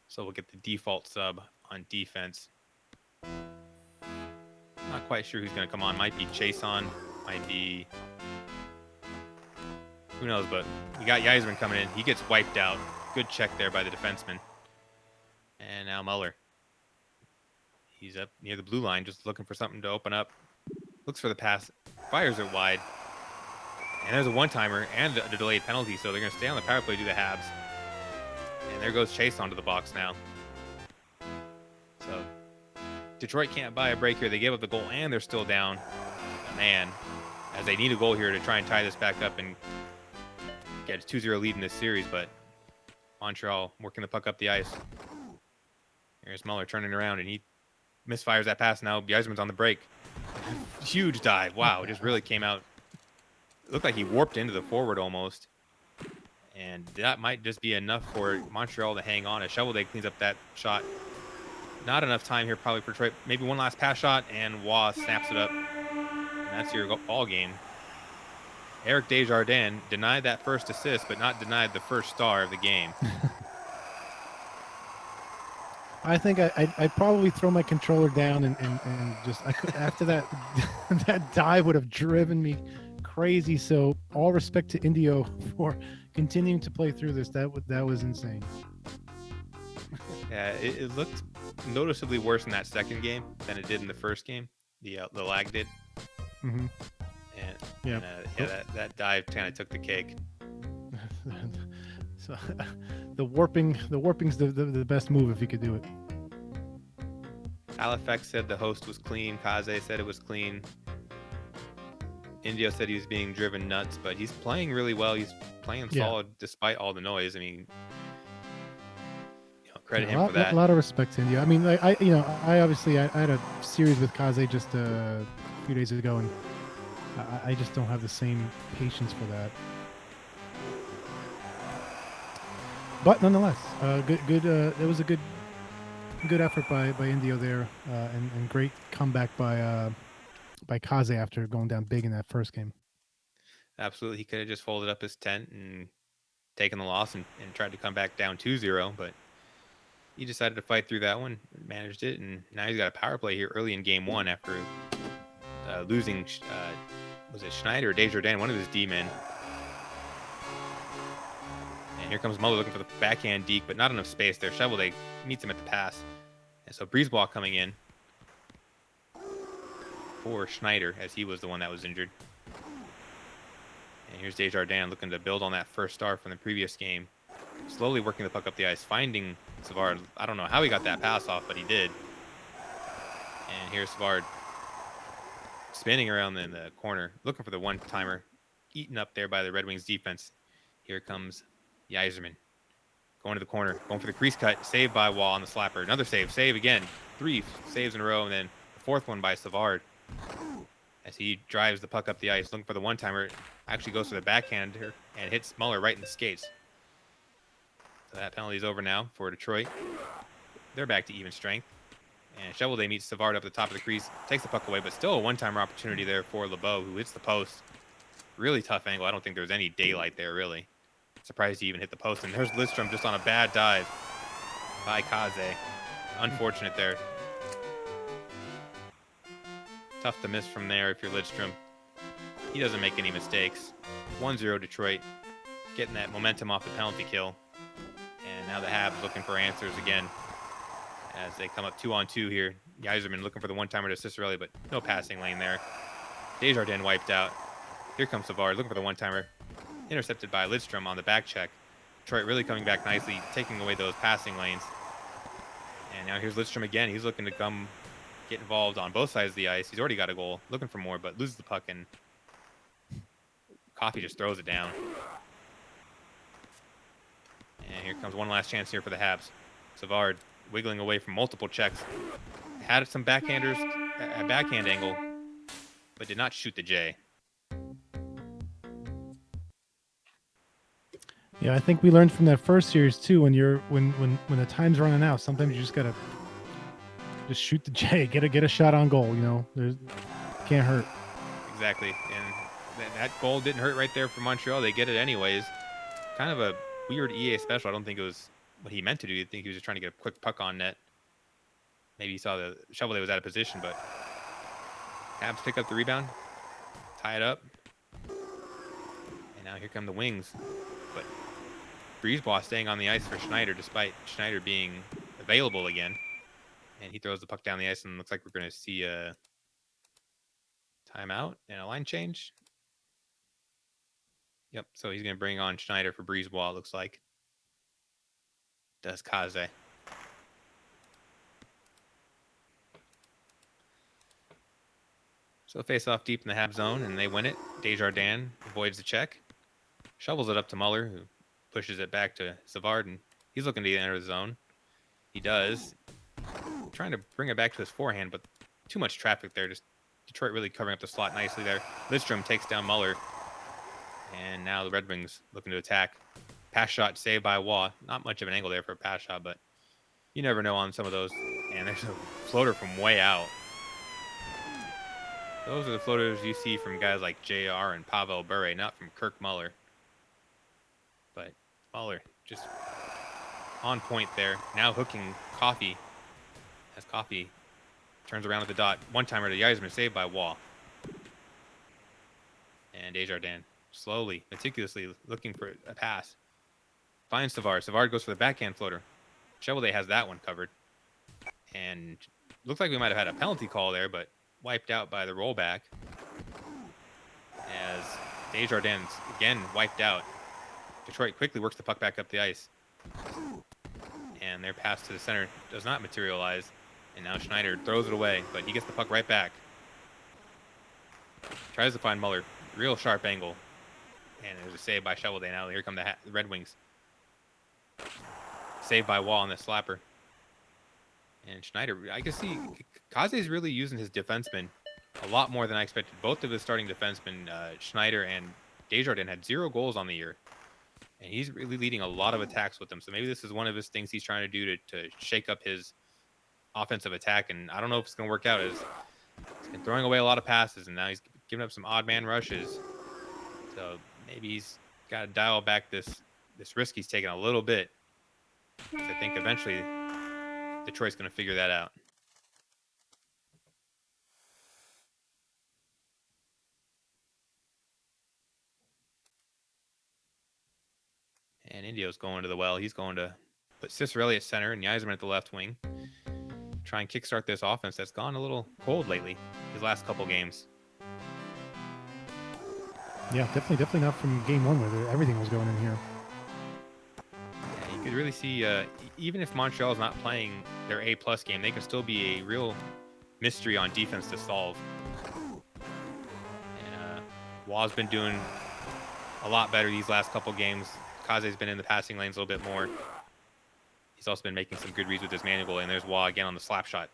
So we'll get the default sub on defense. Not quite sure who's going to come on. Might be Chason. Might be... Who knows, but we got Yzerman coming in. He gets wiped out. Good check there by the defenseman. And now Muller. He's up near the blue line, just looking for something to open up. Looks for the pass. Fires it wide. And there's a one-timer and a delayed penalty, so they're going to stay on the power play, do the Habs. And there goes Chase onto the box now. So Detroit can't buy a break here. They gave up the goal, and they're still down a man, as they need a goal here to try and tie this back up and get a 2-0 lead in this series, but Montreal working the puck up the ice. Here's Muller turning around, and he misfires that pass now. Yzerman's on the break. Huge dive. Wow, it just really came out. It looked like he warped into the forward almost. And that might just be enough for Montreal to hang on. As Shovelday cleans up that shot. Not enough time here probably for Detroit. Maybe one last pass shot, and Wah snaps it up. And that's your ball game. Eric Desjardins denied that first assist, but not denied the first star of the game. I think I'd probably throw my controller down and just I could after that that dive would have driven me crazy. So all respect to INDIO for continuing to play through this. That was insane. Yeah, it looked noticeably worse in that second game than it did in the first game. The lag did. Mm-hmm. And that dive kind of took the cake. So the warping's the best move if you could do it. Halifax said the host was clean. Kaze said it was clean. Indio said he was being driven nuts, but he's playing really well. He's playing solid despite all the noise. I mean, credit him for that. A lot of respect to Indio. I mean, I obviously I had a series with Kaze just a few days ago, and I just don't have the same patience for that. But nonetheless, good. It was a good effort by Indio there, and great comeback by Kaze after going down big in that first game. Absolutely, he could have just folded up his tent and taken the loss and tried to come back down 2-0, but he decided to fight through that one, managed it, and now he's got a power play here early in game 1 after losing. Was it Schneider or Desjardins, one of his D-men? And here comes Muller looking for the backhand deke, but not enough space there. Shovelday meets him at the pass. And so Breezeball coming in for Schneider, as he was the one that was injured. And here's Desjardins looking to build on that first star from the previous game. Slowly working the puck up the ice, finding Savard. I don't know how he got that pass off, but he did. And here's Savard spinning around in the corner, looking for the one-timer, eaten up there by the Red Wings defense. Here comes Yzerman. Going to the corner, going for the crease cut, saved by Wall on the slapper. Another save again. 3 saves in a row, and then the 4th one by Savard. As he drives the puck up the ice, looking for the one-timer. Actually goes for the backhander and hits Muller right in the skates. So that penalty is over now for Detroit. They're back to even strength. And Shovelday meets Savard up the top of the crease, takes the puck away, but still a one-timer opportunity there for LeBeau, who hits the post. Really tough angle. I don't think there was any daylight there, really. Surprised he even hit the post. And there's Lidstrom just on a bad dive by Kaze. Unfortunate there. Tough to miss from there if you're Lidstrom. He doesn't make any mistakes. 1-0 Detroit, getting that momentum off the penalty kill. And now the Habs looking for answers again as they come up 2-on-2 here. Yzerman looking for the one-timer to Cicerelli, but no passing lane there. Desjardins wiped out. Here comes Savard looking for the one-timer. Intercepted by Lidstrom on the back check. Detroit really coming back nicely, taking away those passing lanes. And now here's Lidstrom again. He's looking to come get involved on both sides of the ice. He's already got a goal, looking for more, but loses the puck, and Coffey just throws it down. And here comes one last chance here for the Habs. Savard wiggling away from multiple checks. Had some backhanders, a backhand angle, but did not shoot the J. Yeah, I think we learned from that first series too. When the time's running out, sometimes you just gotta just shoot the J, get a shot on goal. Can't hurt. Exactly, and that goal didn't hurt right there for Montreal. They get it anyways. Kind of a weird EA special. I don't think it was what he meant to do. I think he was just trying to get a quick puck on net. Maybe he saw the Shovelay was out of position, but Habs pick up the rebound, tie it up, and now here come the Wings. But Breezeball staying on the ice for Schneider, despite Schneider being available again. And he throws the puck down the ice, and looks like we're going to see a timeout and a line change. Yep, so he's going to bring on Schneider for Breezeball, it looks like. Does Kaze. So face off deep in the Habs zone, and they win it. Desjardins avoids the check. Shovels it up to Muller, who pushes it back to Savard, and he's looking to enter the zone. He does. Trying to bring it back to his forehand, but too much traffic there. Just Detroit really covering up the slot nicely there. Lidstrom takes down Muller. And now the Red Wings looking to attack. Pass shot saved by Waugh. Not much of an angle there for a pass shot, but you never know on some of those. And there's a floater from way out. Those are the floaters you see from guys like JR and Pavel Bure, not from Kirk Muller. But Muller just on point there. Now hooking Coffey as Coffey turns around at the dot. One-timer to Yzerman, saved by Waugh. And Desjardins slowly, meticulously looking for a pass. Finds Savard. Savard goes for the backhand floater. Shovelday has that one covered. And looks like we might have had a penalty call there, but wiped out by the rollback. As Desjardins again wiped out. Detroit quickly works the puck back up the ice. And their pass to the center does not materialize. And now Schneider throws it away, but he gets the puck right back. Tries to find Muller. Real sharp angle. And there's a save by Shovelday now. Here come the Red Wings. Saved by Wall on the slapper. And Schneider, I can see Kaze's really using his defensemen a lot more than I expected. Both of his starting defensemen, Schneider and Desjardins, had 0 goals on the year. And he's really leading a lot of attacks with them. So maybe this is one of his things he's trying to do to shake up his offensive attack. And I don't know if it's going to work out. He's been throwing away a lot of passes, and now he's giving up some odd man rushes. So maybe he's got to dial back this risk he's taking a little bit. I think eventually Detroit's going to figure that out. And Indio's going to the well. He's going to put Cicerelli at center and Yzerman at the left wing. Try and kickstart this offense that's gone a little cold lately, his last couple games. Yeah, definitely not from game 1 where everything was going in here. Yeah, you could really see, even if Montreal's not playing their A+ game, they can still be a real mystery on defense to solve. And Waugh's been doing a lot better these last couple games. Kaze's been in the passing lanes a little bit more. He's also been making some good reads with his manual, and there's Waugh again on the slap shot.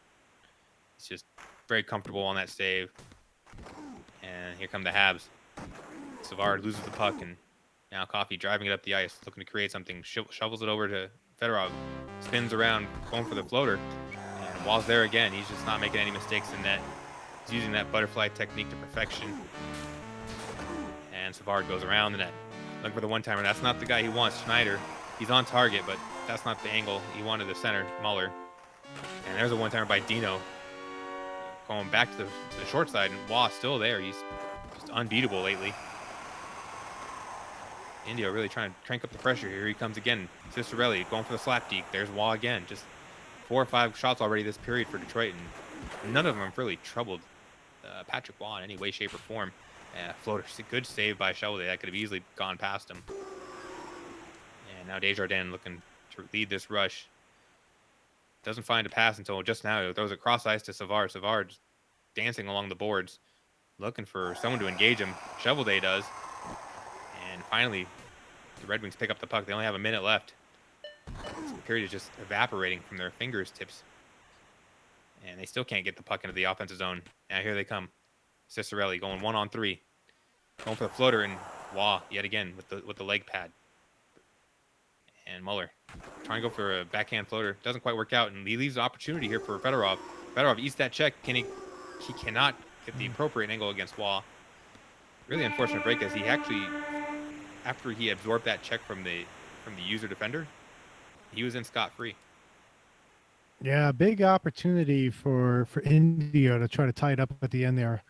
He's just very comfortable on that save. And here come the Habs. Savard loses the puck, and now Coffey driving it up the ice, looking to create something. Shovels it over to Fedorov. Spins around, going for the floater. And Waugh's there again. He's just not making any mistakes in net. He's using that butterfly technique to perfection. And Savard goes around the net. Looking for the one-timer. That's not the guy he wants, Schneider. He's on target, but that's not the angle he wanted. The center, Muller. And there's a one-timer by Dino. Going back to the short side, and Waugh still there. He's just unbeatable lately. Indio really trying to crank up the pressure. Here he comes again. Cicerelli going for the slap deke. There's Waugh again. Just 4 or 5 shots already this period for Detroit, and none of them have really troubled Patrick Waugh in any way, shape, or form. Floater, good save by Shovelday. That could have easily gone past him. And now Desjardins looking to lead this rush. Doesn't find a pass until just now. He throws it cross ice to Savard. Savard dancing along the boards, looking for someone to engage him. Shovelday does. And finally, the Red Wings pick up the puck. They only have a minute left. The period is just evaporating from their fingertips. And they still can't get the puck into the offensive zone. Now here they come. Cicerelli going 1-on-3. Going for the floater, and Waugh yet again with the leg pad. And Muller trying to go for a backhand floater. Doesn't quite work out, and he leaves the opportunity here for Fedorov. Fedorov eats that check. He cannot get the appropriate angle against Waugh. Really unfortunate break, as he actually, after he absorbed that check from the user defender, he was in scot-free. Yeah, big opportunity for Indio to try to tie it up at the end there.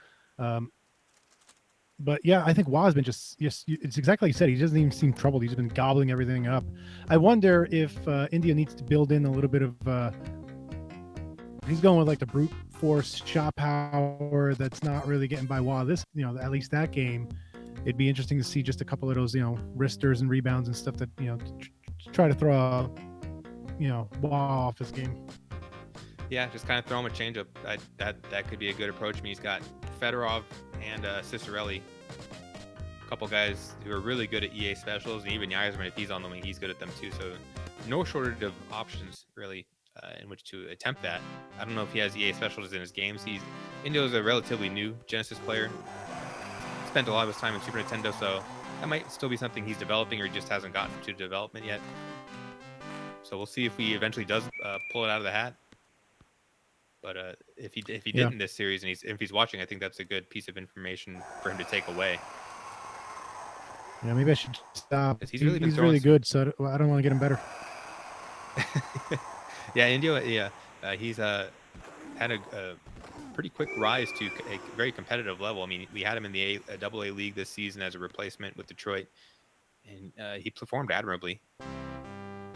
But yeah, I think Waugh's been it's exactly like you said. He doesn't even seem troubled. He's been gobbling everything up. I wonder if India needs to build in a little bit of. He's going with like the brute force shot power that's not really getting by Waugh. This, at least that game, it'd be interesting to see just a couple of those, wristers and rebounds and stuff that, to try to throw, Waugh off his game. Yeah, just kind of throw him a changeup. That could be a good approach. I mean, he's got Fedorov and Cicerelli, a couple guys who are really good at EA specials, and even Yzerman, if he's on the wing, he's good at them too. So no shortage of options really in which to attempt that. I don't know if he has EA specials in his games. Indio's a relatively new Genesis player. Spent a lot of his time in Super Nintendo, so that might still be something he's developing, or he just hasn't gotten to development yet. So we'll see if he eventually does pull it out of the hat. But if he did in this series, and if he's watching, I think that's a good piece of information for him to take away. Yeah, maybe I should stop. He's really good, so I don't want to get him better. Yeah, Indio. Yeah, he's had a pretty quick rise to a very competitive level. I mean, we had him in the AA league this season as a replacement with Detroit, and he performed admirably.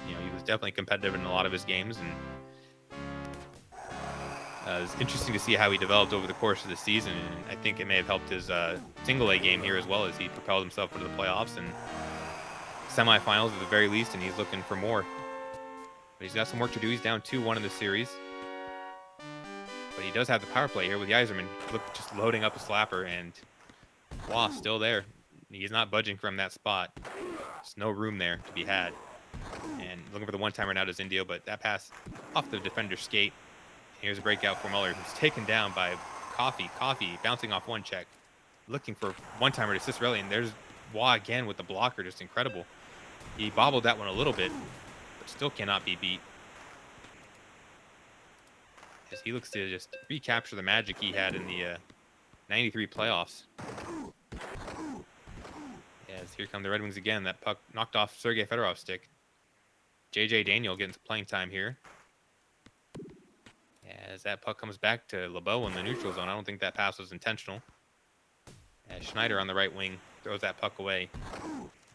He was definitely competitive in a lot of his games, and it's interesting to see how he developed over the course of the season, and I think it may have helped his single A game here as well, as he propelled himself into the playoffs and semifinals at the very least, and he's looking for more. But he's got some work to do. He's down 2-1 in the series. But he does have the power play here with Yzerman. Look, just loading up a slapper, and Wah still there. He's not budging from that spot. There's no room there to be had. And looking for the one-timer now does INDIO, but that pass off the defender's skate. Here's a breakout for Muller, who's taken down by Coffee. Coffee bouncing off one check. Looking for one-timer to Cicerelli, and there's Wah again with the blocker, just incredible. He bobbled that one a little bit, but still cannot be beat. As he looks to just recapture the magic he had in the 93 playoffs. As here come the Red Wings again. That puck knocked off Sergei Fedorov's stick. JJ Daniel getting some playing time here. As that puck comes back to LeBeau in the neutral zone. I don't think that pass was intentional. As Schneider on the right wing throws that puck away.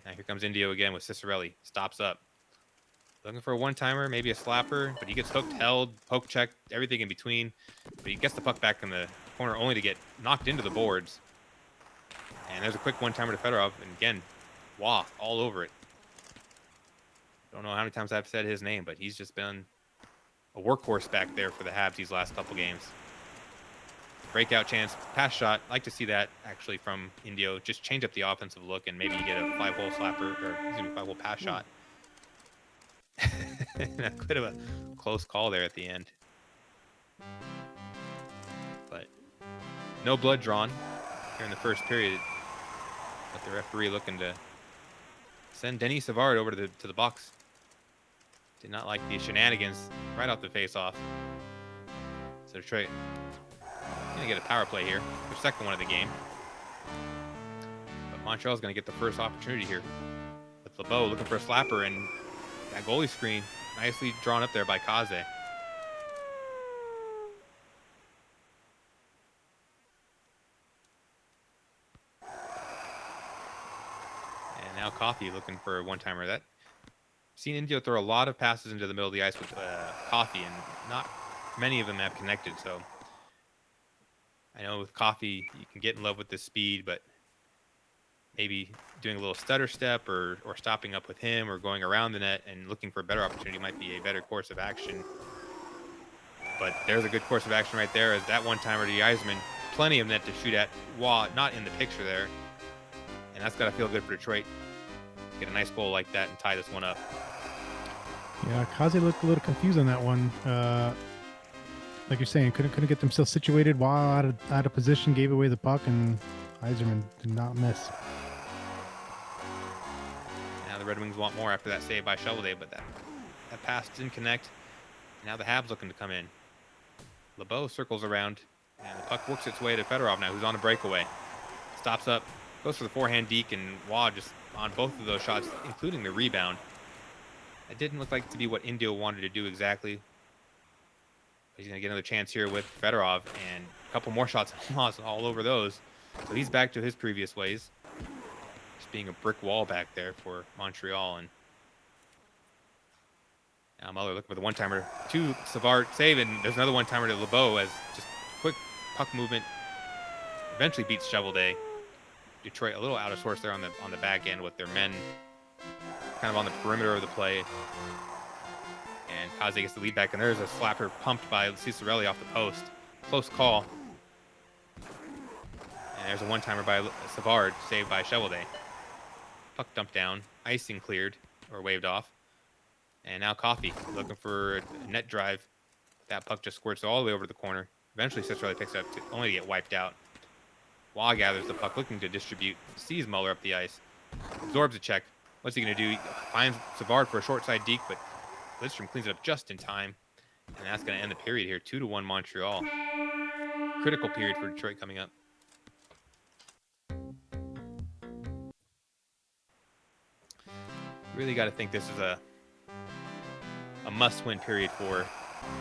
Now here comes INDIO again with Cicerelli. Stops up. Looking for a one-timer, maybe a slapper, but he gets hooked, held, poke checked, everything in between. But he gets the puck back in the corner only to get knocked into the boards. And there's a quick one-timer to Fedorov, and again, Wah all over it. Don't know how many times I've said his name, but he's just been a workhorse back there for the Habs these last couple games. Breakout chance, pass shot. Like to see that actually from INDIO. Just change up the offensive look, and maybe you get a 5-hole slapper, or excuse me, 5-hole pass shot. A bit of a close call there at the end. But no blood drawn here in the first period. But the referee looking to send Denis Savard over to the box. Did not like the shenanigans right off the face-off. So Detroit gonna get a power play here, their second one of the game. But Montreal's gonna get the first opportunity here. With LeBeau looking for a slapper, and that goalie screen nicely drawn up there by Kaze. And now Coffee looking for a one-timer. That seen INDIO throw a lot of passes into the middle of the ice with Coffee, and not many of them have connected. So I know with Coffee you can get in love with the speed, but maybe doing a little stutter step or stopping up with him or going around the net and looking for a better opportunity might be a better course of action. But there's a good course of action right there, as that one-timer to Yzerman. Plenty of net to shoot at. Wah not in the picture there. And that's got to feel good for Detroit. Get a nice goal like that and tie this one up. Yeah, Kaze looked a little confused on that one. Like you're saying, couldn't get themselves situated. Wah out of position, gave away the puck, and Yzerman did not miss. Now the Red Wings want more after that save by Shovelday, but that pass didn't connect. Now the Habs looking to come in. LeBeau circles around, and the puck works its way to Fedorov now, who's on a breakaway. Stops up, goes for the forehand deke, and Wah just on both of those shots, including the rebound. That didn't look like to be what INDIO wanted to do exactly. But he's going to get another chance here with Fedorov, and a couple more shots lost all over those. So he's back to his previous ways. Just being a brick wall back there for Montreal. And now Muller looking for the one-timer to Savard, save, and there's another one-timer to LeBeau as just quick puck movement eventually beats Shovelday. Detroit a little out of sorts there on the back end with their men kind of on the perimeter of the play. And Kaze gets the lead back, and there's a slapper pumped by Cicerelli off the post. Close call. And there's a one-timer by Savard, saved by Shovelday. Puck dumped down, icing cleared, or waved off. And now Coffee looking for a net drive. That puck just squirts all the way over to the corner. Eventually Cicerelli picks it up, only to get wiped out. Wah gathers the puck, looking to distribute, sees Muller up the ice, absorbs a check. What's he going to do? He finds Savard for a short side deke, but Lidstrom cleans it up just in time. And that's going to end the period here, 2-1 Montreal. Critical period for Detroit coming up. Really got to think this is a must-win period for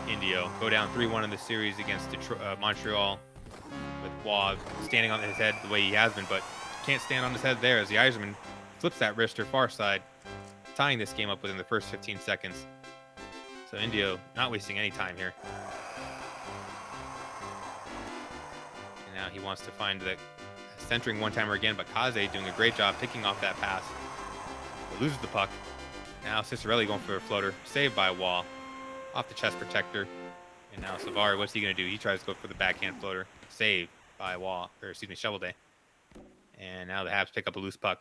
INDIO. Go down 3-1 in the series against Montreal, with Wah standing on his head the way he has been, but can't stand on his head there as the Yzerman flips that wrister far side, tying this game up within the first 15 seconds. So INDIO not wasting any time here. And now he wants to find the centering one-timer again, but Kaze doing a great job picking off that pass but loses the puck. Now Cicerelli going for a floater, saved by Wall, off the chest protector. And now Savari, what's he going to do? He tries to go for the backhand floater, saved by Wall, or excuse me, Shovel Day. And now the Habs pick up a loose puck.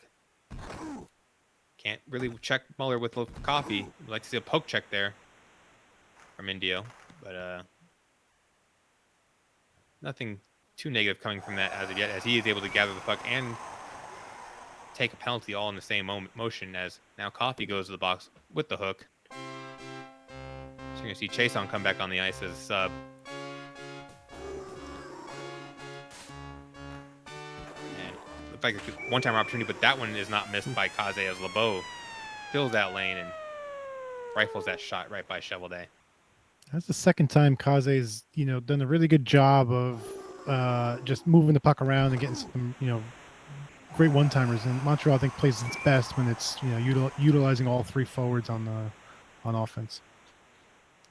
Can't really check Muller with a coffee. We'd like to see a poke check there from Indio, but nothing too negative coming from that as of yet, as he is able to gather the puck and take a penalty all in the same motion, as now Coffee goes to the box with the hook. So you're going to see Chason come back on the ice as a sub. And looked like a one-time opportunity, but that one is not missed by Kaze, as LeBeau fills that lane and rifles that shot right by Shovel Day. That's the second time Kaze's, done a really good job of just moving the puck around and getting some, great one-timers. And Montreal, I think, plays its best when it's, utilizing all three forwards on offense.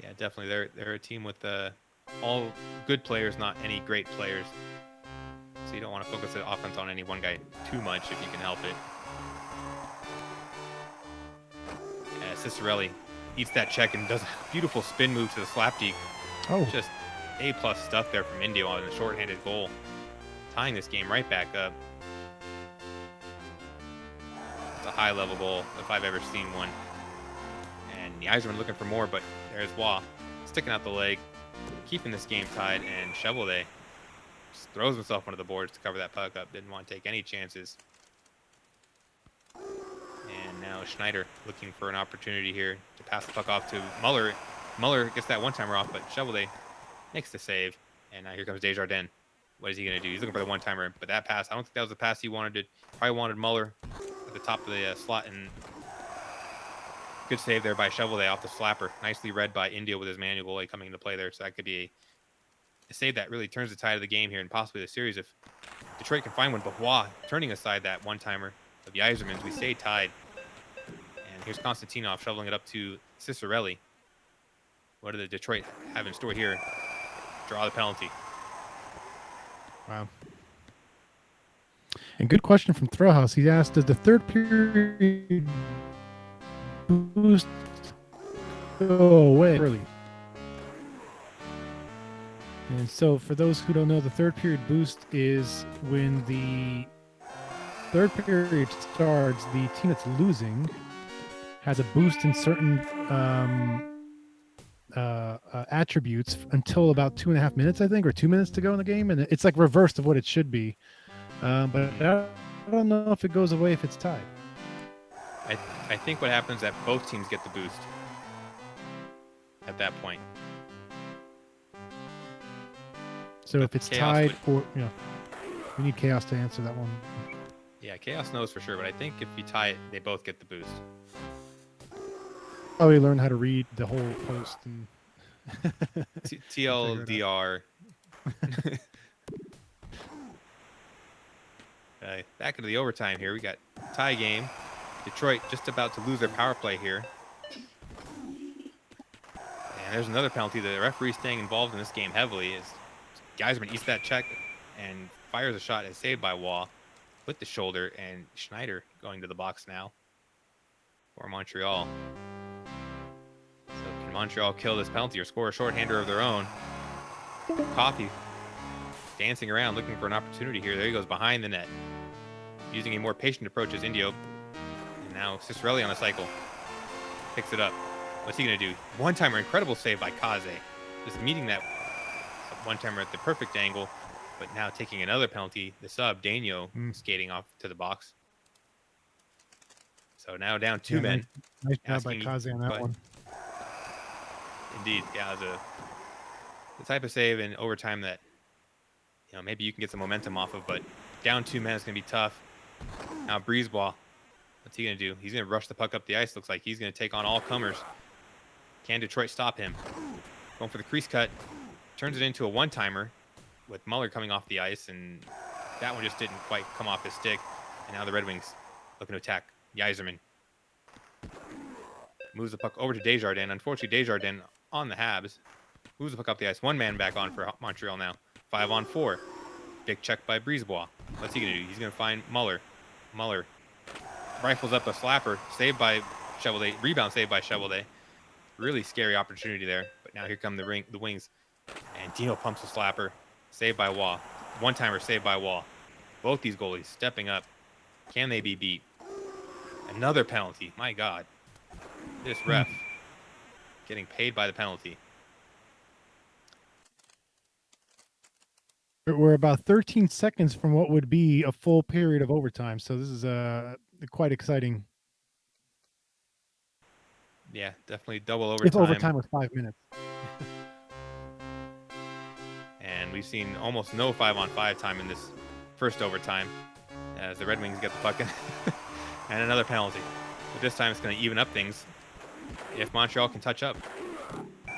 Yeah, definitely. They're a team with all good players, not any great players. So you don't want to focus the offense on any one guy too much if you can help it. Cicerelli eats that check and does a beautiful spin move to the slap deke. Oh, Just A+ stuff there from Indio on the shorthanded goal, tying this game right back up. It's a high-level goal if I've ever seen one. And the Yzerman looking for more, but there's Wah sticking out the leg, keeping this game tied, and Shovel Day just throws himself onto the boards to cover that puck up. Didn't want to take any chances. And now Schneider looking for an opportunity here to pass the puck off to Muller. Muller gets that one-timer off, but Shovel Day makes the save. And now here comes Desjardins. What is he going to do? He's looking for the one-timer, but that pass, I don't think that was the pass he wanted. Probably wanted Muller at the top of the slot, and good save there by Shovel Day off the slapper. Nicely read by Indio with his manual goalie coming into play there. So that could be a save that really turns the tide of the game here and possibly the series if Detroit can find one. But Wah turning aside that one-timer of the Yzermans. We stay tied. And here's Konstantinov shoveling it up to Cicerelli. What do the Detroit have in store here? Draw the penalty. wow. And good question from Thrillhouse. He asked, does the third period boost go away early? And so for those who don't know, the third period boost is when the third period starts, the team that's losing has a boost in certain attributes until about 2.5 minutes, I think, or 2 minutes to go in the game. And it's like reversed of what it should be. But I don't know if it goes away if it's tied. I think what happens is that both teams get the boost at that point. So But if it's Chaos tied, or we need Chaos to answer that one. Yeah, Chaos knows for sure, but I think if you tie it, they both get the boost. Oh, we learned how to read the whole post and TLDR. Back into the overtime here. We got tie game. Detroit just about to lose their power play here. And there's another penalty. The referee staying involved in this game heavily as Geisman eats that check and fires a shot as saved by Wall with the shoulder, and Schneider going to the box now for Montreal. So can Montreal kill this penalty or score a shorthander of their own? Coffee dancing around looking for an opportunity here. There he goes behind the net. Using a more patient approach as Indio. And now Cicerelli on the cycle. Picks it up. What's he going to do? One-timer, incredible save by Kaze. Just meeting that one-timer at the perfect angle. But now taking another penalty. The sub, Daño, skating off to the box. So now down two men. Nice job by Kaze on that one. Indeed, yeah, the type of save in overtime that maybe you can get some momentum off of, but down 2 men is going to be tough. Now Brisebois, what's he going to do? He's going to rush the puck up the ice. Looks like he's going to take on all comers. Can Detroit stop him? Going for the crease cut, turns it into a one-timer with Muller coming off the ice, and that one just didn't quite come off his stick. And now the Red Wings looking to attack Yzerman. Moves the puck over to Desjardins. Unfortunately, Desjardins on the Habs. Moves the puck up the ice. One man back on for Montreal now. 5-on-4. Big check by Brisebois. What's he going to do? He's going to find Muller. Muller rifles up a slapper, saved by Shovel Day, rebound saved by Shovel Day. Really scary opportunity there. But now here come the wings. And Dino pumps a slapper, saved by Wah. One-timer saved by Wah. Both these goalies stepping up. Can they be beat? Another penalty. My God. This ref getting paid by the penalty. We're about 13 seconds from what would be a full period of overtime. So this is quite exciting. Yeah, definitely double If overtime. overtime was 5 minutes. And we've seen almost no 5-on-5 time in this first overtime as the Red Wings get the puck in. And another penalty. But this time it's going to even up things if Montreal can touch up.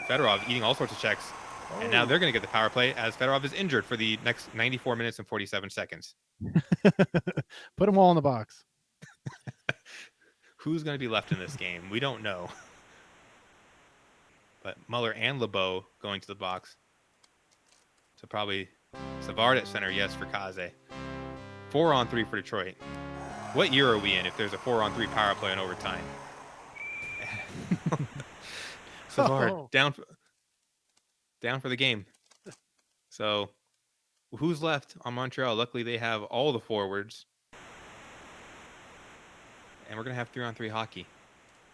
Fedorov eating all sorts of checks. And now they're going to get the power play as Fedorov is injured for the next 94 minutes and 47 seconds. Put them all in the box. Who's going to be left in this game? We don't know. But Muller and LeBeau going to the box. So probably Savard at center, yes, for Kaze. 4-on-3 for Detroit. What year are we in if there's a 4-on-3 power play in overtime? Savard down for the game. So who's left on Montreal? Luckily, they have all the forwards. And we're going to have 3-on-3 hockey.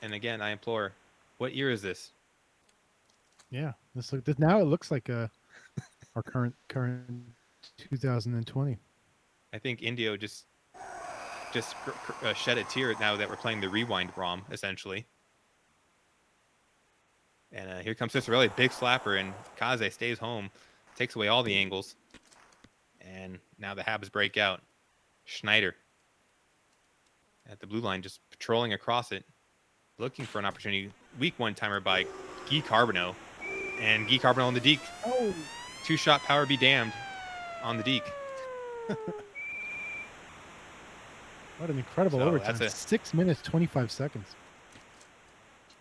And again, I implore, what year is this? Yeah, now it looks like our current 2020. I think INDIO just shed a tear now that we're playing the rewind ROM, essentially. And here comes Cicerelli, big slapper, and Kaze stays home, takes away all the angles. And now the Habs break out. Schneider at the blue line, just patrolling across it, looking for an opportunity. Weak one-timer by Guy Carbonneau. And Guy Carbonneau on the deke. Oh. Two-shot power be damned on the deke. What an incredible So overtime. that's 6 minutes, 25 seconds.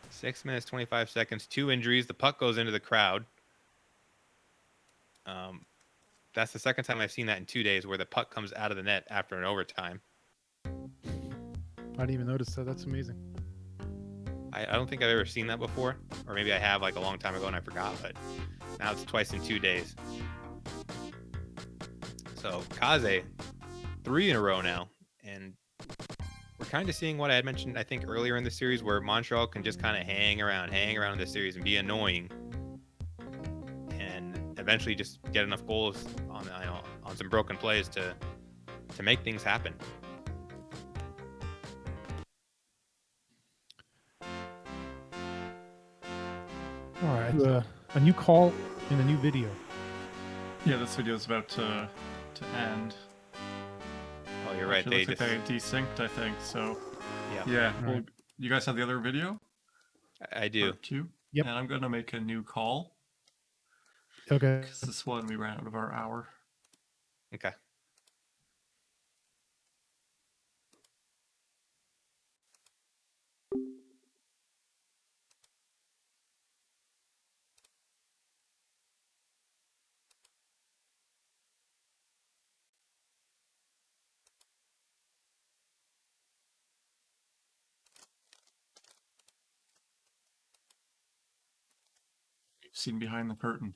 6 minutes, 25 seconds, 2 injuries. The puck goes into the crowd. That's the second time I've seen that in 2 days where the puck comes out of the net after an overtime. I didn't even notice that. That's amazing. I don't think I've ever seen that before. Or maybe I have like a long time ago and I forgot, but now it's twice in 2 days. So Kaze, 3 in a row now. And we're kind of seeing what I had mentioned, I think, earlier in the series where Montreal can just kind of hang around in this series and be annoying. And eventually just get enough goals on some broken plays to make things happen. All right. A new call and a new video. Yeah, this video is about to end. Oh, you're right. Actually, looks like they desynced, I think. So yeah. Well, right. you guys have the other video? I do. Part 2? Yep. And I'm gonna make a new call. Okay. Because this one we ran out of our hour. Okay. We've seen behind the curtain.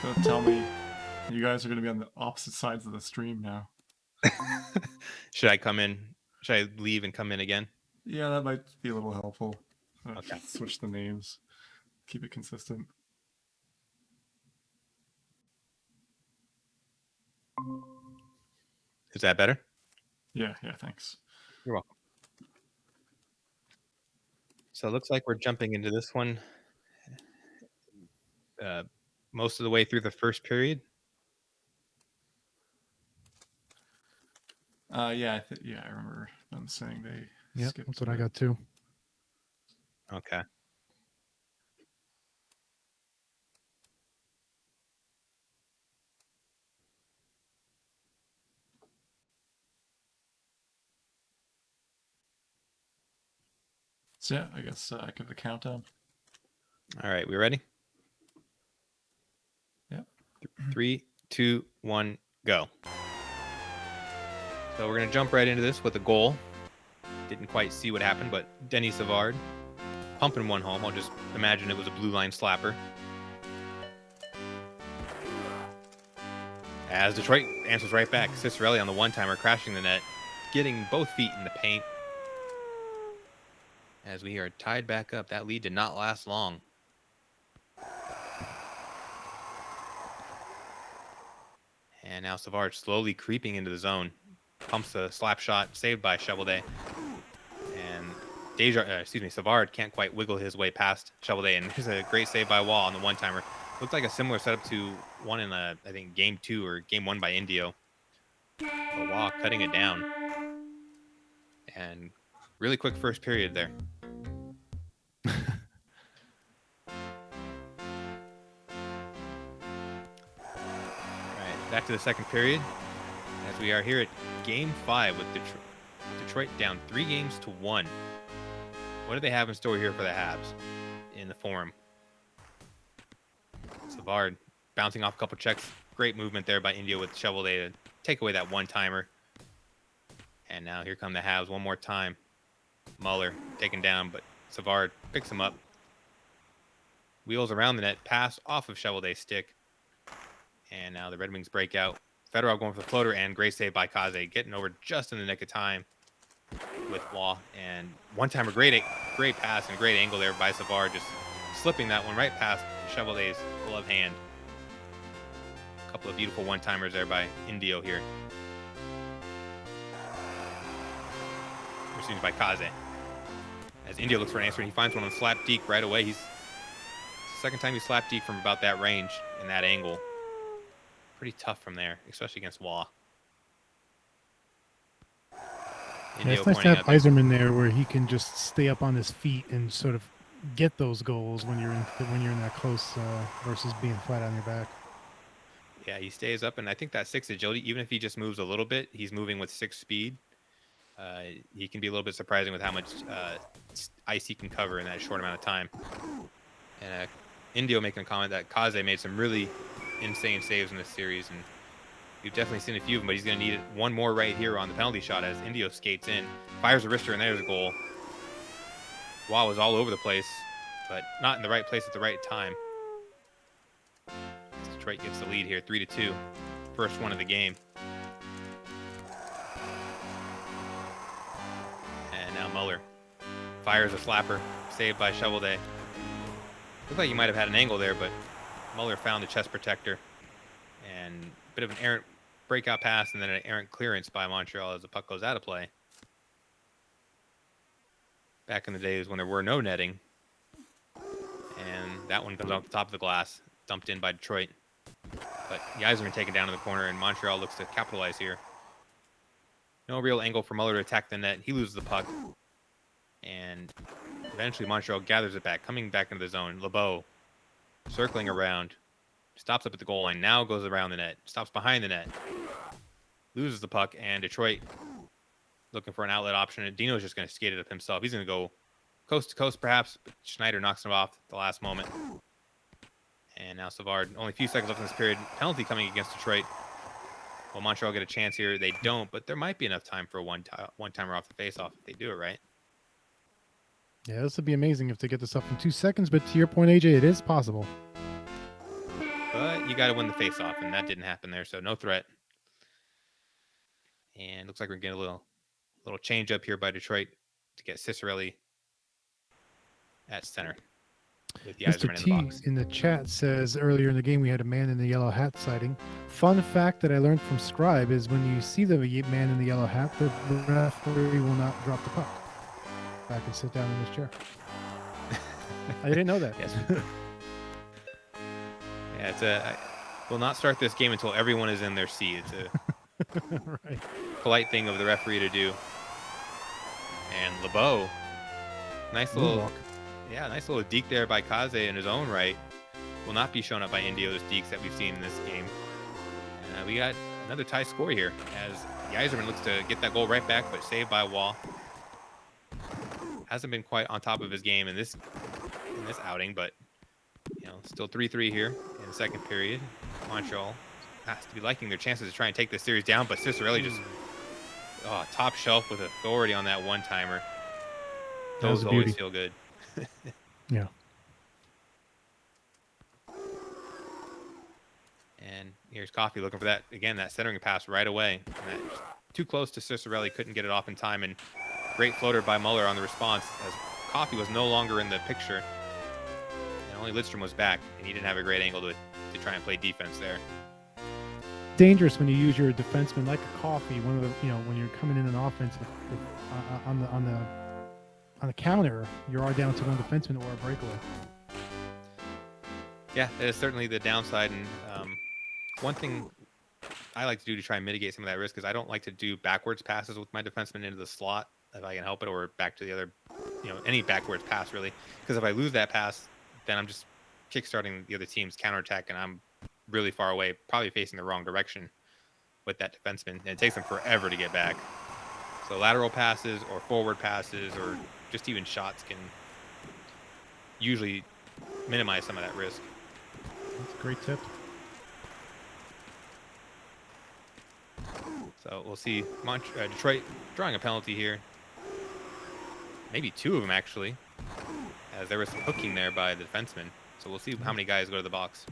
Don't tell me you guys are going to be on the opposite sides of the stream now. Should I come in? Should I leave and come in again? Yeah, that might be a little helpful. Okay. Just switch the names. Keep it consistent. Is that better? Yeah, thanks. You're welcome. So it looks like we're jumping into this one. most of the way through the first period. Yeah, I remember them saying they Yep, skipped. that's what I got too. Okay. So yeah, I guess I give the countdown. All right, we ready? Yep. 3, 2, 1, go. So we're gonna jump right into this with a goal. Didn't quite see what happened, but Denny Savard pumping one home. I'll just imagine it was a blue line slapper. As Detroit answers right back, Cicerelli on the one-timer crashing the net, getting both feet in the paint. As we are tied back up, that lead did not last long. And now Savard slowly creeping into the zone. Pumps a slap shot, saved by Shovelday. And Savard can't quite wiggle his way past Shovelday. And there's a great save by Wall on the one-timer. Looked like a similar setup to one in, I think, Game 2 or Game 1 by INDIO. But Wall cutting it down. And really quick first period there. Back to the second period, as we are here at Game 5 with Detroit down 3-1. What do they have in store here for the Habs in the Forum? Savard bouncing off a couple checks. Great movement there by INDIO with Shovelday to take away that one-timer. And now here come the Habs one more time. Muller taken down, but Savard picks him up. Wheels around the net, pass off of Shovelday's stick. And now the Red Wings break out. Fedorov going for the floater, and great save by Kaze, getting over just in the nick of time with Law. And one-timer, great pass and a great angle there by Savard, just slipping that one right past Shovelday's glove hand. A couple of beautiful one-timers there by INDIO here. Excuse me, by Kaze. As INDIO looks for an answer, and he finds one on slap deke right away. It's the second time he slapped deke from about that range and that angle. Pretty tough from there, especially against Waugh. Yeah, it's nice to have Yzerman there where he can just stay up on his feet and sort of get those goals when you're in that close versus being flat on your back. Yeah, he stays up, and I think that 6 agility, even if he just moves a little bit, he's moving with 6 speed. He can be a little bit surprising with how much ice he can cover in that short amount of time. And INDIO making a comment that Kaze made some really insane saves in this series, and we've definitely seen a few of them, but he's going to need one more right here on the penalty shot as INDIO skates in, fires a wrister, and there's a goal. Waugh was all over the place, but not in the right place at the right time. Detroit gets the lead here, 3-2. First one of the game. And now Muller fires a slapper, saved by Shovelday. Looked like he might have had an angle there, but Muller found the chest protector, and a bit of an errant breakout pass and then an errant clearance by Montreal as the puck goes out of play. Back in the days when there were no netting. And that one comes off the top of the glass, dumped in by Detroit. But Yzerman taken down in the corner, and Montreal looks to capitalize here. No real angle for Muller to attack the net. He loses the puck. And eventually Montreal gathers it back, coming back into the zone. LeBeau circling around, stops up at the goal line, now goes around the net, stops behind the net, loses the puck, and Detroit looking for an outlet option, and Dino's just going to skate it up himself. He's going to go coast to coast perhaps, but Schneider knocks him off at the last moment. And now Savard, only a few seconds left in this period, penalty coming against Detroit. Will Montreal get a chance here? They don't, but there might be enough time for a one-timer off the face-off if they do it right. Yeah, this would be amazing if they get this up in 2 seconds, but to your point, AJ, it is possible. But you got to win the face-off, and that didn't happen there, so no threat. And looks like we're getting a little change up here by Detroit to get Cicerelli at center with the Yzerman in the box. Mr.T in the chat says earlier in the game we had a man in the yellow hat sighting. Fun fact that I learned from Scribe is when you see the man in the yellow hat, the referee will not drop the puck. Back and sit down in his chair. I didn't know that. Yes. Yeah, we'll not start this game until everyone is in their seat. It's a Right. polite thing of the referee to do. And LeBeau, nice little, nice little deke there by Kaze in his own right. Will not be shown up by Indio's dekes that we've seen in this game. And we got another tie score here as Yzerman looks to get that goal right back, but saved by Wall. Hasn't been quite on top of his game in this outing, but still 3-3 here in the second period. Montreal has to be liking their chances to try and take this series down, but Cicerelli just top shelf with authority on that one-timer. Those always feel good. Yeah. And here's Coffee looking for that, again, that centering pass right away. And that, too close to Cicerelli, couldn't get it off in time, and great floater by Muller on the response as Coffee was no longer in the picture. And only Lidstrom was back, and he didn't have a great angle to try and play defense there. Dangerous when you use your defenseman like a Coffee. One of the when you're coming in an offense on the counter, you are down to one defenseman or a breakaway. Yeah, that is certainly the downside. And one thing I like to do to try and mitigate some of that risk is I don't like to do backwards passes with my defenseman into the slot if I can help it, or back to the other, any backwards pass really. Because if I lose that pass, then I'm just kickstarting the other team's counterattack, and I'm really far away, probably facing the wrong direction with that defenseman, and it takes them forever to get back. So lateral passes or forward passes or just even shots can usually minimize some of that risk. That's a great tip. So we'll see Detroit drawing a penalty here. Maybe two of them, actually, as there was some hooking there by the defenseman. So we'll see how many guys go to the box.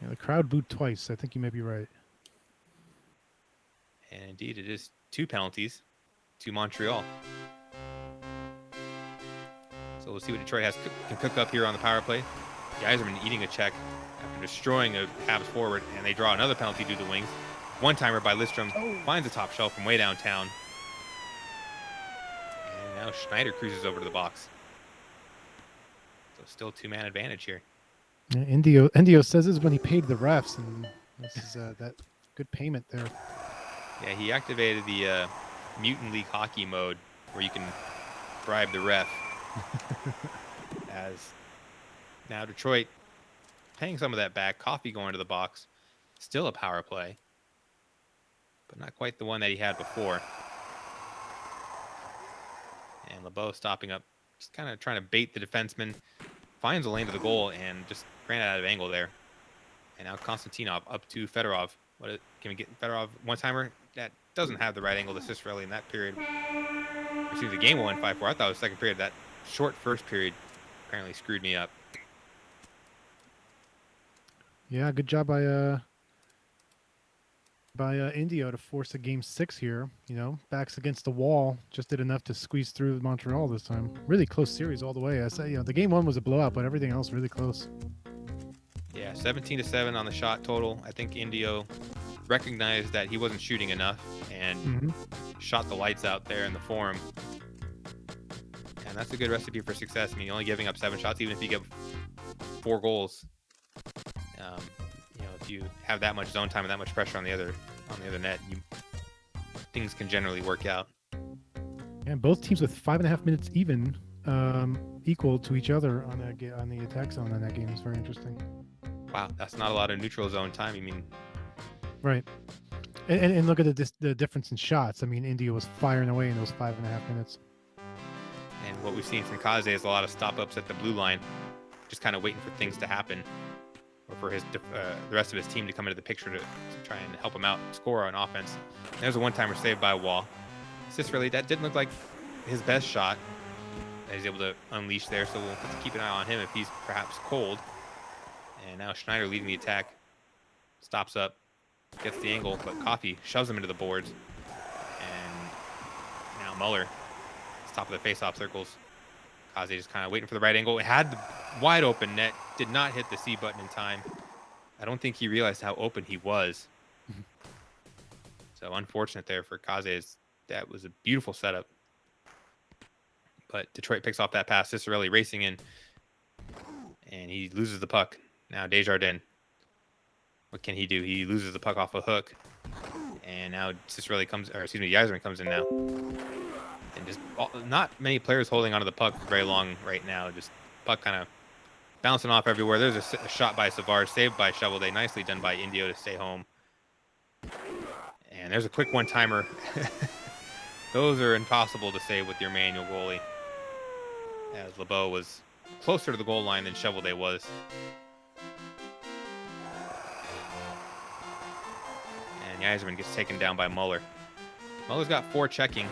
Yeah, the crowd booed twice. I think you may be right. And indeed, it is 2 penalties to Montreal. So we'll see what Detroit can cook up here on the power play. Yzerman eating a check after destroying a Habs forward, and they draw another penalty due to wings. One-timer by Lidstrom finds a top shelf from way downtown. And now Schneider cruises over to the box. So still 2-man advantage here. Yeah, Indio says this is when he paid the refs, and this is that good payment there. Yeah, he activated the Mutant League Hockey mode where you can bribe the ref. As now Detroit paying some of that back. Coffee going to the box. Still a power play, but not quite the one that he had before. And LeBeau stopping up, just kind of trying to bait the defenseman. Finds a lane to the goal and just ran out of angle there. And now Konstantinov up to Fedorov. Can we get Fedorov one-timer? That doesn't have the right angle to Cicerelli in that period. Excuse me, the game won 5-4. I thought it was second period. That short first period apparently screwed me up. Yeah, good job by Indio to force a game 6 here. Backs against the wall, just did enough to squeeze through Montreal this time. Really close series all the way. I say, the game 1 was a blowout, but everything else really close. Yeah, 17-7 on the shot total. I think Indio recognized that he wasn't shooting enough and shot the lights out there in the forum. And that's a good recipe for success. I mean, you're only giving up 7 shots, even if you get 4 goals. If you have that much zone time and that much pressure on the other net, things can generally work out. And both teams with 5.5 minutes even, equal to each other on the attack zone in that game. Is very interesting. Wow, that's not a lot of neutral zone time. Right. And look at the difference in shots. I mean, India was firing away in those 5.5 minutes. And what we've seen from Kaze is a lot of stop-ups at the blue line, just kind of waiting for things to happen, or for the rest of his team to come into the picture to try and help him out score on offense. And there's a one-timer saved by Wall. Cicerelli, that didn't look like his best shot that he's able to unleash there, so we'll have to keep an eye on him if he's perhaps cold. And now Schneider leading the attack. Stops up, gets the angle, but Coffee shoves him into the boards. And now Muller, top of the face-off circles. Kaze just kind of waiting for the right angle. It had the wide open net, did not hit the C button in time. I don't think he realized how open he was. So unfortunate there for Kaze. That was a beautiful setup. But Detroit picks off that pass. Cicerelli racing in, and he loses the puck. Now Desjardins What can he do? He loses the puck off a hook. And now Cicerelli comes, or excuse me, Yzerman comes in now. And just not many players holding onto the puck for very long right now. Just puck kind of bouncing off everywhere. There's a shot by Savard, saved by Shovelday. Nicely done by Indio to stay home. And there's a quick one-timer. Those are impossible to save with your manual goalie, as LeBeau was closer to the goal line than Shovelday was. And Yzerman gets taken down by Muller. Muller's got 4 checking,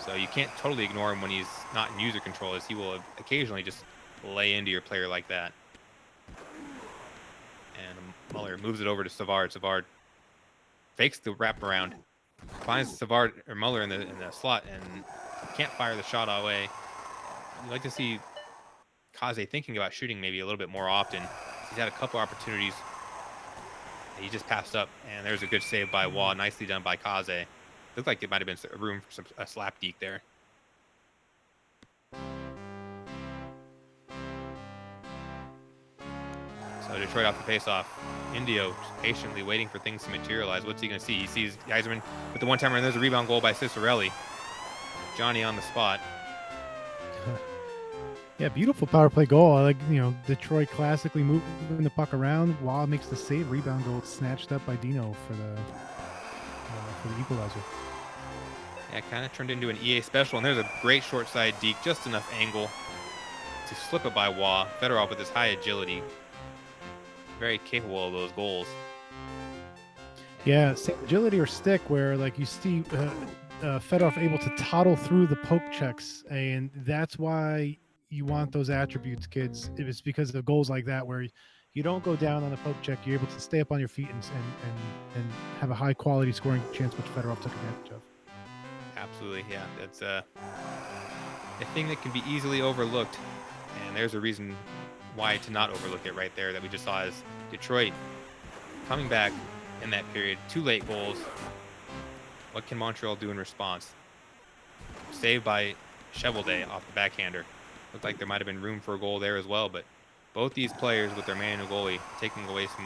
so you can't totally ignore him when he's not in user control, as he will occasionally just lay into your player like that. And Muller moves it over to Savard. Savard fakes the wraparound, finds Savard or Muller in the slot, and can't fire the shot away. You'd like to see Kaze thinking about shooting maybe a little bit more often. He's had a couple opportunities. He just passed up, and there's a good save by Waugh. Nicely done by Kaze. Looked like it might have been room for a slap deke there. So Detroit off the faceoff. Indio patiently waiting for things to materialize. What's he going to see? He sees Yzerman with the one-timer, and there's a rebound goal by Cicerelli. Johnny on the spot. Yeah, beautiful power play goal. I like, Detroit classically moving the puck around. Waugh makes the save. Rebound goal snatched up by Dino for the equalizer. Yeah, kind of turned into an EA special, and there's a great short side deke, just enough angle to slip it by Waugh. Fedorov with his high agility. Very capable of those goals. Yeah, agility or stick, where like you see Fedorov able to toddle through the poke checks, and that's why you want those attributes, kids. It's because of goals like that where you don't go down on the poke check. You're able to stay up on your feet and have a high quality scoring chance, which Fedorov took advantage of. Absolutely, yeah. That's a thing that can be easily overlooked, and there's a reason why to not overlook it right there that we just saw as Detroit coming back in that period. 2 late goals. What can Montreal do in response? Saved by Shovelday off the backhander. Looked like there might have been room for a goal there as well, but both these players with their manual goalie taking away some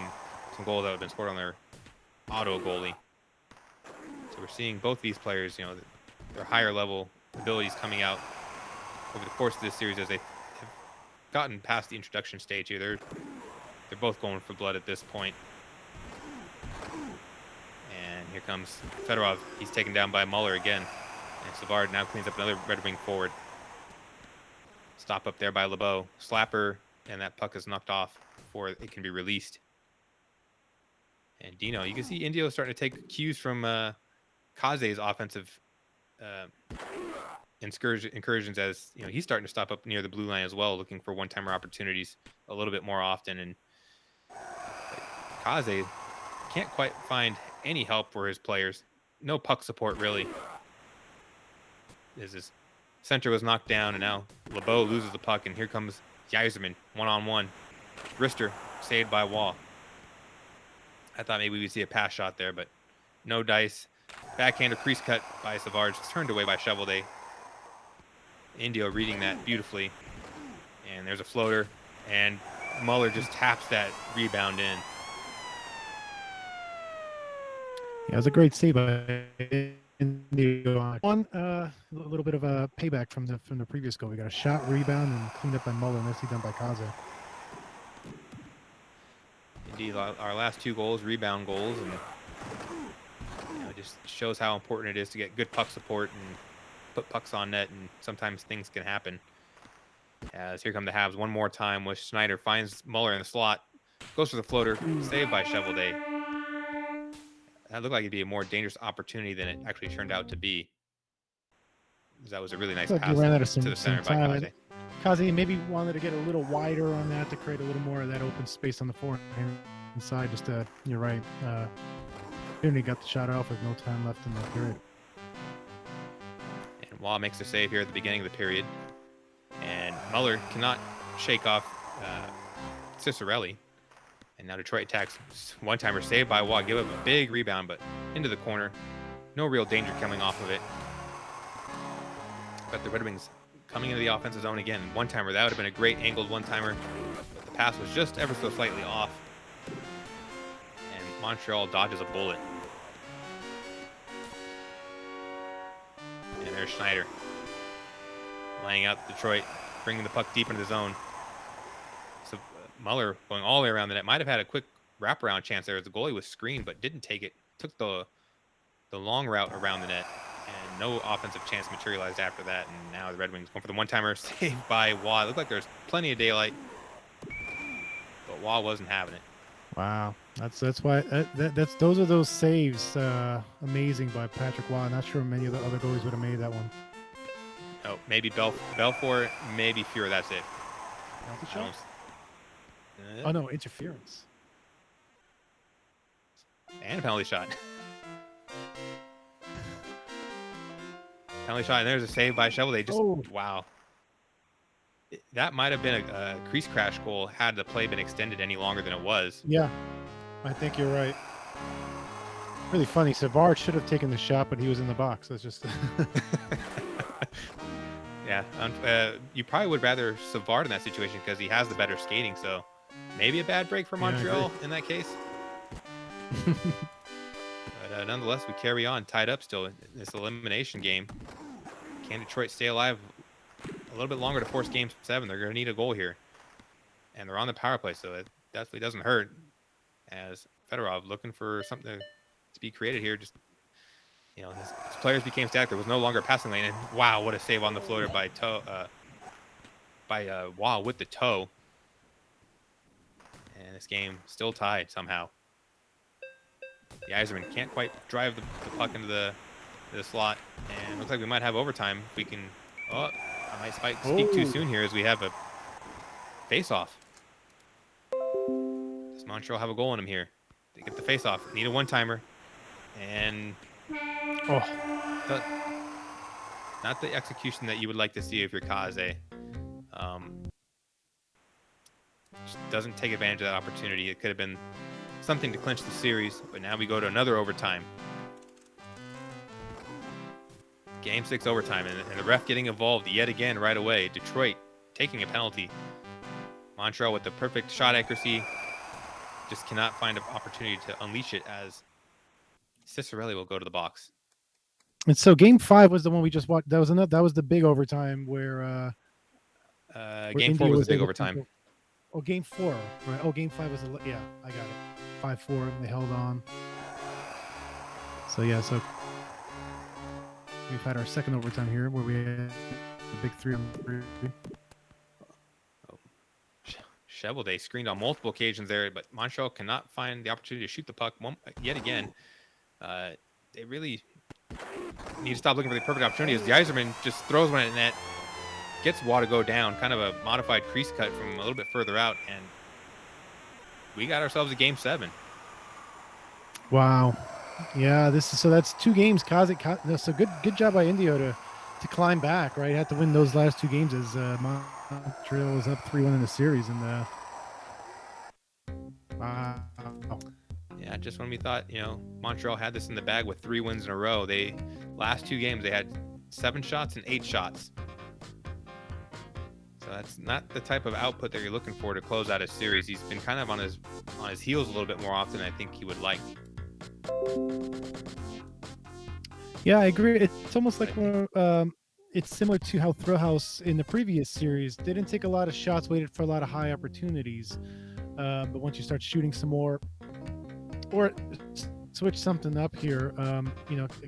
goals that have been scored on their auto goalie. So we're seeing both these players, their higher level abilities coming out over the course of this series as they have gotten past the introduction stage here. They're both going for blood at this point. And here comes Fedorov. He's taken down by Muller again. And Savard now cleans up another Red Wing forward. Stop up there by LeBeau. Slapper, and that puck is knocked off before it can be released. And Dino, you can see Indio starting to take cues from Kaze's offensive incursions as he's starting to stop up near the blue line as well, looking for one-timer opportunities a little bit more often. And Kaze can't quite find any help for his players. No puck support really. His center was knocked down, and now LeBeau loses the puck, and here comes Yzerman one-on-one. Rister saved by Waugh. I thought maybe we'd see a pass shot there, but no dice. Backhander crease cut by Savard, just turned away by Shovelday. Indio reading that beautifully. And there's a floater, and Muller just taps that rebound in. Yeah, it was a great save by Indio. One a little bit of a payback from the previous goal. We got a shot, rebound, and cleaned up by Muller. Nicely done by Kaze. Indeed, our last 2 goals, rebound goals, and it just shows how important it is to get good puck support and put pucks on net, and sometimes things can happen. As here come the Habs one more time, with Schneider finds Muller in the slot, goes for the floater, saved by Shovelday. That looked like it'd be a more dangerous opportunity than it actually turned out to be. That was a really nice pass ran out of to the center by time. Kaze. Kaze maybe wanted to get a little wider on that to create a little more of that open space on the forehand side. Just you're right. He got the shot off with no time left in that period. And Waugh makes a save here at the beginning of the period. And Muller cannot shake off Cicerelli. And now Detroit attacks. One-timer saved by Waugh. Give up a big rebound, but into the corner. No real danger coming off of it. But the Red Wings coming into the offensive zone again. One-timer. That would have been a great angled one-timer. But the pass was just ever so slightly off. And Montreal dodges a bullet. And there's Schneider. Laying out Detroit, bringing the puck deep into the zone. So Muller going all the way around the net. Might have had a quick wraparound chance there as the goalie was screened, but didn't take it. Took the long route around the net. And no offensive chance materialized after that. And now the Red Wings going for the one-timer saved by Waugh. It looked like there's plenty of daylight. But Waugh wasn't having it. Wow, that's why those are those saves. Amazing by Patrick Waugh. Not sure many of the other goalies would have made that one. Oh, maybe Belfour, maybe Fuhrer. That's it. Penalty I don't- shot? Oh no, interference. And a penalty shot. Penalty shot, and there's a save by Shovel. They just, wow. That might have been a crease crash goal had the play been extended any longer than it was. Yeah, I think you're right. Really funny. Savard should have taken the shot, but he was in the box. That's just. Yeah, you probably would rather Savard in that situation because he has the better skating. So maybe a bad break for Montreal in that case. But nonetheless, we carry on, tied up still in this elimination game. Can Detroit stay alive a little bit longer to force Game 7? They're going to need a goal here. And they're on the power play, so it definitely doesn't hurt. As Fedorov looking for something to be created here. Just, his players became stacked. There was no longer a passing lane. And wow, what a save on the floater by Waugh with the toe. And this game still tied somehow. The Yzerman can't quite drive the puck into the slot, and looks like we might have overtime. If we can, I might speak too soon here as we have a face-off. Does Montreal have a goal in him here? They get the face-off. Need a one-timer, and not the execution that you would like to see if you're Kaze. Just doesn't take advantage of that opportunity. It could have been something to clinch the series, but now we go to another overtime. Game 6 overtime, and the ref getting involved yet again right away. Detroit taking a penalty. Montreal with the perfect shot accuracy. Just cannot find an opportunity to unleash it as Cicerelli will go to the box. And so Game 5 was the one we just watched. That was the big overtime where Game 4 was the big overtime. Game 4, right? Oh, Game 5 was I got it. 5-4, and they held on. So we've had our second overtime here where we had the big 3-on-3. Chevelday screened on multiple occasions there, but Montreal cannot find the opportunity to shoot the puck yet again. They really need to stop looking for the perfect opportunity as the Yzerman just throws one at net, gets Waugh to go down, kind of a modified crease cut from a little bit further out, and we got ourselves a Game 7. Wow. Yeah, that's 2 games. So good job by Indio to climb back, right? Had to win those last 2 games as Montreal was up 3-1 in the series, and wow. Yeah, just when we thought, Montreal had this in the bag with 3 wins in a row, last 2 games they had 7 shots and 8 shots. So that's not the type of output that you're looking for to close out a series. He's been kind of on his heels a little bit more often than I think he would like. Yeah, I agree. It's almost like it's similar to how Thrillhouse in the previous series didn't take a lot of shots, waited for a lot of high opportunities. But once you start shooting some more, or switch something up here,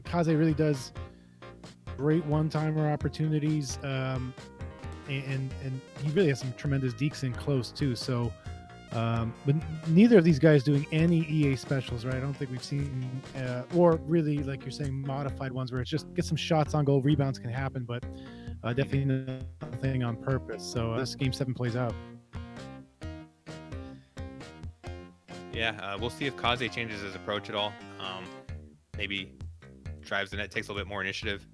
Kaze really does great one-timer opportunities, and he really has some tremendous dekes in close too. So, but neither of these guys doing any EA specials, right? I don't think we've seen, or really, like you're saying, modified ones where it's just get some shots on goal, rebounds can happen, but definitely nothing on purpose. So this Game 7 plays out. Yeah, we'll see if Kaze changes his approach at all. Maybe drives the net, takes a little bit more initiative.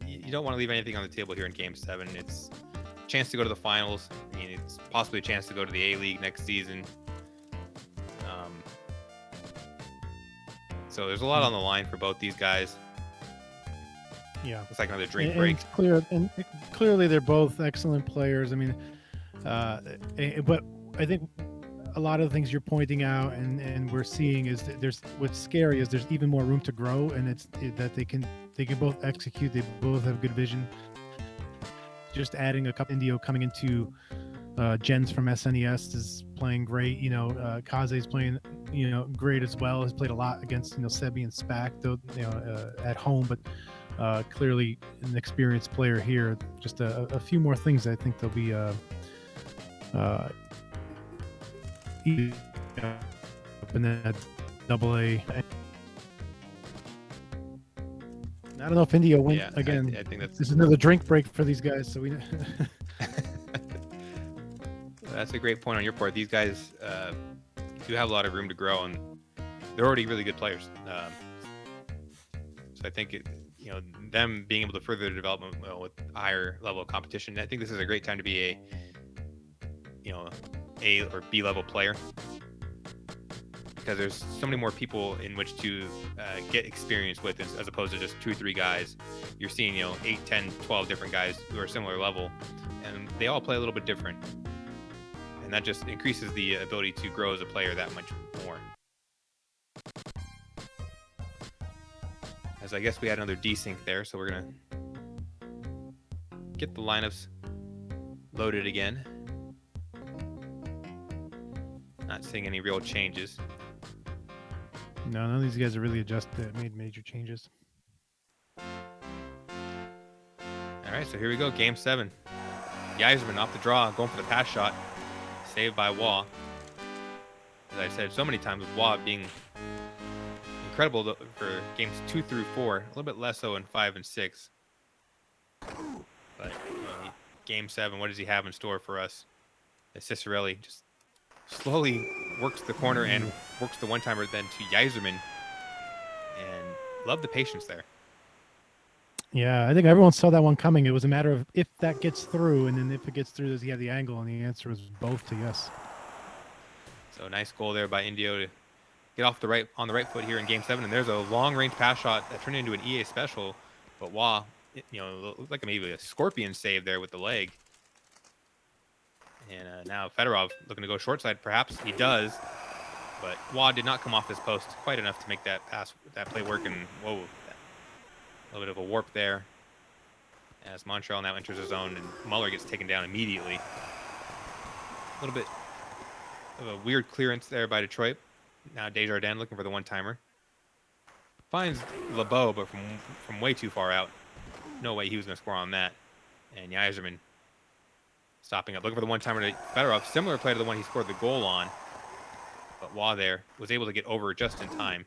You don't want to leave anything on the table here in Game 7. It's a chance to go to the finals. I mean, it's possibly a chance to go to the A-League next season. So there's a lot on the line for both these guys. Yeah, it's like another drink break. Clearly they're both excellent players. I mean, but I think a lot of the things you're pointing out and we're seeing is that what's scary is there's even more room to grow, and that they can both execute. They both have good vision. Just adding a couple INDIO coming into Jens from SNES is playing great. Kaze's playing great as well. Has played a lot against Sebi and Spack though at home, but clearly an experienced player here. Just a few more things I think they'll be up in that AA. I don't know if INDIO win again. I think this is another drink break for these guys. So we. That's a great point on your part. These guys do have a lot of room to grow, and they're already really good players. So I think them being able to further their development with higher level of competition. I think this is a great time to be A or B level player, because there's so many more people in which to get experience with, as opposed to just 2 or 3 guys. You're seeing 8, 10, 12 different guys who are similar level, and they all play a little bit different, and that just increases the ability to grow as a player that much more. As I guess we had another desync there, so we're gonna get the lineups loaded again. Not seeing any real changes. No, none of these guys are really made major changes. All right, so here we go, game 7. Yzerman off the draw, going for the pass shot, saved by Wah. As I said so many times, with Wah being incredible for games 2 through 4, a little bit less so in 5 and 6. But game 7, what does he have in store for us? Cicerelli just slowly works the corner and works the one-timer then to Yzerman. And love the patience there. Yeah, I think everyone saw that one coming. It was a matter of if that gets through, and then if it gets through, does he have the angle? And the answer was both to yes. So nice goal there by INDIO to get off on the right foot here in game 7. And there's a long-range pass shot that turned into an EA special. But Wah, looked like maybe a scorpion save there with the leg. And now Fedorov looking to go short side. Perhaps he does. But Wah did not come off this post quite enough to make that play work. And whoa, a little bit of a warp there. As Montreal now enters his zone, and Muller gets taken down immediately. A little bit of a weird clearance there by Detroit. Now Desjardins looking for the one-timer. Finds LeBeau, but from way too far out. No way he was going to score on that. And Yzerman stopping up, looking for the one-timer to Fedorov. Similar play to the one he scored the goal on. But Wah there was able to get over just in time.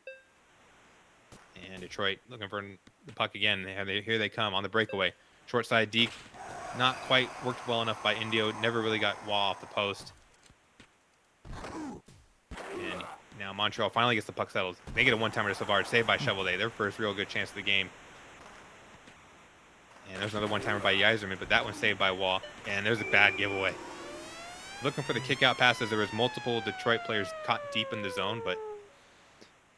And Detroit looking for the puck again. Here they come on the breakaway. Short side deke. Not quite worked well enough by INDIO. Never really got Wah off the post. And now Montreal finally gets the puck settled. They get a one-timer to Savard, saved by Chevalier. Their first real good chance of the game. And there's another one-timer by Yzerman, but that one's saved by Wah. And there's a bad giveaway. Looking for the kick-out passes. There was multiple Detroit players caught deep in the zone, but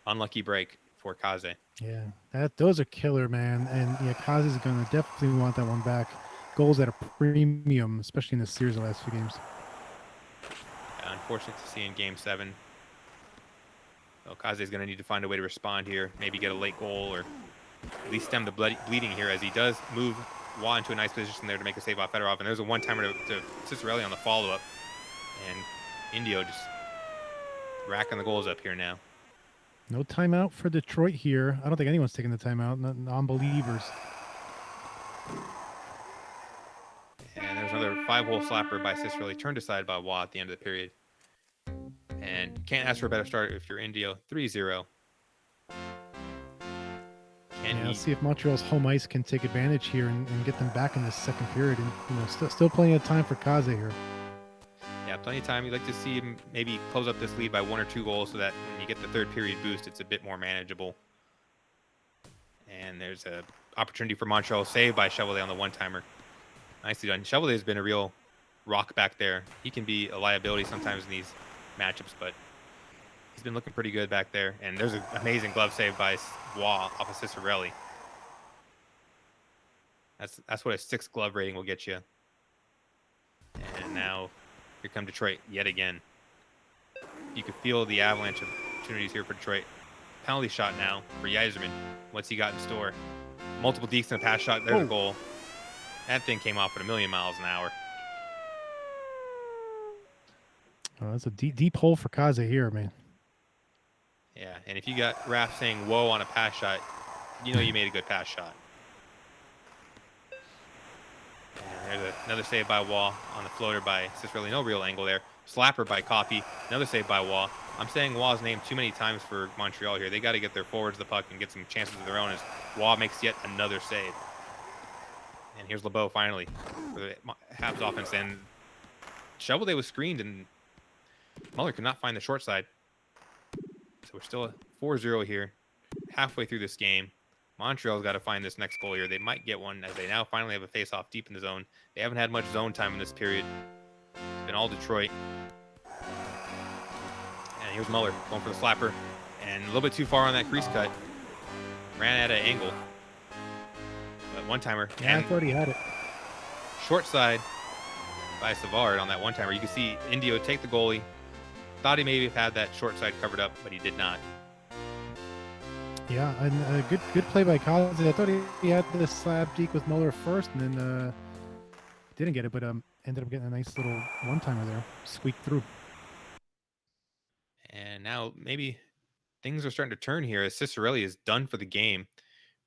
unlucky break for Kaze. Yeah, those are killer, man. And yeah, Kaze's going to definitely want that one back. Goals at a premium, especially in this series the last few games. Unfortunate to see in game 7. So Kaze's going to need to find a way to respond here. Maybe get a late goal, or at least stem the bleeding here, as he does move Wah into a nice position there to make a save off Fedorov. And there's a one-timer to Cicerelli on the follow-up. And INDIO just racking the goals up here now. No timeout for Detroit here. I don't think anyone's taking the timeout. Non-believers. And there's another 5-hole slapper by Cicerelli, turned aside by Wah at the end of the period. And can't ask for a better start if you're INDIO. 3-0. Let's see if Montreal's home ice can take advantage here and get them back in this second period. And still plenty of time for Kaze here. Yeah, plenty of time. You'd like to see him maybe close up this lead by 1 or 2 goals, so that when you get the third period boost, it's a bit more manageable. And there's a opportunity for Montreal, saved by Chevalier on the one-timer. Nicely done. Chevalier's been a real rock back there. He can be a liability sometimes in these matchups, but he's been looking pretty good back there. And there's an amazing glove save by Wah off of Cicerelli. That's what a 6 glove rating will get you. And now here come Detroit yet again. you could feel the avalanche of opportunities here for Detroit. Penalty shot now for Yzerman. What's he got in store? Multiple dekes and a pass shot. There's a goal. That thing came off at 1,000,000 miles an hour. Oh, that's a deep hole for Kaze here, man. Yeah, and if you got Raph saying "whoa" on a pass shot, you know you made a good pass shot. And there's another save by Wall on the floater by Cicerelli. No real angle there. Slapper by Coffey. Another save by Wall. I'm saying Wall's name too many times for Montreal here. They got to get their forwards the puck and get some chances of their own as Wall makes yet another save. And here's LeBeau finally for the Habs offense. And Shovelday was screened, and Muller could not find the short side. So we're still at 4-0 here, halfway through this game. Montreal's got to find this next goal here. They might get one as they now finally have a face-off deep in the zone. They haven't had much zone time in this period. It's been all Detroit. And here's Muller going for the slapper. And a little bit too far on that crease cut. Ran at an angle. But one-timer. Yeah, I thought he had it. Short side by Savard on that one-timer. You can see Indio take the goalie. Thought he maybe have had that short side covered up, but he did not. Yeah, and a good play by Collins. I thought he had the slab deke with Muller first, and then didn't get it, but ended up getting a nice little one-timer there, squeaked through. And now maybe things are starting to turn here as Cicerelli is done for the game.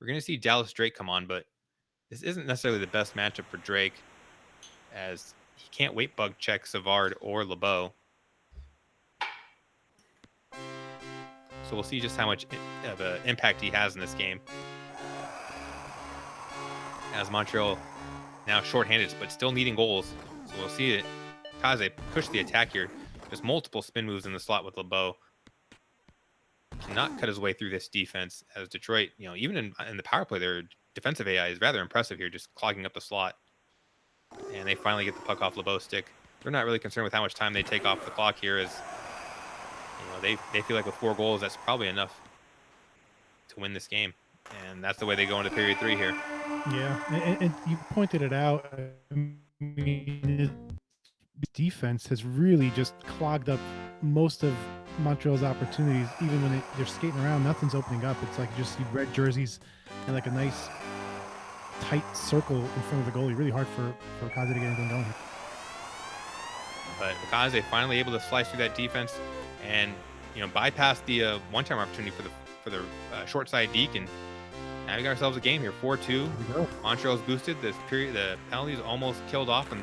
We're going to see Dallas Drake come on, but this isn't necessarily the best matchup for Drake, as he can't weight bug check Savard or LeBeau. So we'll see just how much of an impact he has in this game. As Montreal now shorthanded, but still needing goals. So we'll see it. Kaze push the attack here. There's multiple spin moves in the slot with LeBeau. Cannot cut his way through this defense as Detroit, even in the power play, their defensive AI is rather impressive here, just clogging up the slot. And they finally get the puck off LeBeau's stick. They're not really concerned with how much time they take off the clock here, as they feel like with 4 goals, that's probably enough to win this game. And that's the way they go into period 3 here. Yeah, and you pointed it out. I mean, defense has really just clogged up most of Montreal's opportunities. Even when they're skating around, nothing's opening up. It's like just red jerseys and like a nice tight circle in front of the goalie. Really hard for Kaze to get anything going here. But Kaze finally able to slice through that defense and bypass the one-time opportunity for the short side deke, and now we got ourselves a game here. 4-2. Montreal's boosted. This period, the penalties almost killed off, and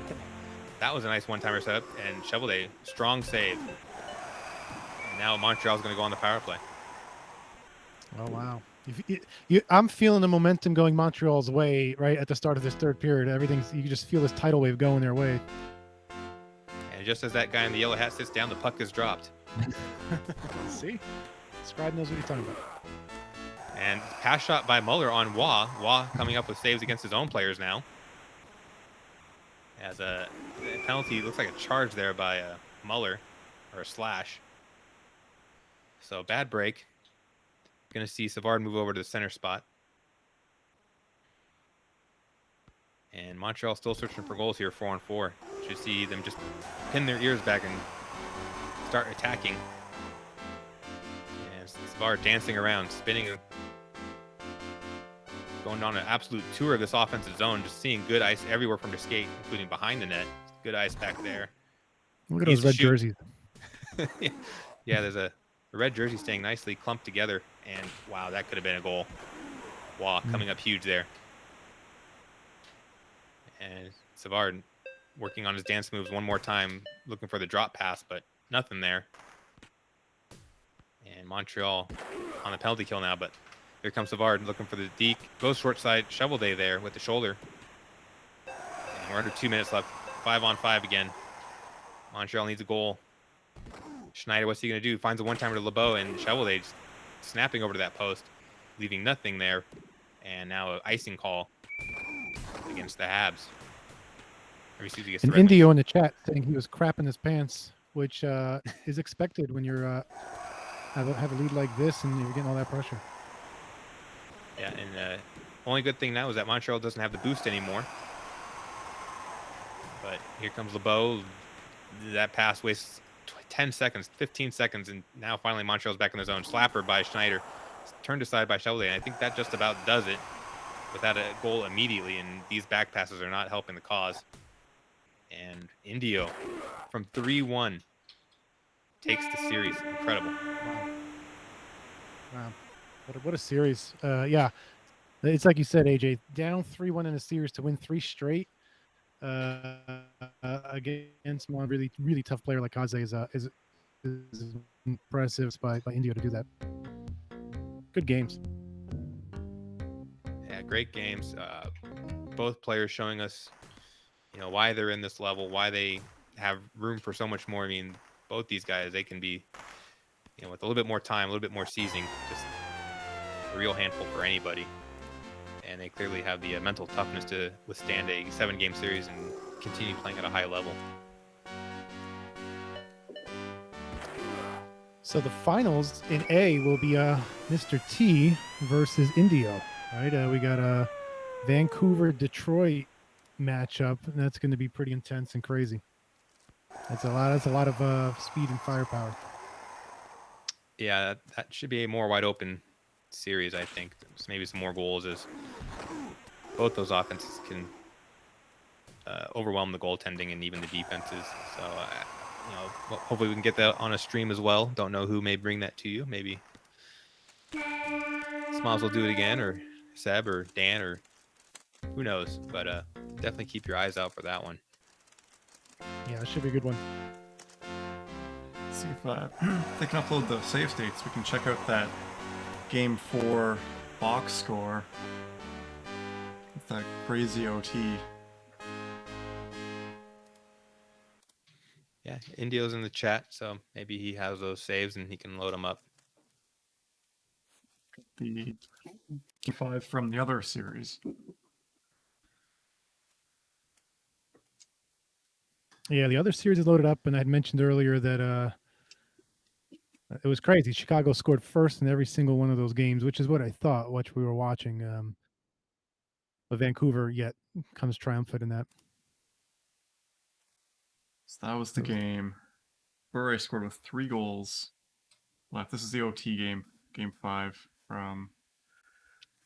that was a nice one-timer setup. And Shovelday, strong save. And now Montreal's going to go on the power play. Oh wow! I'm feeling the momentum going Montreal's way right at the start of this third period. You can just feel this tidal wave going their way. And just as that guy in the yellow hat sits down, the puck is dropped. See? Scribe knows what he's talking about. And pass shot by Muller on Wah. Wah coming up with saves against his own players now. As a penalty, looks like a charge there by Muller, or a slash. So bad break. Going to see Savard move over to the center spot. And Montreal still searching for goals here, 4-on-4. Should see them just pin their ears back and start attacking. And Savard dancing around, spinning, going on an absolute tour of this offensive zone, just seeing good ice everywhere from the skate, including behind the net. Good ice back there. Look at those red jerseys. Yeah, there's a red jersey staying nicely clumped together, and wow, that could have been a goal. Wow, coming up huge there. And Savard working on his dance moves one more time, looking for the drop pass, but nothing there. And Montreal on the penalty kill now, but here comes Savard looking for the deke. Goes short side, Shovelday there with the shoulder. And we're under 2 minutes left. 5-on-5 again. Montreal needs a goal. Schneider, what's he going to do? Finds a one-timer to LeBeau, and Shovelday just snapping over to that post, leaving nothing there. And now an icing call against the Habs. And Indio in the chat saying he was crapping his pants, which is expected when you're have a lead like this and you're getting all that pressure. Yeah, and only good thing now is that Montreal doesn't have the boost anymore. But here comes LeBeau. That pass wastes 10 seconds, 15 seconds, and now finally Montreal's back in the zone. Slapper by Schneider, turned aside by Chevalier. And I think that just about does it without a goal immediately. And these back passes are not helping the cause. And INDIO from 3-1 takes the series. Incredible. Wow. What a series. Yeah. It's like you said, AJ, down 3-1 in a series to win 3 straight against one really, really tough player like Kaze is impressive by INDIO to do that. Good games. Yeah, great games. Both players showing us, why they're in this level, why they have room for so much more. I mean, both these guys, they can be, with a little bit more time, a little bit more seasoning, just a real handful for anybody. And they clearly have the mental toughness to withstand a 7-game series and continue playing at a high level. So the finals in A will be Mr.T versus INDIO, right? We got a Vancouver-Detroit matchup, and that's going to be pretty intense and crazy. That's a lot of speed and firepower. Yeah, that should be a more wide open series, I think. There's maybe some more goals as both those offenses can overwhelm the goaltending and even the defenses. So, hopefully we can get that on a stream as well. Don't know who may bring that to you. Maybe Smiles will do it again, or Seb, or Dan, or who knows. But definitely keep your eyes out for that one. Yeah, it should be a good one. Let's see if they can upload the save states. We can check out that Game 4 box score with that crazy OT. Yeah, INDIO's in the chat, so maybe he has those saves and he can load them up. The Game 5 from the other series. Yeah, the other series is loaded up, and I had mentioned earlier that it was crazy. Chicago scored first in every single one of those games, which is what I thought, which we were watching. But Vancouver yet comes triumphant in that. So that was the game. Bure scored with 3 goals left. This is the OT game, Game 5 from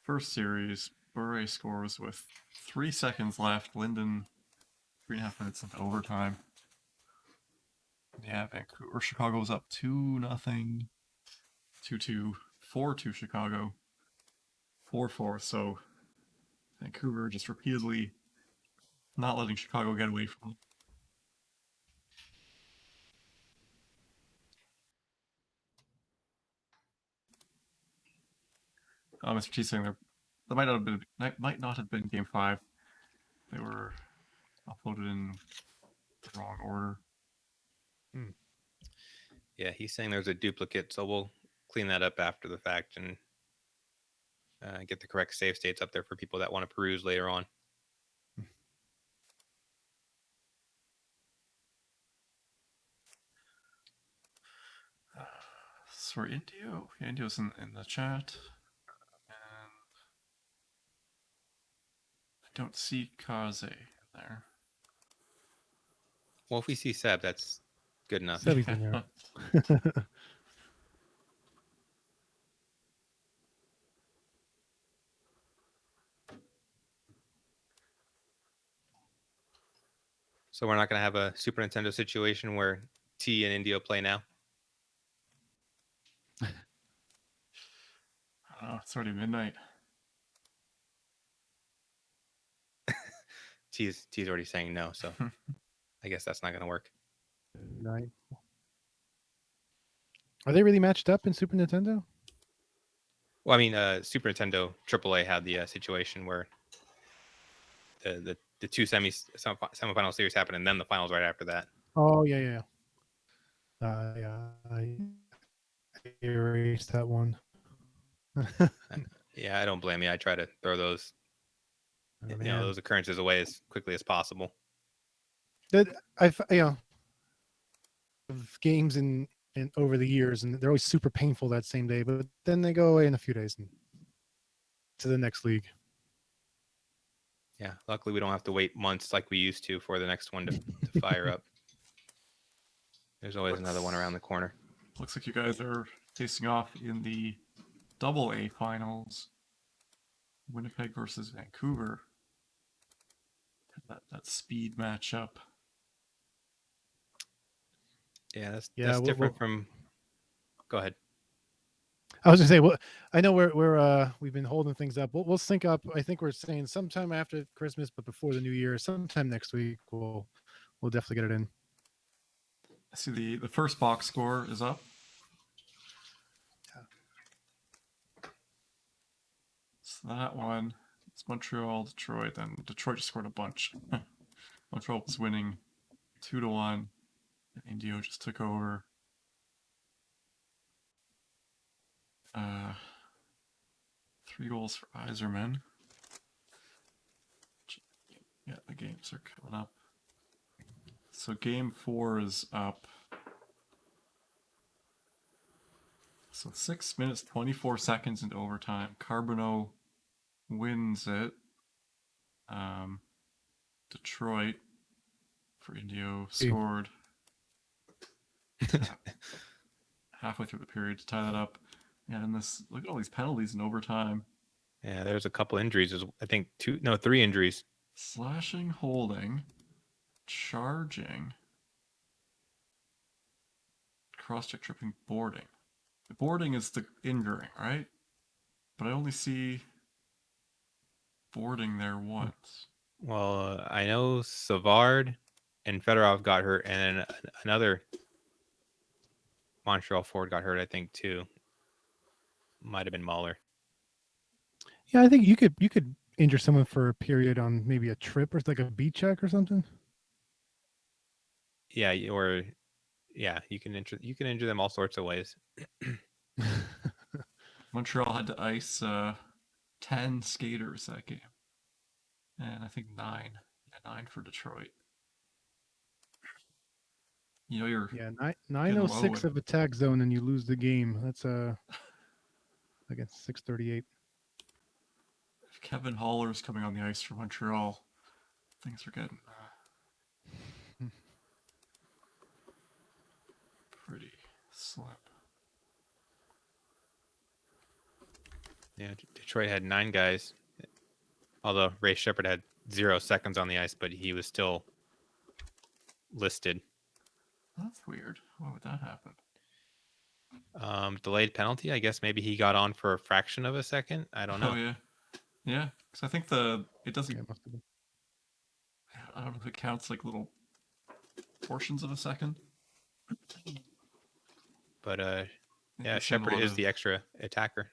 first series. Bure scores with 3 seconds left. Linden 3.5 minutes into overtime. Yeah, Chicago was up 2-0, 2-2, 4-2 Chicago, 4-4. So Vancouver just repeatedly not letting Chicago get away from them. Mr.T saying that might not have been Game 5. They were uploaded in the wrong order. Yeah, he's saying there's a duplicate, so we'll clean that up after the fact and get the correct save states up there for people that want to peruse later on. For INDIO. INDIO's in the chat. And I don't see Kaze in there. Well, if we see Seb, that's good enough. Seb's in there. So we're not going to have a Super Nintendo situation where T and INDIO play now? Oh, it's already midnight. T's already saying no, so I guess that's not going to work. Right. Are they really matched up in Super Nintendo? Well, I mean, Super Nintendo AAA had the situation where the two semifinal series happened, and then the finals right after that. Oh yeah. Yeah, I erased that one. Yeah, I don't blame you. I try to throw those, Oh, man. those occurrences away as quickly as possible. That of games in over the years, and they're always super painful that same day, but then they go away in a few days and to the next league. Yeah, luckily we don't have to wait months like we used to for the next one to fire up. There's always another one around the corner. Looks like you guys are facing off in the AA finals. Winnipeg versus Vancouver. That speed matchup. Yeah, that's Yeah, different from. Go ahead. I was gonna say, well, I know we've been holding things up. We'll sync up. I think we're saying sometime after Christmas, but before the New Year, sometime next week. We'll definitely get it in. I see the first box score is up. So that one, it's Montreal, Detroit. Then Detroit just scored a bunch. Montreal was winning 2-1. INDIO just took over. 3 goals for Iserman. Yeah, the games are coming up. So game 4 is up. So 6 minutes 24 seconds into overtime. Carbonneau wins it. Detroit for INDIO scored halfway through the period to tie that up. Yeah, and this, look at all these penalties in overtime. Yeah, there's a couple injuries. I think 3 injuries. Slashing, holding, charging, cross-check, tripping, boarding. The boarding is the injuring, right? But I only see boarding there once. Well, I know Savard and Fedorov got hurt, and then another Montreal forward got hurt, I think, too. Might have been Mahler. Yeah, I think you could injure someone for a period on maybe a trip or like a beat check or something. Yeah, or yeah, you can injure them all sorts of ways. Montreal had to ice 10 skaters that game. And I think 9. Yeah, 9 for Detroit. You know, you're 9:06 of attack zone and you lose the game. That's against 6:38. If Kevin Haller's coming on the ice for Montreal, things are getting pretty slim. Yeah, Detroit had 9 guys, although Ray Shepard had 0 seconds on the ice, but he was still listed. That's weird. Why would that happen? Delayed penalty. I guess maybe he got on for a fraction of a second. I don't know. Oh yeah, yeah. Because I think it doesn't. Yeah, it must have been. I don't know if it counts like little portions of a second. But yeah, It's Shepard is the extra attacker.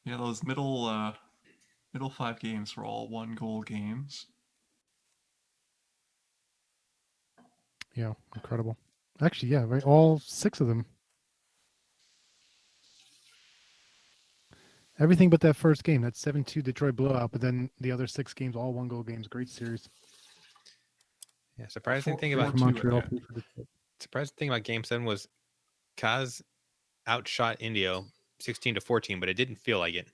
Yeah, those middle 5 games were all 1-goal games. Yeah, incredible. Actually, yeah, right. All 6 of them. Everything but that first game, that 7-2 Detroit blowout, but then the other 6 games, all 1-goal games. Great series. Yeah, surprising thing Three about for Montreal, 3 for Detroit. surprising thing about Game 7 was Kaz outshot INDIO 16-14, but it didn't feel like it.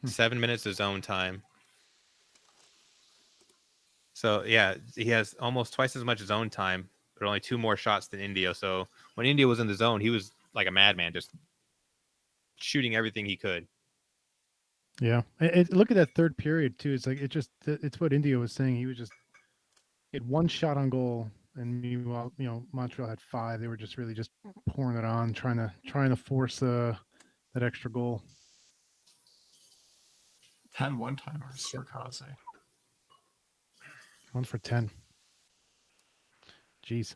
7 minutes of zone time. So yeah, he has almost twice as much zone time, but only 2 more shots than INDIO. So when INDIO was in the zone, he was like a madman, just shooting everything he could. Yeah, look at that third period too. It's like it's what INDIO was saying. He had 1 shot on goal, and meanwhile, Montreal had 5. They were just really just pouring it on, trying to force that extra goal. 10 one-timers for Kaze. 1 for 10. Jeez.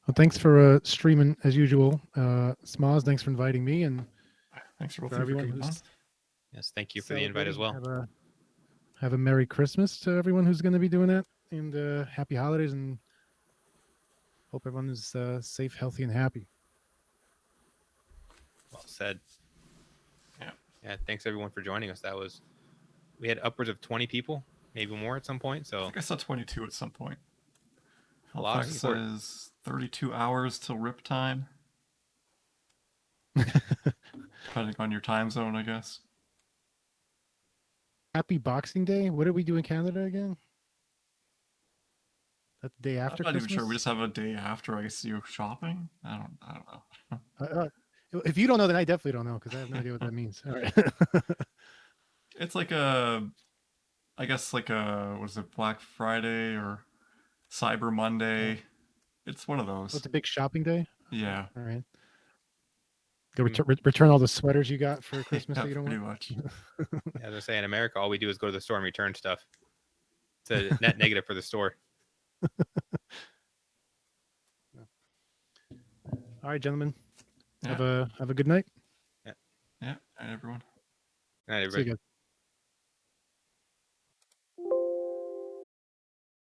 Well, thanks for streaming as usual. Smaz, thanks for inviting me, and Thanks for both for of you everyone coming on. who's Yes, thank you for the invite as celebrating. well. Have a Merry Christmas to everyone who's going to be doing that, and Happy Holidays, and hope everyone is safe, healthy, and happy. Well said. Yeah. Yeah, thanks everyone for joining us. We had upwards of 20 people, maybe more at some point. So I think I saw 22 at some point. A lot of Halifax support. says 32 hours till rip time. depending on your time zone, I guess. Happy Boxing Day. What did we do in Canada again? That the day after I'm not even Christmas? sure. We just have a day after, I guess, you shopping. I don't know. If you don't know, then I definitely don't know because I have no idea what that means. All right. It's like I guess like what is it, Black Friday or Cyber Monday? It's one of Oh, it's those. a big shopping day. Yeah. All right. Go return all the sweaters you got for Christmas Yeah, that you don't pretty want. much. As I say, in America, all we do is go to the store and return stuff. It's a net negative for the store. All right, gentlemen. Yeah. Have a good night. Yeah. And everyone. Good night, See you everybody. guys.